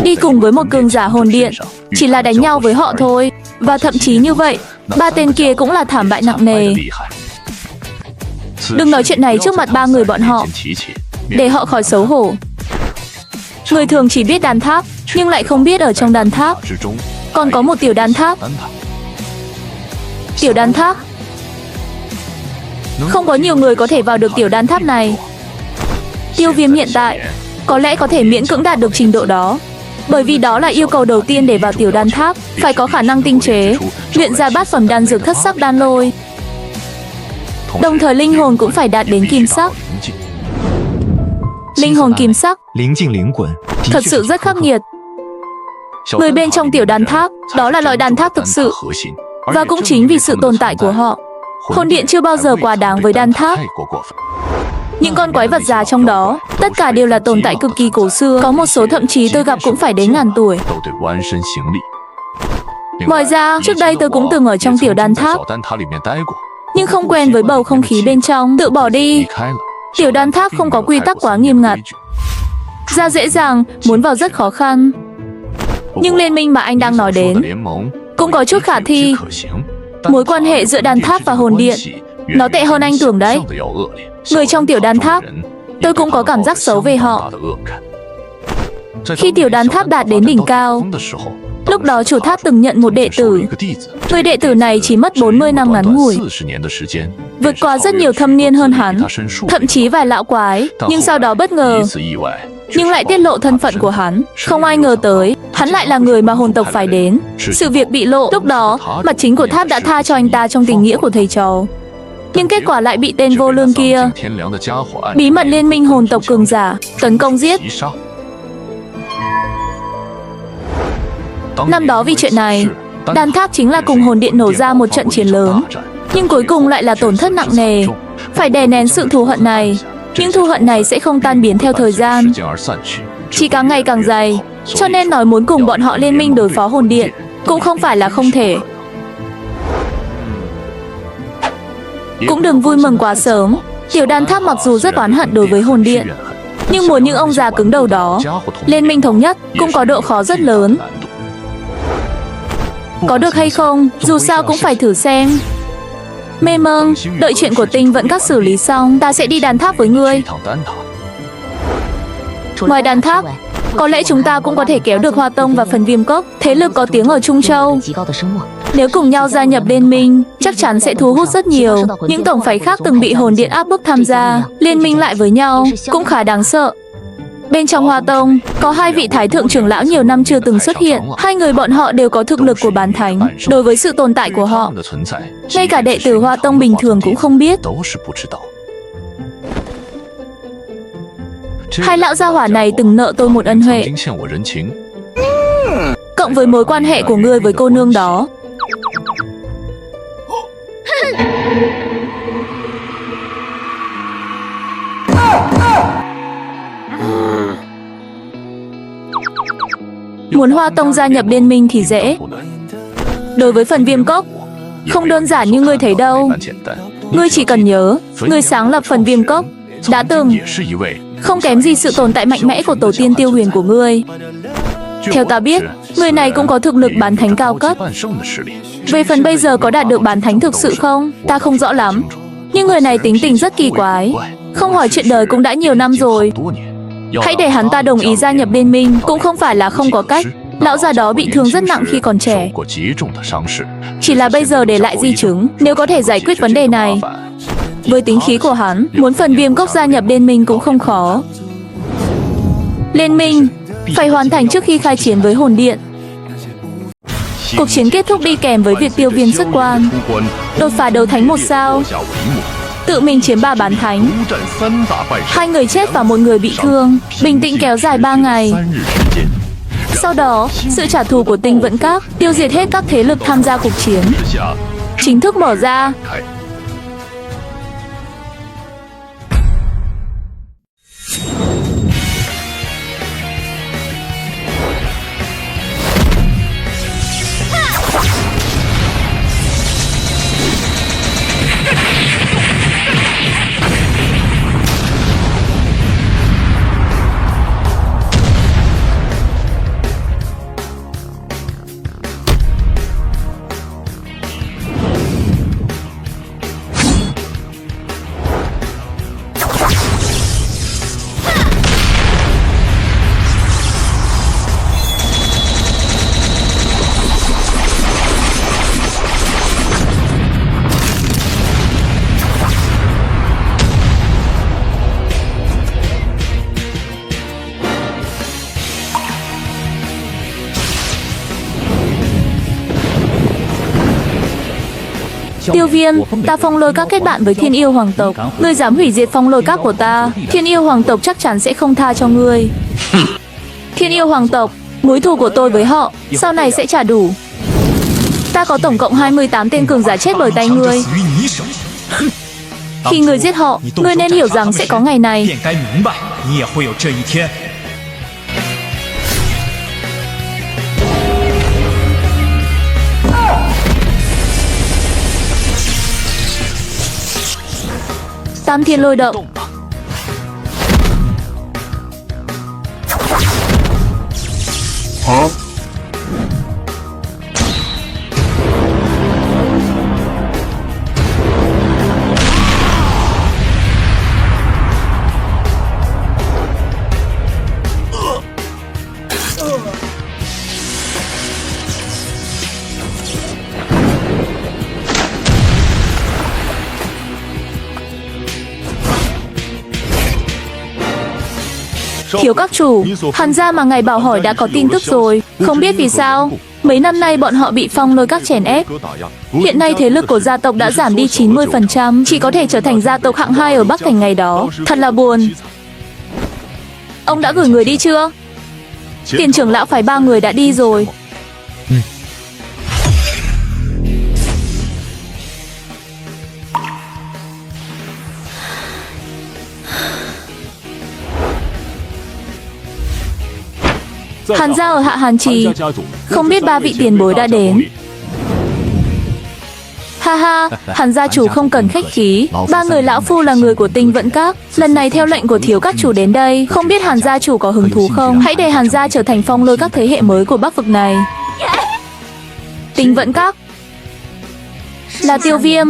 Speaker 9: đi cùng với một cường giả hồn điện, chỉ là đánh nhau với họ thôi. Và thậm chí như vậy, 3 tên kia cũng là thảm bại nặng nề. Đừng nói chuyện này trước mặt 3 người bọn họ, để họ khỏi xấu hổ. Người thường chỉ biết đàn tháp, nhưng lại không biết ở trong đàn tháp còn có một tiểu đàn tháp. Tiểu đàn tháp? Không có nhiều người có thể vào được tiểu đàn tháp này. Tiêu Viêm hiện tại có lẽ có thể miễn cưỡng đạt được trình độ đó. Bởi vì đó là yêu cầu đầu tiên để vào tiểu đan tháp, phải có khả năng tinh chế, luyện ra bát phẩm đan dược thất sắc đan lôi. Đồng thời linh hồn cũng phải đạt đến kim sắc. Linh hồn kim sắc thật sự rất khắc nghiệt. Người bên trong tiểu đan tháp, đó là loại đan tháp thực sự. Và cũng chính vì sự tồn tại của họ, hồn điện chưa bao giờ quá đáng với đan tháp. Những con quái vật già trong đó, tất cả đều là tồn tại cực kỳ cổ xưa. Có một số thậm chí tôi gặp cũng phải đến ngàn tuổi. Ngoài ra, trước đây tôi cũng từng ở trong tiểu đan tháp, nhưng không quen với bầu không khí bên trong, tự bỏ đi. Tiểu đan tháp không có quy tắc quá nghiêm ngặt, ra dễ dàng, muốn vào rất khó khăn. Nhưng liên minh mà anh đang nói đến cũng có chút khả thi. Mối quan hệ giữa đan tháp và hồn điện, nó tệ hơn anh tưởng đấy. Người trong tiểu đan tháp, tôi cũng có cảm giác xấu về họ. Khi tiểu đan tháp đạt đến đỉnh cao, lúc đó chủ tháp từng nhận một đệ tử. Người đệ tử này chỉ mất 40 năm ngắn ngủi, vượt qua rất nhiều thâm niên hơn hắn, thậm chí vài lão quái. Nhưng sau đó bất ngờ, nhưng lại tiết lộ thân phận của hắn. Không ai ngờ tới, hắn lại là người mà hồn tộc phải đến. Sự việc bị lộ, lúc đó, mặt chính của tháp đã tha cho anh ta trong tình nghĩa của thầy trò. Nhưng kết quả lại bị tên vô lương kia, bí mật liên minh hồn tộc cường giả, tấn công giết. Năm đó vì chuyện này, đan tháp chính là cùng hồn điện nổ ra một trận chiến lớn. Nhưng cuối cùng lại là tổn thất nặng nề, phải đè nén sự thù hận này. Nhưng thù hận này sẽ không tan biến theo thời gian, chỉ càng ngày càng dày. Cho nên nói muốn cùng bọn họ liên minh đối phó hồn điện cũng không phải là không thể. Cũng đừng vui mừng quá sớm. Tiểu đan tháp mặc dù rất oán hận đối với hồn điện, nhưng muốn những ông già cứng đầu đó liên minh thống nhất cũng có độ khó rất lớn. Có được hay không, dù sao cũng phải thử xem. Mê mông, đợi chuyện của Tinh vẫn các xử lý xong, ta sẽ đi đan tháp với ngươi. Ngoài đan tháp, có lẽ chúng ta cũng có thể kéo được Hoa Tông và phần Viêm Cốc, thế lực có tiếng ở Trung Châu. Nếu cùng nhau gia nhập liên minh, chắc chắn sẽ thu hút rất nhiều những tổng phái khác từng bị hồn điện áp bức tham gia. Liên minh lại với nhau cũng khá đáng sợ. Bên trong Hoa Tông, có hai vị thái thượng trưởng lão nhiều năm chưa từng xuất hiện. Hai người bọn họ đều có thực lực của bán thánh. Đối với sự tồn tại của họ, ngay cả đệ tử Hoa Tông bình thường cũng không biết. Hai lão gia hỏa này từng nợ tôi một ân huệ, cộng với mối quan hệ của ngươi với cô nương đó. Muốn Hoa Tông gia nhập liên minh thì dễ. Đối với phần Viêm Cốc, không đơn giản như ngươi thấy đâu. Ngươi chỉ cần nhớ, người sáng lập phần Viêm Cốc đã từng không kém gì sự tồn tại mạnh mẽ của tổ tiên Tiêu Huyền của ngươi. Theo ta biết, người này cũng có thực lực bán thánh cao cấp. Về phần bây giờ có đạt được bán thánh thực sự không, ta không rõ lắm. Nhưng người này tính tình rất kỳ quái, không hỏi chuyện đời cũng đã nhiều năm rồi. Hãy để hắn ta đồng ý gia nhập liên minh cũng không phải là không có cách. Lão già đó bị thương rất nặng khi còn trẻ, chỉ là bây giờ để lại di chứng. Nếu có thể giải quyết vấn đề này, với tính khí của hắn, muốn phần Viêm Cốc gia nhập liên minh cũng không khó. Liên minh phải hoàn thành trước khi khai chiến với hồn điện. Cuộc chiến kết thúc đi kèm với việc Tiêu Viêm xuất quan, đột phá đấu thánh 1 sao, tự mình chiếm 3 bán thánh. 2 người chết và 1 người bị thương. Bình tĩnh kéo dài 3 ngày. Sau đó, sự trả thù của Tinh Vẫn Các, tiêu diệt hết các thế lực tham gia cuộc chiến, chính thức mở ra. Tiêu Viêm, ta Phong Lôi Các kết bạn với Thiên Yêu Hoàng tộc. Ngươi dám hủy diệt Phong Lôi Các của ta, Thiên Yêu Hoàng tộc chắc chắn sẽ không tha cho ngươi. Thiên Yêu Hoàng tộc, mối thù của tôi với họ sau này sẽ trả đủ. Ta có tổng cộng 28 tên cường giả chết bởi tay ngươi. Khi ngươi giết họ, ngươi nên hiểu rằng sẽ có ngày này. Tam Thiên Lôi Động. Thiếu các chủ, Hàn gia mà ngài bảo hỏi đã có tin tức rồi. Không biết vì sao, mấy năm nay bọn họ bị Phong Lôi Các chèn ép. Hiện nay thế lực của gia tộc đã giảm đi 90%, chỉ có thể trở thành gia tộc hạng 2 ở Bắc Thành ngày đó. Thật là buồn. Ông đã gửi người đi chưa? Tiền trưởng lão phải 3 người đã đi rồi. Hàn gia ở Hạ Hàn Trì, không biết 3 vị tiền bối đã đến. Ha ha, Hàn gia chủ không cần khách khí, 3 người lão phu là người của Tinh Vẫn Các, lần này theo lệnh của thiếu các chủ đến đây, không biết Hàn gia chủ có hứng thú không? Hãy để Hàn gia trở thành Phong Lôi Các thế hệ mới của Bắc vực này. Tinh Vẫn Các là Tiêu Viêm.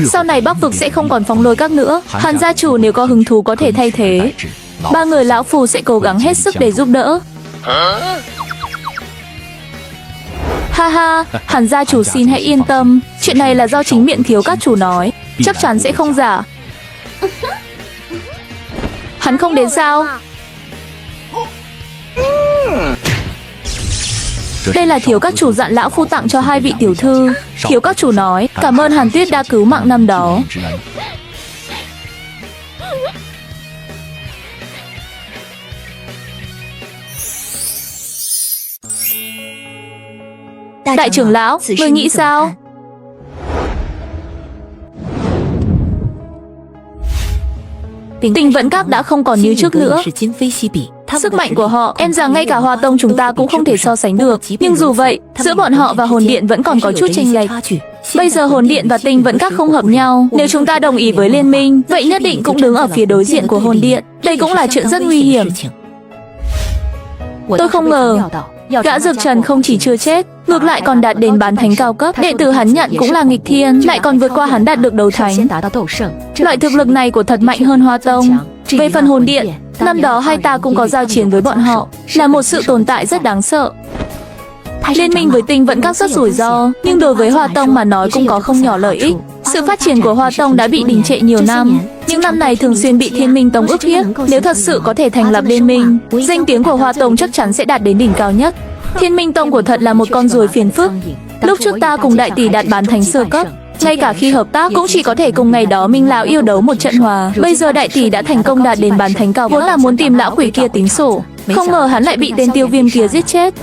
Speaker 9: Sau này Bắc vực sẽ không còn Phong Lôi Các nữa, Hàn gia chủ nếu có hứng thú có thể thay thế. 3 người lão phu sẽ cố gắng hết sức để giúp đỡ. Ha ha, Hàn gia chủ xin hãy yên tâm, chuyện này là do chính miệng thiếu các chủ nói, chắc chắn sẽ không giả. Hắn không đến sao? Đây là thiếu các chủ dặn lão phu tặng cho 2 vị tiểu thư. Thiếu các chủ nói, cảm ơn Hàn Tuyết đã cứu mạng năm đó. Đại trưởng lão, người nghĩ sao? Tinh Vẫn Các đã không còn như trước nữa. Sức mạnh của họ, em rằng ngay cả Hoa Tông chúng ta cũng không thể so sánh được. Nhưng dù vậy, giữa bọn họ và Hồn Điện vẫn còn có chút chênh lệch. Bây giờ Hồn Điện và Tinh Vẫn Các không hợp nhau. Nếu chúng ta đồng ý với liên minh, vậy nhất định cũng đứng ở phía đối diện của Hồn Điện. Đây cũng là chuyện rất nguy hiểm. Tôi không ngờ gã Dược Trần không chỉ chưa chết, ngược lại còn đạt đến bán thánh cao cấp. Đệ tử hắn nhận cũng là nghịch thiên, lại còn vượt qua hắn đạt được đấu thánh. Loại thực lực này của thật mạnh hơn Hoa Tông. Về phần Hồn Điện, năm đó hai ta cũng có giao chiến với bọn họ, là một sự tồn tại rất đáng sợ. Liên minh với Tinh Vẫn Các rất rủi ro, nhưng đối với Hoa Tông mà nói cũng có không nhỏ lợi ích. Sự phát triển của Hoa Tông đã bị đình trệ nhiều năm. Những năm này thường xuyên bị Thiên Minh Tông ức hiếp. Nếu thật sự có thể thành lập liên minh, danh tiếng của Hoa Tông chắc chắn sẽ đạt đến đỉnh cao nhất. Thiên Minh Tông của thật là một con ruồi phiền phức. Lúc trước ta cùng đại tỷ đạt bán thánh sơ cấp, ngay cả khi hợp tác cũng chỉ có thể cùng ngày đó Minh lão yêu đấu một trận hòa. Bây giờ đại tỷ đã thành công đạt đến bán thánh cao, vốn là muốn tìm lão quỷ kia tính sổ, không ngờ hắn lại bị tên Tiêu Viêm kia giết chết.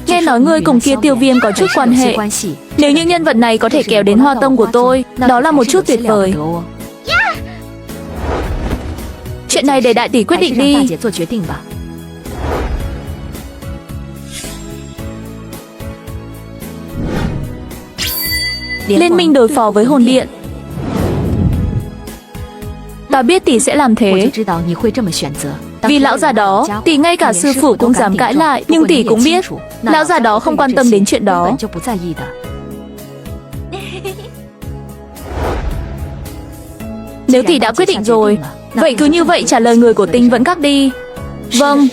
Speaker 9: Nghe nói ngươi cùng kia Tiêu Viêm có chút quan hệ. Nếu những nhân vật này có thể kéo đến Hoa Tông của tôi, đó là một chút tuyệt vời. Chuyện này để đại tỷ quyết định đi. Liên minh đối phó với Hồn Điện. Ta biết tỷ sẽ làm thế. Vì lão già đó, tỷ ngay cả sư phụ cũng dám cãi lại. Nhưng tỷ cũng biết, lão già đó không quan tâm đến chuyện đó. Nếu tỷ đã quyết định rồi, vậy cứ như vậy trả lời người của Tinh Vẫn Các đi. Vâng.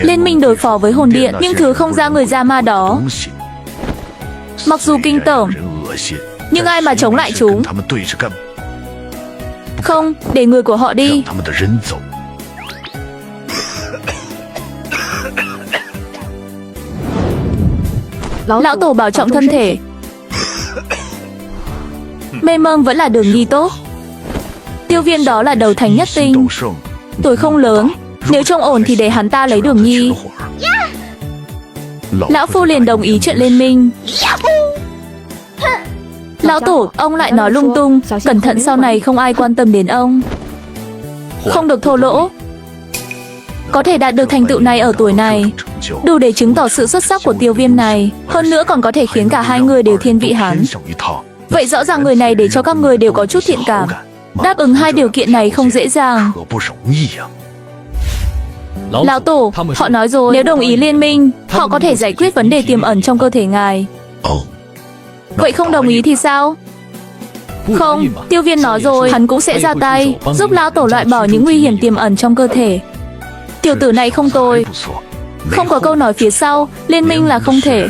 Speaker 9: Liên minh đối phó với Hồn Điện, nhưng thứ không ra người ra ma đó, mặc dù kinh tởm, nhưng ai mà chống lại chúng? Không, để người của họ đi. Lão Tổ bảo trọng thân thể. Mê mông vẫn là đường đi tốt. Tiêu Viêm đó là đầu thành nhất tinh, tuổi không lớn, nếu trông ổn thì để hắn ta lấy Đường Nhi. Lão Phu liền đồng ý chuyện liên minh. Lão Tổ, ông lại nói lung tung, cẩn thận sau này không ai quan tâm đến ông. Không được thô lỗ. Có thể đạt được thành tựu này ở tuổi này, đủ để chứng tỏ sự xuất sắc của Tiêu Viêm này. Hơn nữa còn có thể khiến cả hai người đều thiên vị hắn. Vậy rõ ràng người này để cho các người đều có chút thiện cảm. Đáp ứng hai điều kiện này không dễ dàng. Lão Tổ, họ nói rồi, nếu đồng ý liên minh, họ có thể giải quyết vấn đề tiềm ẩn trong cơ thể ngài. Vậy không đồng ý thì sao? Không, Tiêu Viêm nói rồi, hắn cũng sẽ ra tay, giúp Lão Tổ loại bỏ những nguy hiểm tiềm ẩn trong cơ thể. Tiểu tử này không tồi. Không có câu nói phía sau, liên minh là không thể.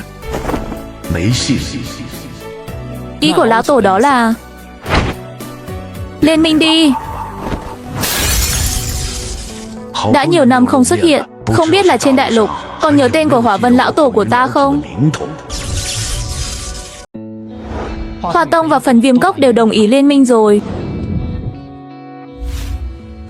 Speaker 9: Ý của Lão Tổ đó là liên minh đi. Đã nhiều năm không xuất hiện, không biết là trên đại lục còn nhớ tên của Hỏa Vân Lão Tổ của ta không? Hỏa Tông và Phần Viêm Cốc đều đồng ý liên minh rồi.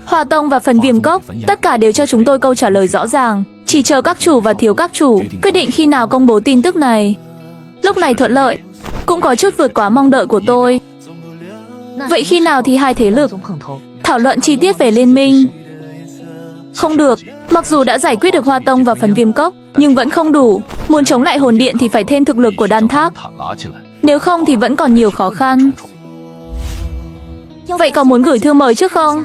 Speaker 9: Hỏa Tông và Phần Viêm Cốc tất cả đều cho chúng tôi câu trả lời rõ ràng, chỉ chờ các chủ và thiếu các chủ quyết định khi nào công bố tin tức này. Lúc này thuận lợi, cũng có chút vượt quá mong đợi của tôi. Vậy khi nào thì hai thế lực thảo luận chi tiết về liên minh? Không được, mặc dù đã giải quyết được Hoa Tông và Phần Viêm Cốc, nhưng vẫn không đủ. Muốn chống lại hồn điện thì phải thêm thực lực của Đan Tháp. Nếu không thì vẫn còn nhiều khó khăn. Vậy có muốn gửi thư mời trước không?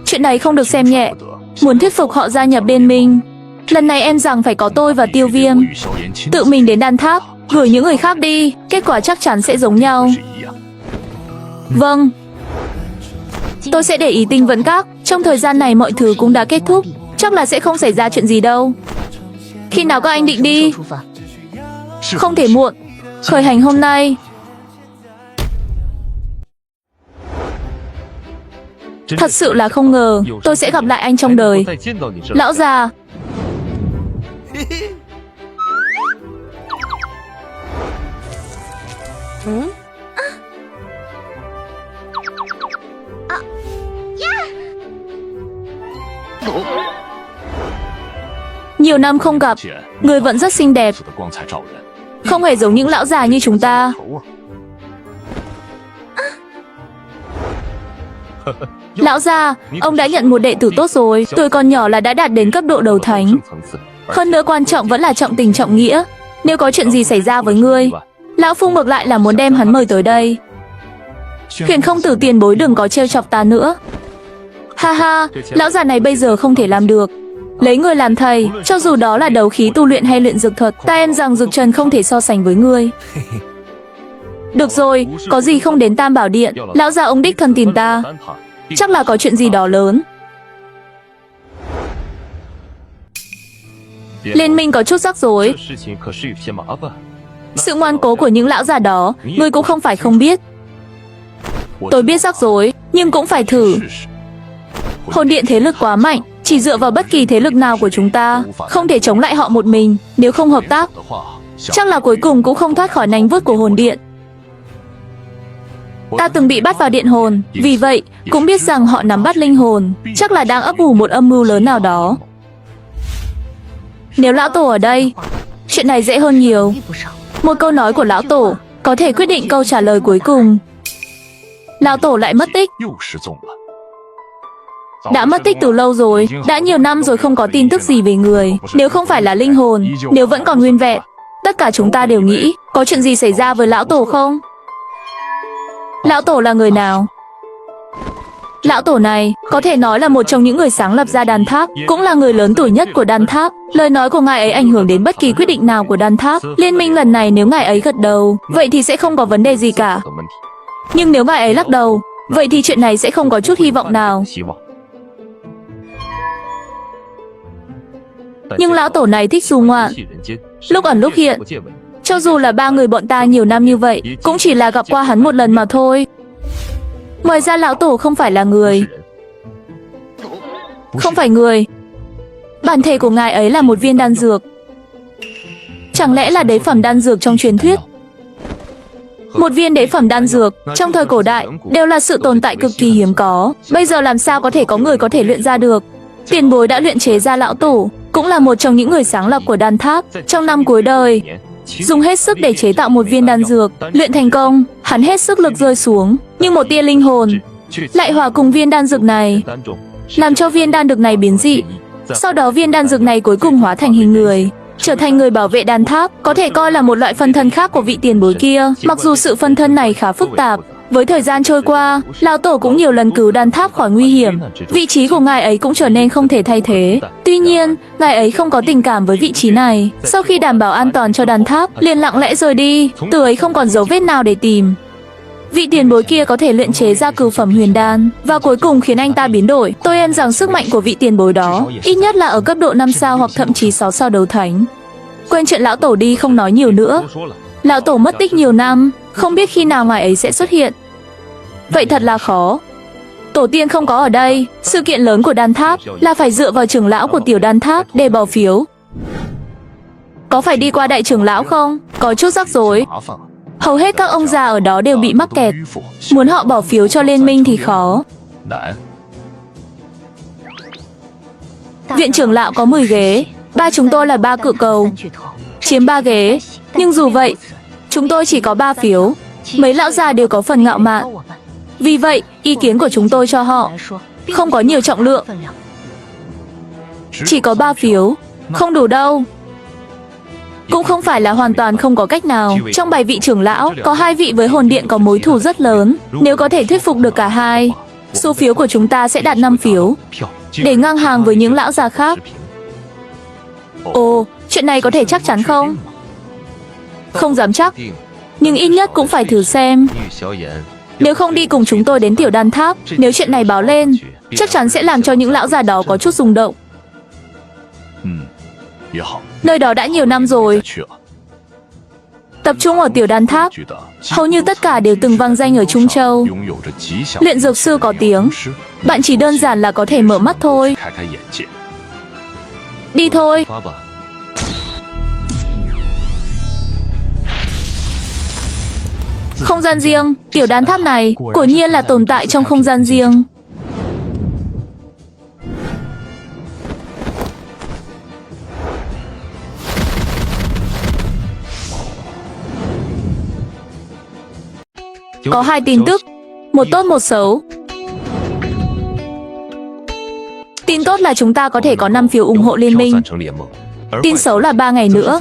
Speaker 9: Chuyện này không được xem nhẹ. Muốn thuyết phục họ gia nhập liên minh, lần này em rằng phải có tôi và Tiêu Viêm tự mình đến Đan Tháp, gửi những người khác đi, kết quả chắc chắn sẽ giống nhau. Vâng. Tôi sẽ để ý Tinh Vẫn Các. Trong thời gian này mọi thứ cũng đã kết thúc, chắc là sẽ không xảy ra chuyện gì đâu. Khi nào các anh định đi? Không thể muộn. Khởi hành hôm nay. Thật sự là không ngờ tôi sẽ gặp lại anh trong đời. Lão già. Nhiều năm không gặp, người vẫn rất xinh đẹp, không hề giống những lão già như chúng ta. Lão già, ông đã nhận một đệ tử tốt rồi. Tuổi còn nhỏ là đã đạt đến cấp độ đầu thánh. Hơn nữa quan trọng vẫn là trọng tình trọng nghĩa. Nếu có chuyện gì xảy ra với ngươi, Lão Phu ngược lại là muốn đem hắn mời tới đây. Huyền Không Tử tiền bối đừng có trêu chọc ta nữa. Ha ha, lão già này bây giờ không thể làm được. Lấy người làm thầy, cho dù đó là đấu khí tu luyện hay luyện dược thuật, ta em rằng dược trần không thể so sánh với ngươi. Được rồi, có gì không đến Tam Bảo Điện, lão già ông đích thân tìm ta. Chắc là có chuyện gì đó lớn. Liên minh có chút rắc rối. Sự ngoan cố của những lão già đó, ngươi cũng không phải không biết. Tôi biết rắc rối, nhưng cũng phải thử. Hồn điện thế lực quá mạnh, chỉ dựa vào bất kỳ thế lực nào của chúng ta, không thể chống lại họ một mình. Nếu không hợp tác, chắc là cuối cùng cũng không thoát khỏi nanh vuốt của hồn điện. Ta từng bị bắt vào điện hồn, vì vậy cũng biết rằng họ nắm bắt linh hồn, chắc là đang ấp ủ một âm mưu lớn nào đó. Nếu lão tổ ở đây, chuyện này dễ hơn nhiều. Một câu nói của lão tổ có thể quyết định câu trả lời cuối cùng. Lão tổ lại mất tích. Đã mất tích từ lâu rồi, đã nhiều năm rồi không có tin tức gì về người. Nếu không phải là linh hồn, nếu vẫn còn nguyên vẹn, tất cả chúng ta đều nghĩ có chuyện gì xảy ra với lão tổ không? Lão tổ là người nào? Lão tổ này có thể nói là một trong những người sáng lập ra Đan Tháp, cũng là người lớn tuổi nhất của Đan Tháp. Lời nói của ngài ấy ảnh hưởng đến bất kỳ quyết định nào của Đan Tháp. Liên minh lần này nếu ngài ấy gật đầu, vậy thì sẽ không có vấn đề gì cả. Nhưng nếu ngài ấy lắc đầu, vậy thì chuyện này sẽ không có chút hy vọng nào. Nhưng lão tổ này thích du ngoạn, lúc ẩn lúc hiện. Cho dù là ba người bọn ta nhiều năm như vậy, cũng chỉ là gặp qua hắn một lần mà thôi. Ngoài ra lão tổ không phải là người. Không phải người. Bản thể của ngài ấy là một viên đan dược. Chẳng lẽ là đế phẩm đan dược trong truyền thuyết? Một viên đế phẩm đan dược trong thời cổ đại đều là sự tồn tại cực kỳ hiếm có. Bây giờ làm sao có thể có người có thể luyện ra được? Tiền bối đã luyện chế ra lão tổ, cũng là một trong những người sáng lập của đan tháp. Trong năm cuối đời, dùng hết sức để chế tạo một viên đan dược, luyện thành công, hắn hết sức lực rơi xuống, nhưng một tia linh hồn lại hòa cùng viên đan dược này, làm cho viên đan dược này biến dị. Sau đó viên đan dược này cuối cùng hóa thành hình người, trở thành người bảo vệ đan tháp, có thể coi là một loại phân thân khác của vị tiền bối kia. Mặc dù sự phân thân này khá phức tạp, với thời gian trôi qua, lão tổ cũng nhiều lần cứu đan tháp khỏi nguy hiểm, vị trí của ngài ấy cũng trở nên không thể thay thế. Tuy nhiên, ngài ấy không có tình cảm với vị trí này. Sau khi đảm bảo an toàn cho đan tháp, liền lặng lẽ rời đi, từ ấy không còn dấu vết nào để tìm. Vị tiền bối kia có thể luyện chế ra cửu phẩm huyền đan, và cuối cùng khiến anh ta biến đổi. Tôi em rằng sức mạnh của vị tiền bối đó ít nhất là ở cấp độ 5 sao hoặc thậm chí 6 sao đấu thánh. Quên chuyện lão tổ đi, không nói nhiều nữa. Lão tổ mất tích nhiều năm, không biết khi nào ngài ấy sẽ xuất hiện. Vậy thật là khó. Tổ tiên không có ở đây, sự kiện lớn của đan tháp là phải dựa vào trưởng lão của tiểu đan tháp để bỏ phiếu. Có phải đi qua đại trưởng lão không? Có chút rắc rối. Hầu hết các ông già ở đó đều bị mắc kẹt. Muốn họ bỏ phiếu cho liên minh thì khó. Viện trưởng lão có 10 ghế, ba chúng tôi là 3 cự cầu, chiếm 3 ghế. Nhưng dù vậy, chúng tôi chỉ có 3 phiếu. Mấy lão già đều có phần ngạo mạn. Vì vậy, ý kiến của chúng tôi cho họ không có nhiều trọng lượng. Chỉ có 3 phiếu, không đủ đâu. Cũng không phải là hoàn toàn không có cách nào. Trong 7 vị trưởng lão, có 2 vị với hồn điện có mối thù rất lớn. Nếu có thể thuyết phục được cả hai, số phiếu của chúng ta sẽ đạt 5 phiếu, để ngang hàng với những lão già khác. Ồ, chuyện này có thể chắc chắn không? Không dám chắc, nhưng ít nhất cũng phải thử xem. Nếu không đi cùng chúng tôi đến tiểu đan tháp, nếu chuyện này báo lên, chắc chắn sẽ làm cho những lão già đó có chút rung động. Nơi đó đã nhiều năm rồi. Tập trung ở tiểu đan tháp, hầu như tất cả đều từng vang danh ở Trung Châu. Luyện dược sư có tiếng, bạn chỉ đơn giản là có thể mở mắt thôi. Đi thôi. Không gian riêng, tiểu đan tháp này quả nhiên là tồn tại trong không gian riêng. Có 2 tin tức, một tốt một xấu. Tin tốt là chúng ta có thể có 5 phiếu ủng hộ liên minh. Tin xấu là 3 ngày nữa,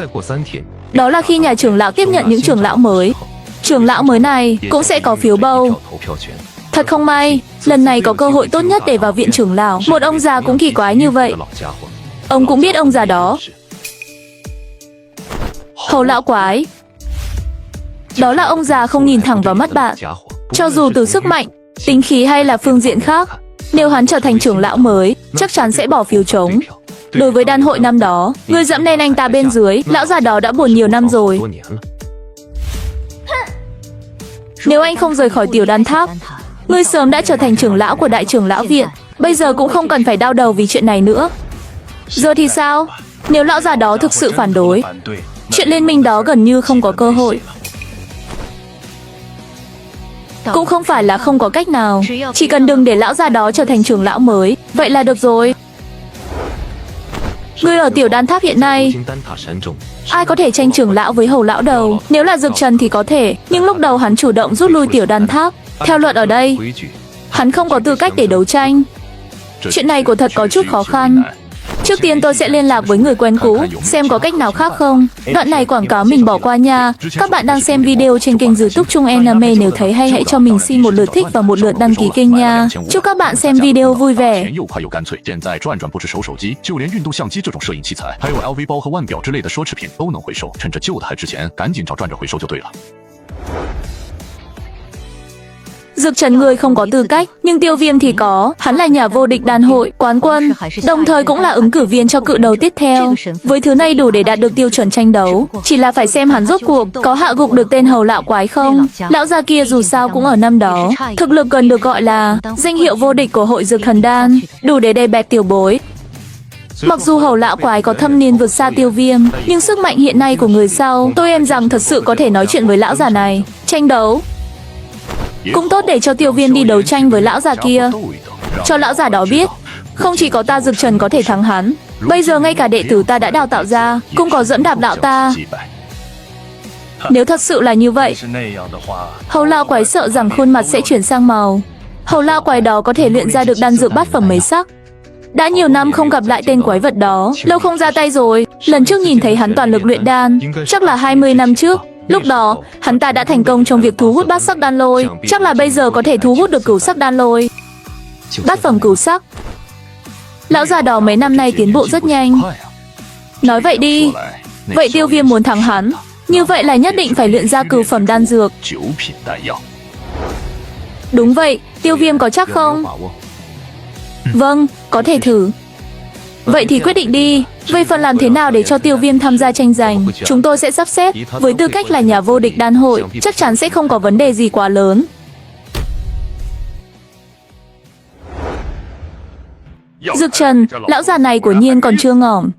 Speaker 9: đó là khi nhà trưởng lão tiếp nhận những trưởng lão mới. Trưởng lão mới này cũng sẽ có phiếu bầu. Thật không may, lần này có cơ hội tốt nhất để vào viện trưởng lão. Một ông già cũng kỳ quái như vậy. Ông cũng biết ông già đó. Hầu lão quái. Đó là ông già không nhìn thẳng vào mắt bạn. Cho dù từ sức mạnh, tính khí hay là phương diện khác, nếu hắn trở thành trưởng lão mới, chắc chắn sẽ bỏ phiếu trống. Đối với đan hội năm đó, người dẫm lên anh ta bên dưới, lão già đó đã buồn nhiều năm rồi. Nếu anh không rời khỏi tiểu đan tháp, ngươi sớm đã trở thành trưởng lão của đại trưởng lão viện. Bây giờ cũng không cần phải đau đầu vì chuyện này nữa. Giờ thì sao? Nếu lão già đó thực sự phản đối, chuyện liên minh đó gần như không có cơ hội. Cũng không phải là không có cách nào, chỉ cần đừng để lão già đó trở thành trưởng lão mới, vậy là được rồi. Ngươi ở tiểu đan tháp hiện nay, ai có thể tranh trưởng lão với hầu lão đầu? Nếu là Dực Trần thì có thể, nhưng lúc đầu hắn chủ động rút lui tiểu đan tháp. Theo luật ở đây, hắn không có tư cách để đấu tranh. Chuyện này của thật có chút khó khăn. Trước tiên tôi sẽ liên lạc với người quen cũ, xem có cách nào khác không. Đoạn này quảng cáo mình bỏ qua nha. Các bạn đang xem video trên kênh YouTube Trung Anime, nếu thấy hay hãy cho mình xin một lượt thích và một lượt đăng ký kênh nha. Chúc các bạn xem video vui vẻ. Dực Trần người không có tư cách, nhưng Tiêu Viêm thì có. Hắn là nhà vô địch đan hội, quán quân, đồng thời cũng là ứng cử viên cho cự đấu tiếp theo. Với thứ này đủ để đạt được tiêu chuẩn tranh đấu. Chỉ là phải xem hắn rốt cuộc có hạ gục được tên hầu lão quái không. Lão già kia dù sao cũng ở năm đó, thực lực gần được gọi là danh hiệu vô địch của hội Dược Thần Đan, đủ để đè bẹp tiểu bối. Mặc dù Hầu lão quái có thâm niên vượt xa Tiêu Viêm, nhưng sức mạnh hiện nay của người sau, tôi em rằng thật sự có thể nói chuyện với lão già này, tranh đấu. Cũng tốt để cho Tiêu Viêm đi đấu tranh với lão già kia, cho lão già đó biết, không chỉ có ta Dực Trần có thể thắng hắn, bây giờ ngay cả đệ tử ta đã đào tạo ra, cũng có dẫn đạp đạo ta. Nếu thật sự là như vậy, Hầu lão quái sợ rằng khuôn mặt sẽ chuyển sang màu. Hầu lão quái đó có thể luyện ra được đan dược bát phẩm mấy sắc. Đã nhiều năm không gặp lại tên quái vật đó, lâu không ra tay rồi. Lần trước nhìn thấy hắn toàn lực luyện đan, chắc là 20 năm trước. Lúc đó, hắn ta đã thành công trong việc thu hút bát sắc đan lôi, chắc là bây giờ có thể thu hút được cửu sắc đan lôi. Bát phẩm cửu sắc. Lão già đó mấy năm nay tiến bộ rất nhanh. Nói vậy đi, vậy Tiêu Viêm muốn thắng hắn, như vậy là nhất định phải luyện ra cửu phẩm đan dược. Đúng vậy, Tiêu Viêm có chắc không? Vâng, có thể thử. Vậy thì quyết định đi. Về phần làm thế nào để cho Tiêu Viêm tham gia tranh giành, chúng tôi sẽ sắp xếp. Với tư cách là nhà vô địch đan hội, chắc chắn sẽ không có vấn đề gì quá lớn. Dực Trần, lão già này của Nhiên còn chưa ngỏm.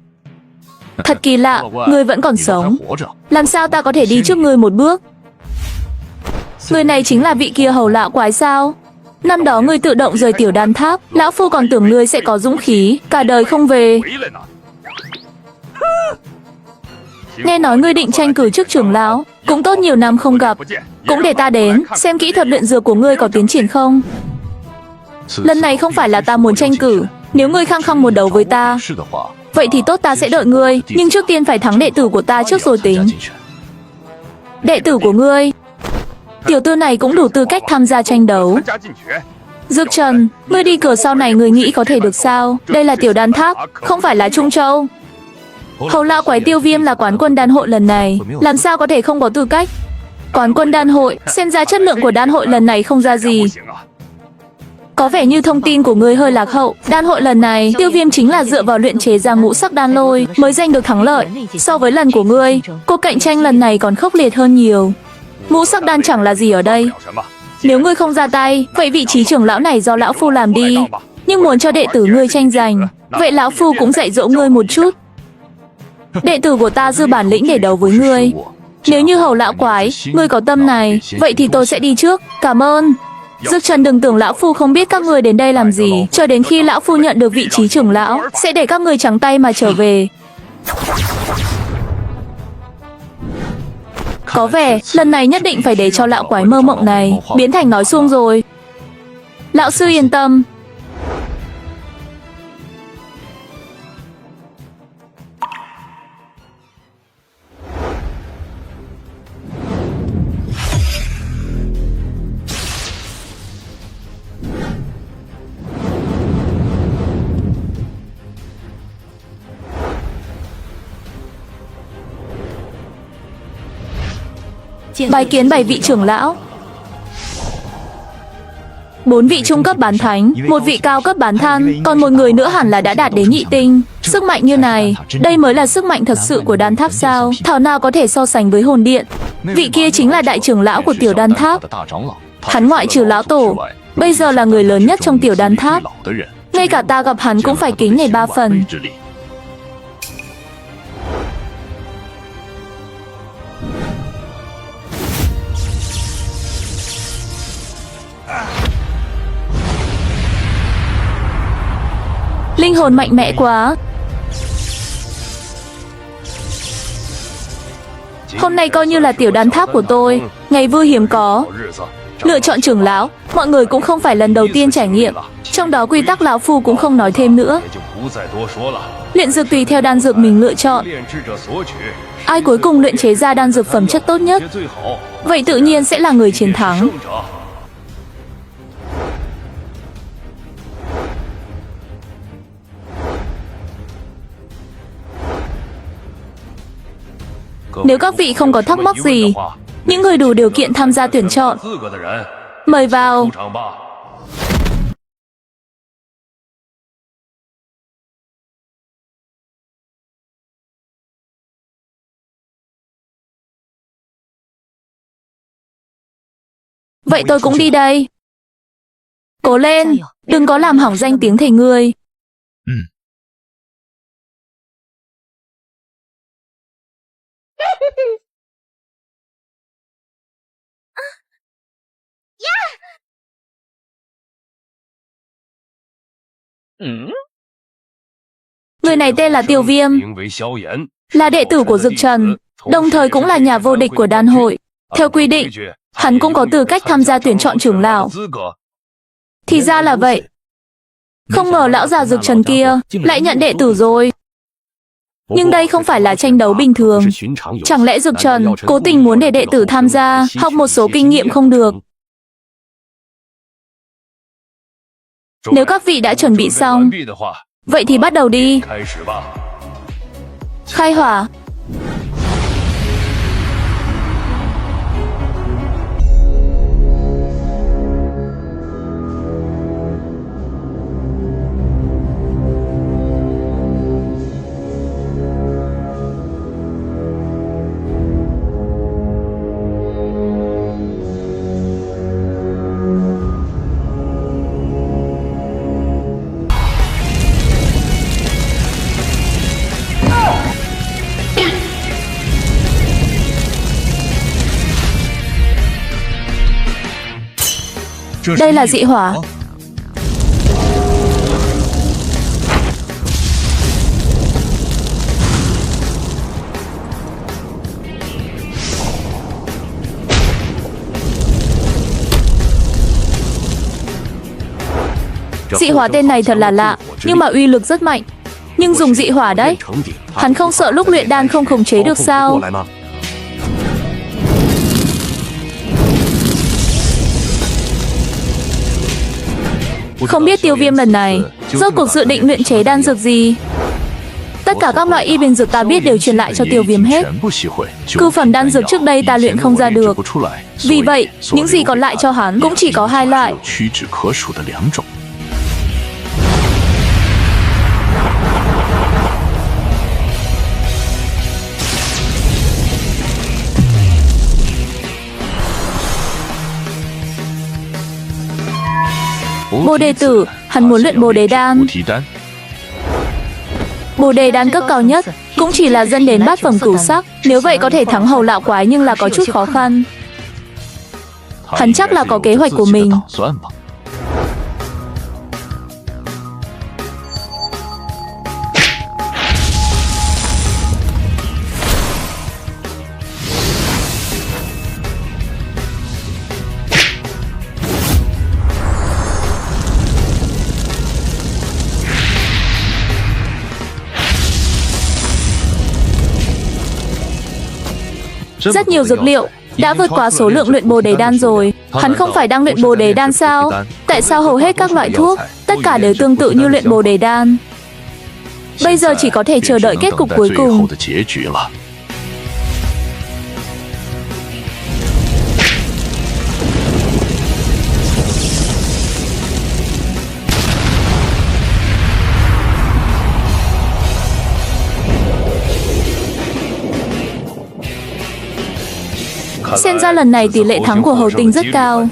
Speaker 9: Thật kỳ lạ, ngươi vẫn còn sống. Làm sao ta có thể đi trước ngươi một bước? Người này chính là vị kia Hầu lão quái sao? Năm đó ngươi tự động rời Tiểu Đan Tháp, lão phu còn tưởng ngươi sẽ có dũng khí, cả đời không về. Nghe nói ngươi định tranh cử chức trưởng lão, cũng tốt nhiều năm không gặp. Cũng để ta đến, xem kỹ thuật luyện dược của ngươi có tiến triển không. Lần này không phải là ta muốn tranh cử, nếu ngươi khăng khăng muốn đấu với ta, vậy thì tốt, ta sẽ đợi ngươi, nhưng trước tiên phải thắng đệ tử của ta trước rồi tính. Đệ tử của ngươi? Tiểu tử này cũng đủ tư cách tham gia tranh đấu. Dực Trần, ngươi đi cửa sau này ngươi nghĩ có thể được sao? Đây là Tiểu Đan Tháp, không phải là Trung Châu. Hầu lão quái Tiêu Viêm là quán quân đan hội lần này, làm sao có thể không có tư cách? Quán quân đan hội, xem ra chất lượng của đan hội lần này không ra gì. Có vẻ như thông tin của ngươi hơi lạc hậu. Đan hội lần này, Tiêu Viêm chính là dựa vào luyện chế ra ngũ sắc đan lôi mới giành được thắng lợi. So với lần của ngươi, cuộc cạnh tranh lần này còn khốc liệt hơn nhiều. Ngũ sắc đan chẳng là gì ở đây. Nếu ngươi không ra tay, vậy vị trí trưởng lão này do lão phu làm đi. Nhưng muốn cho đệ tử ngươi tranh giành, vậy lão phu cũng dạy dỗ ngươi một chút. Đệ tử của ta dư bản lĩnh để đấu với ngươi. Nếu như Hầu lão quái, ngươi có tâm này, vậy thì tôi sẽ đi trước. Cảm ơn. Dực Trần, đừng tưởng lão phu không biết các ngươi đến đây làm gì. Chờ đến khi lão phu nhận được vị trí trưởng lão, sẽ để các ngươi trắng tay mà trở về. Có vẻ, lần này nhất định phải để cho lão quái mơ mộng này biến thành nói suông rồi. Lão sư yên tâm. Bái kiến 7 vị trưởng lão. 4 vị trung cấp bán thánh, 1 vị cao cấp bán than, còn 1 người nữa hẳn là đã đạt đến nhị tinh. Sức mạnh như này, đây mới là sức mạnh thật sự của đan tháp sao? Thảo nào có thể so sánh với hồn điện. Vị kia chính là đại trưởng lão của Tiểu Đan Tháp. Hắn ngoại trừ lão tổ, bây giờ là người lớn nhất trong Tiểu Đan Tháp. Ngay cả ta gặp hắn cũng phải kính nể 3 phần. Linh hồn mạnh mẽ quá. Hôm nay coi như là Tiểu Đan Tháp của tôi, ngày vui hiếm có. Lựa chọn trưởng lão, mọi người cũng không phải lần đầu tiên trải nghiệm. Trong đó quy tắc lão phu cũng không nói thêm nữa. Luyện dược tùy theo đan dược mình lựa chọn. Ai cuối cùng luyện chế ra đan dược phẩm chất tốt nhất, vậy tự nhiên sẽ là người chiến thắng. Nếu các vị không có thắc mắc gì, những người đủ điều kiện tham gia tuyển chọn, mời vào. Vậy tôi cũng đi đây. Cố lên, đừng có làm hỏng danh tiếng thầy ngươi. Người này tên là Tiêu Viêm, là đệ tử của Dực Trần, đồng thời cũng là nhà vô địch của đan hội. Theo quy định, hắn cũng có tư cách tham gia tuyển chọn trưởng lão. Thì ra là vậy. Không ngờ lão già Dực Trần kia lại nhận đệ tử rồi. Nhưng đây không phải là tranh đấu bình thường. Chẳng lẽ Dực Trần cố tình muốn để đệ tử tham gia, học một số kinh nghiệm không được? Nếu các vị đã chuẩn bị xong, vậy thì bắt đầu đi. Khai hỏa. Đây là dị hỏa. Dị hỏa tên này thật là lạ, nhưng mà uy lực rất mạnh. Nhưng dùng dị hỏa đấy, hắn không sợ lúc luyện đan không khống chế được sao? Không biết Tiêu Viêm lần này rốt cuộc dự định luyện chế đan dược gì? Tất cả các loại y bình dược ta biết đều truyền lại cho Tiêu Viêm hết. Cư phẩm đan dược trước đây ta luyện không ra được. Vì vậy, những gì còn lại cho hắn cũng chỉ có 2 loại. Bồ đề tử, hắn muốn luyện Bồ đề đan. Bồ đề đan cấp cao nhất cũng chỉ là dẫn đến bát phẩm cửu sắc. Nếu vậy có thể thắng hầu lão quái nhưng là có chút khó khăn. Hắn chắc là có kế hoạch của mình. Rất nhiều dược liệu đã vượt quá số lượng luyện Bồ đề đan rồi. Hắn không phải đang luyện Bồ đề đan sao? Tại sao hầu hết các loại thuốc tất cả đều tương tự như luyện Bồ đề đan? Bây giờ chỉ có thể chờ đợi kết cục cuối cùng. Xem ra lần này tỷ lệ thắng của Hầu Tinh rất cao.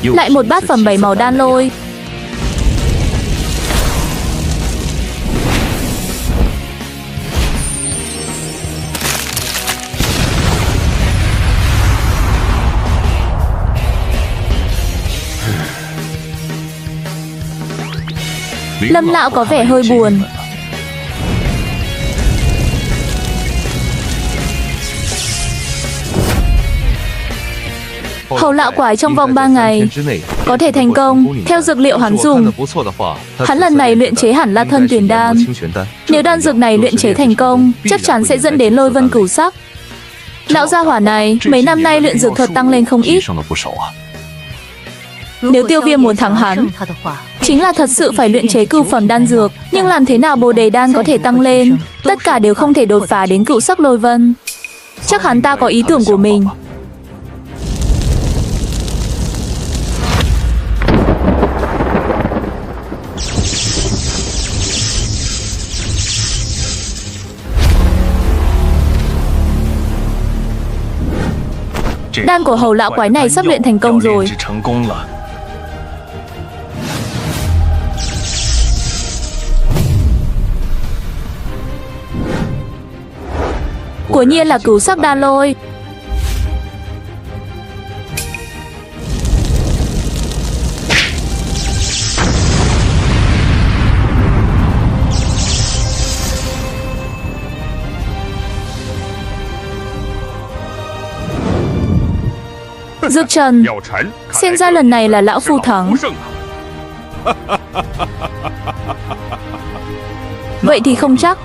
Speaker 9: Lại một bát phẩm 7 màu đan lôi. Lâm lão có vẻ hơi buồn. Hầu lão quái trong vòng 3 ngày có thể thành công. Theo dược liệu hắn dùng, hắn lần này luyện chế hẳn là thân tuyển đan. Nếu đan dược này luyện chế thành công, chắc chắn sẽ dẫn đến lôi vân cửu sắc. Lão gia hỏa này mấy năm nay luyện dược thuật tăng lên không ít. Nếu Tiêu Viêm muốn thắng hắn, chính là thật sự phải luyện chế cửu phẩm đan dược. Nhưng làm thế nào Bồ đề đan có thể tăng lên? Tất cả đều không thể đột phá đến cửu sắc lôi vân. Chắc hắn ta có ý tưởng của mình. Đan của hầu lão quái này sắp luyện thành công rồi. Quả nhiên là cửu sắc đan lôi. Dược Trần, xem ra lần này là lão phu thắng. Vậy thì không chắc.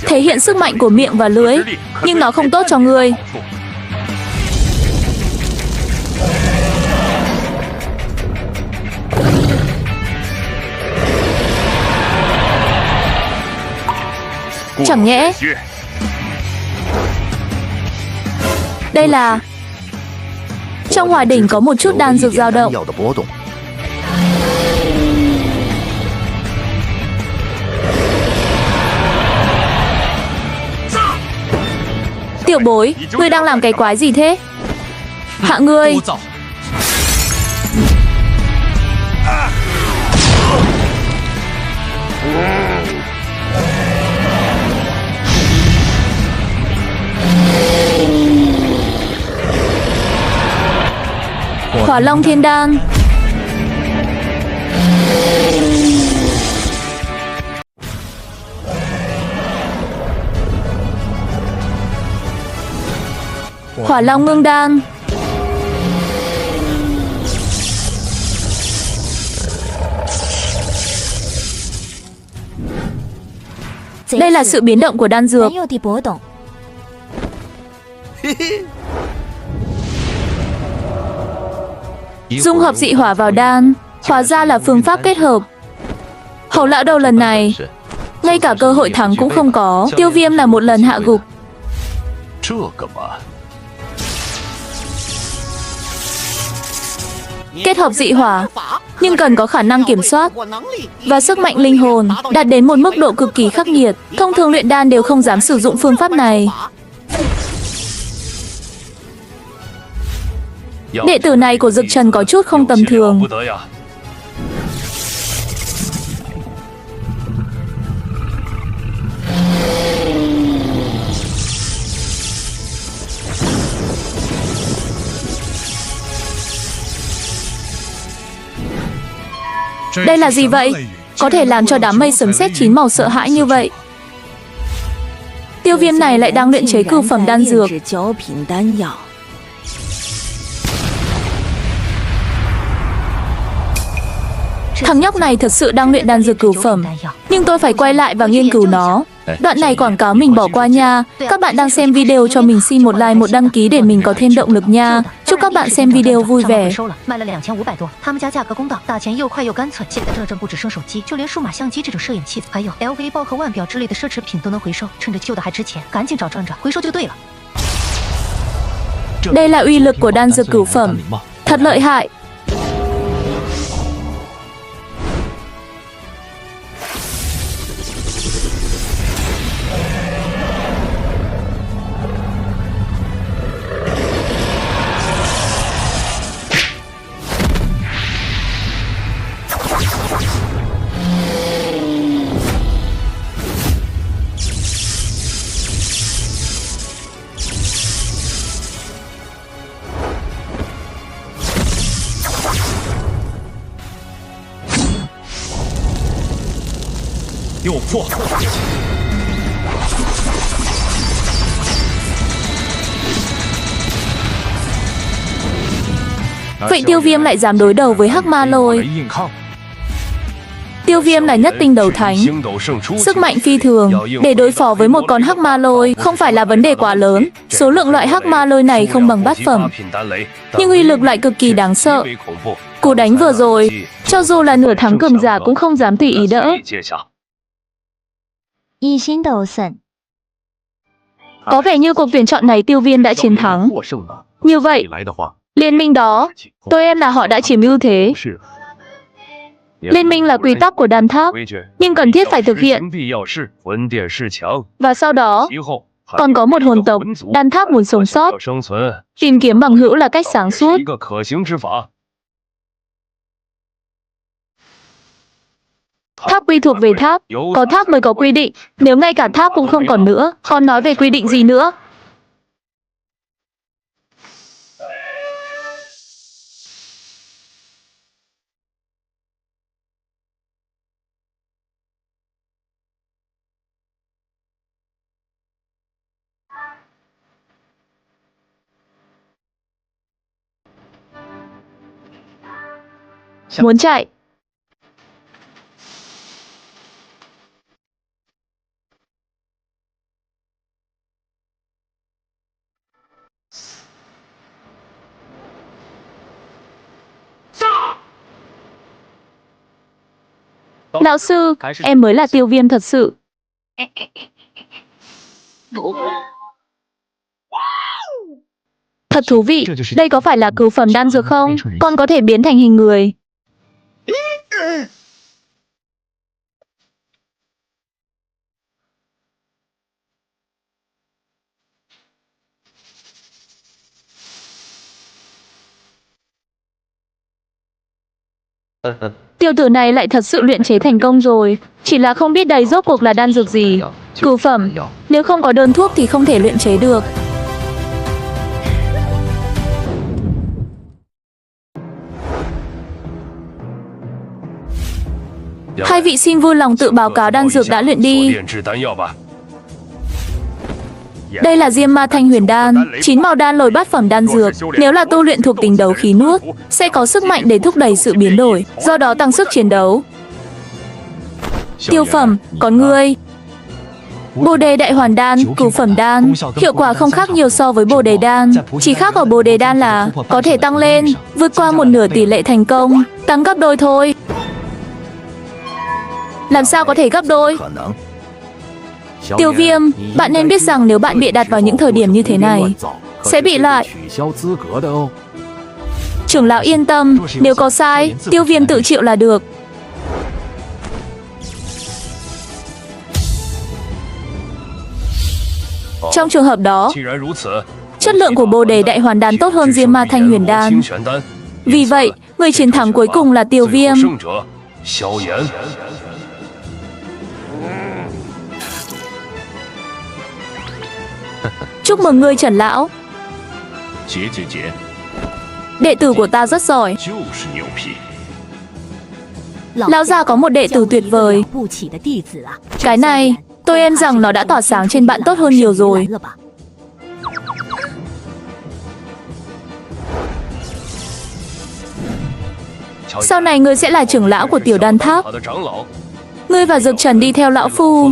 Speaker 9: Thể hiện sức mạnh của miệng và lưỡi, nhưng nó không tốt cho ngươi. Chẳng nhẽ đây là... Trong hỏa đỉnh có một chút đan dược dao động. Tiểu bối, ngươi đang làm cái quái gì thế? Hạ ngươi. Hỏa Long Thiên Đan. Hỏa Long Ngưng Đan. Đây là sự biến động của đan dược. Dung hợp dị hỏa vào đan, hóa ra là phương pháp kết hợp. Hầu lão đầu lần này ngay cả cơ hội thắng cũng không có. Tiêu Viêm là một lần hạ gục. Kết hợp dị hỏa, nhưng cần có khả năng kiểm soát và sức mạnh linh hồn đạt đến một mức độ cực kỳ khắc nghiệt. Thông thường luyện đan đều không dám sử dụng phương pháp này. Đệ tử này của Dực Trần có chút không tầm thường. Đây là gì vậy? Có thể làm cho đám mây sấm sét chín màu sợ hãi như vậy. Tiêu Viêm này lại đang luyện chế cửu phẩm đan dược. Thằng nhóc này thật sự đang luyện đan dược cửu phẩm. Nhưng tôi phải quay lại và nghiên cứu nó. Đoạn này quảng cáo mình bỏ qua nha. Các bạn đang xem video cho mình xin một like, một đăng ký để mình có thêm động lực nha. Chúc các bạn xem video vui vẻ. Đây là uy lực của đan dược cửu phẩm. Thật lợi hại. Vậy Tiêu Viêm lại dám đối đầu với Hắc Ma Lôi. Tiêu Viêm là nhất tinh đấu thánh, sức mạnh phi thường. Để đối phó với một con Hắc Ma Lôi không phải là vấn đề quá lớn. Số lượng loại Hắc Ma Lôi này không bằng bát phẩm, nhưng uy lực lại cực kỳ đáng sợ. Cú đánh vừa rồi, cho dù là nửa thắng cường giả cũng không dám tùy ý đỡ. Có vẻ như cuộc tuyển chọn này Tiêu Viêm đã chiến thắng. Như vậy, liên minh đó, tôi em là họ đã chiếm ưu thế. Liên minh là quy tắc của đàn tháp, nhưng cần thiết phải thực hiện. Và sau đó, còn có một hồn tộc, đàn tháp muốn sống sót. Tìm kiếm bằng hữu là cách sáng suốt. Tháp quy thuộc về tháp, có tháp mới có quy định. Nếu ngay cả tháp cũng không còn nữa, còn nói về quy định gì nữa? Muốn chạy. Lão sư, em mới là tiêu viêm thật sự. Thật thú vị, đây có phải là cửu phẩm đan dược không? Con có thể biến thành hình người. Tiểu tử này lại thật sự luyện chế thành công rồi. Chỉ là không biết đây rốt cuộc là đan dược gì. Cửu phẩm, nếu không có đơn thuốc thì không thể luyện chế được. Hai vị xin vui lòng tự báo cáo đan dược đã luyện đi. Đây là Diêm Ma Thanh Huyền Đan, 9 màu đan lồi bát phẩm đan dược. Nếu là tu luyện thuộc tính đấu khí nuốt, sẽ có sức mạnh để thúc đẩy sự biến đổi, do đó tăng sức chiến đấu. Tiêu phẩm, còn ngươi. Bồ đề đại hoàn đan, cửu phẩm đan, hiệu quả không khác nhiều so với bồ đề đan. Chỉ khác ở bồ đề đan là có thể tăng lên, vượt qua một nửa tỷ lệ thành công, tăng gấp đôi thôi. Làm sao có thể gấp đôi? Tiêu viêm, bạn nên biết rằng nếu bạn bịa đặt vào những thời điểm như thế này, sẽ bị loại. Trưởng lão yên tâm, nếu có sai, tiêu viêm tự chịu là được. Trong trường hợp đó, chất lượng của bồ đề đại hoàn đan tốt hơn Diêm Ma Thanh Huyền Đan. Vì vậy, người chiến thắng cuối cùng là tiêu viêm. Chúc mừng ngươi Trần lão. Đệ tử của ta rất giỏi. Lão già có một đệ tử tuyệt vời. Cái này, tôi em rằng nó đã tỏa sáng trên bạn tốt hơn nhiều rồi. Sau này ngươi sẽ là trưởng lão của tiểu đan tháp. Ngươi và Dược Trần đi theo lão phu.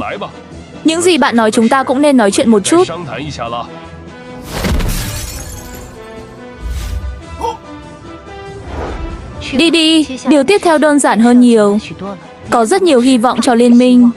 Speaker 9: Những gì bạn nói chúng ta cũng nên nói chuyện một chút. Đi đi, điều tiếp theo đơn giản hơn nhiều. Có rất nhiều hy vọng cho liên minh.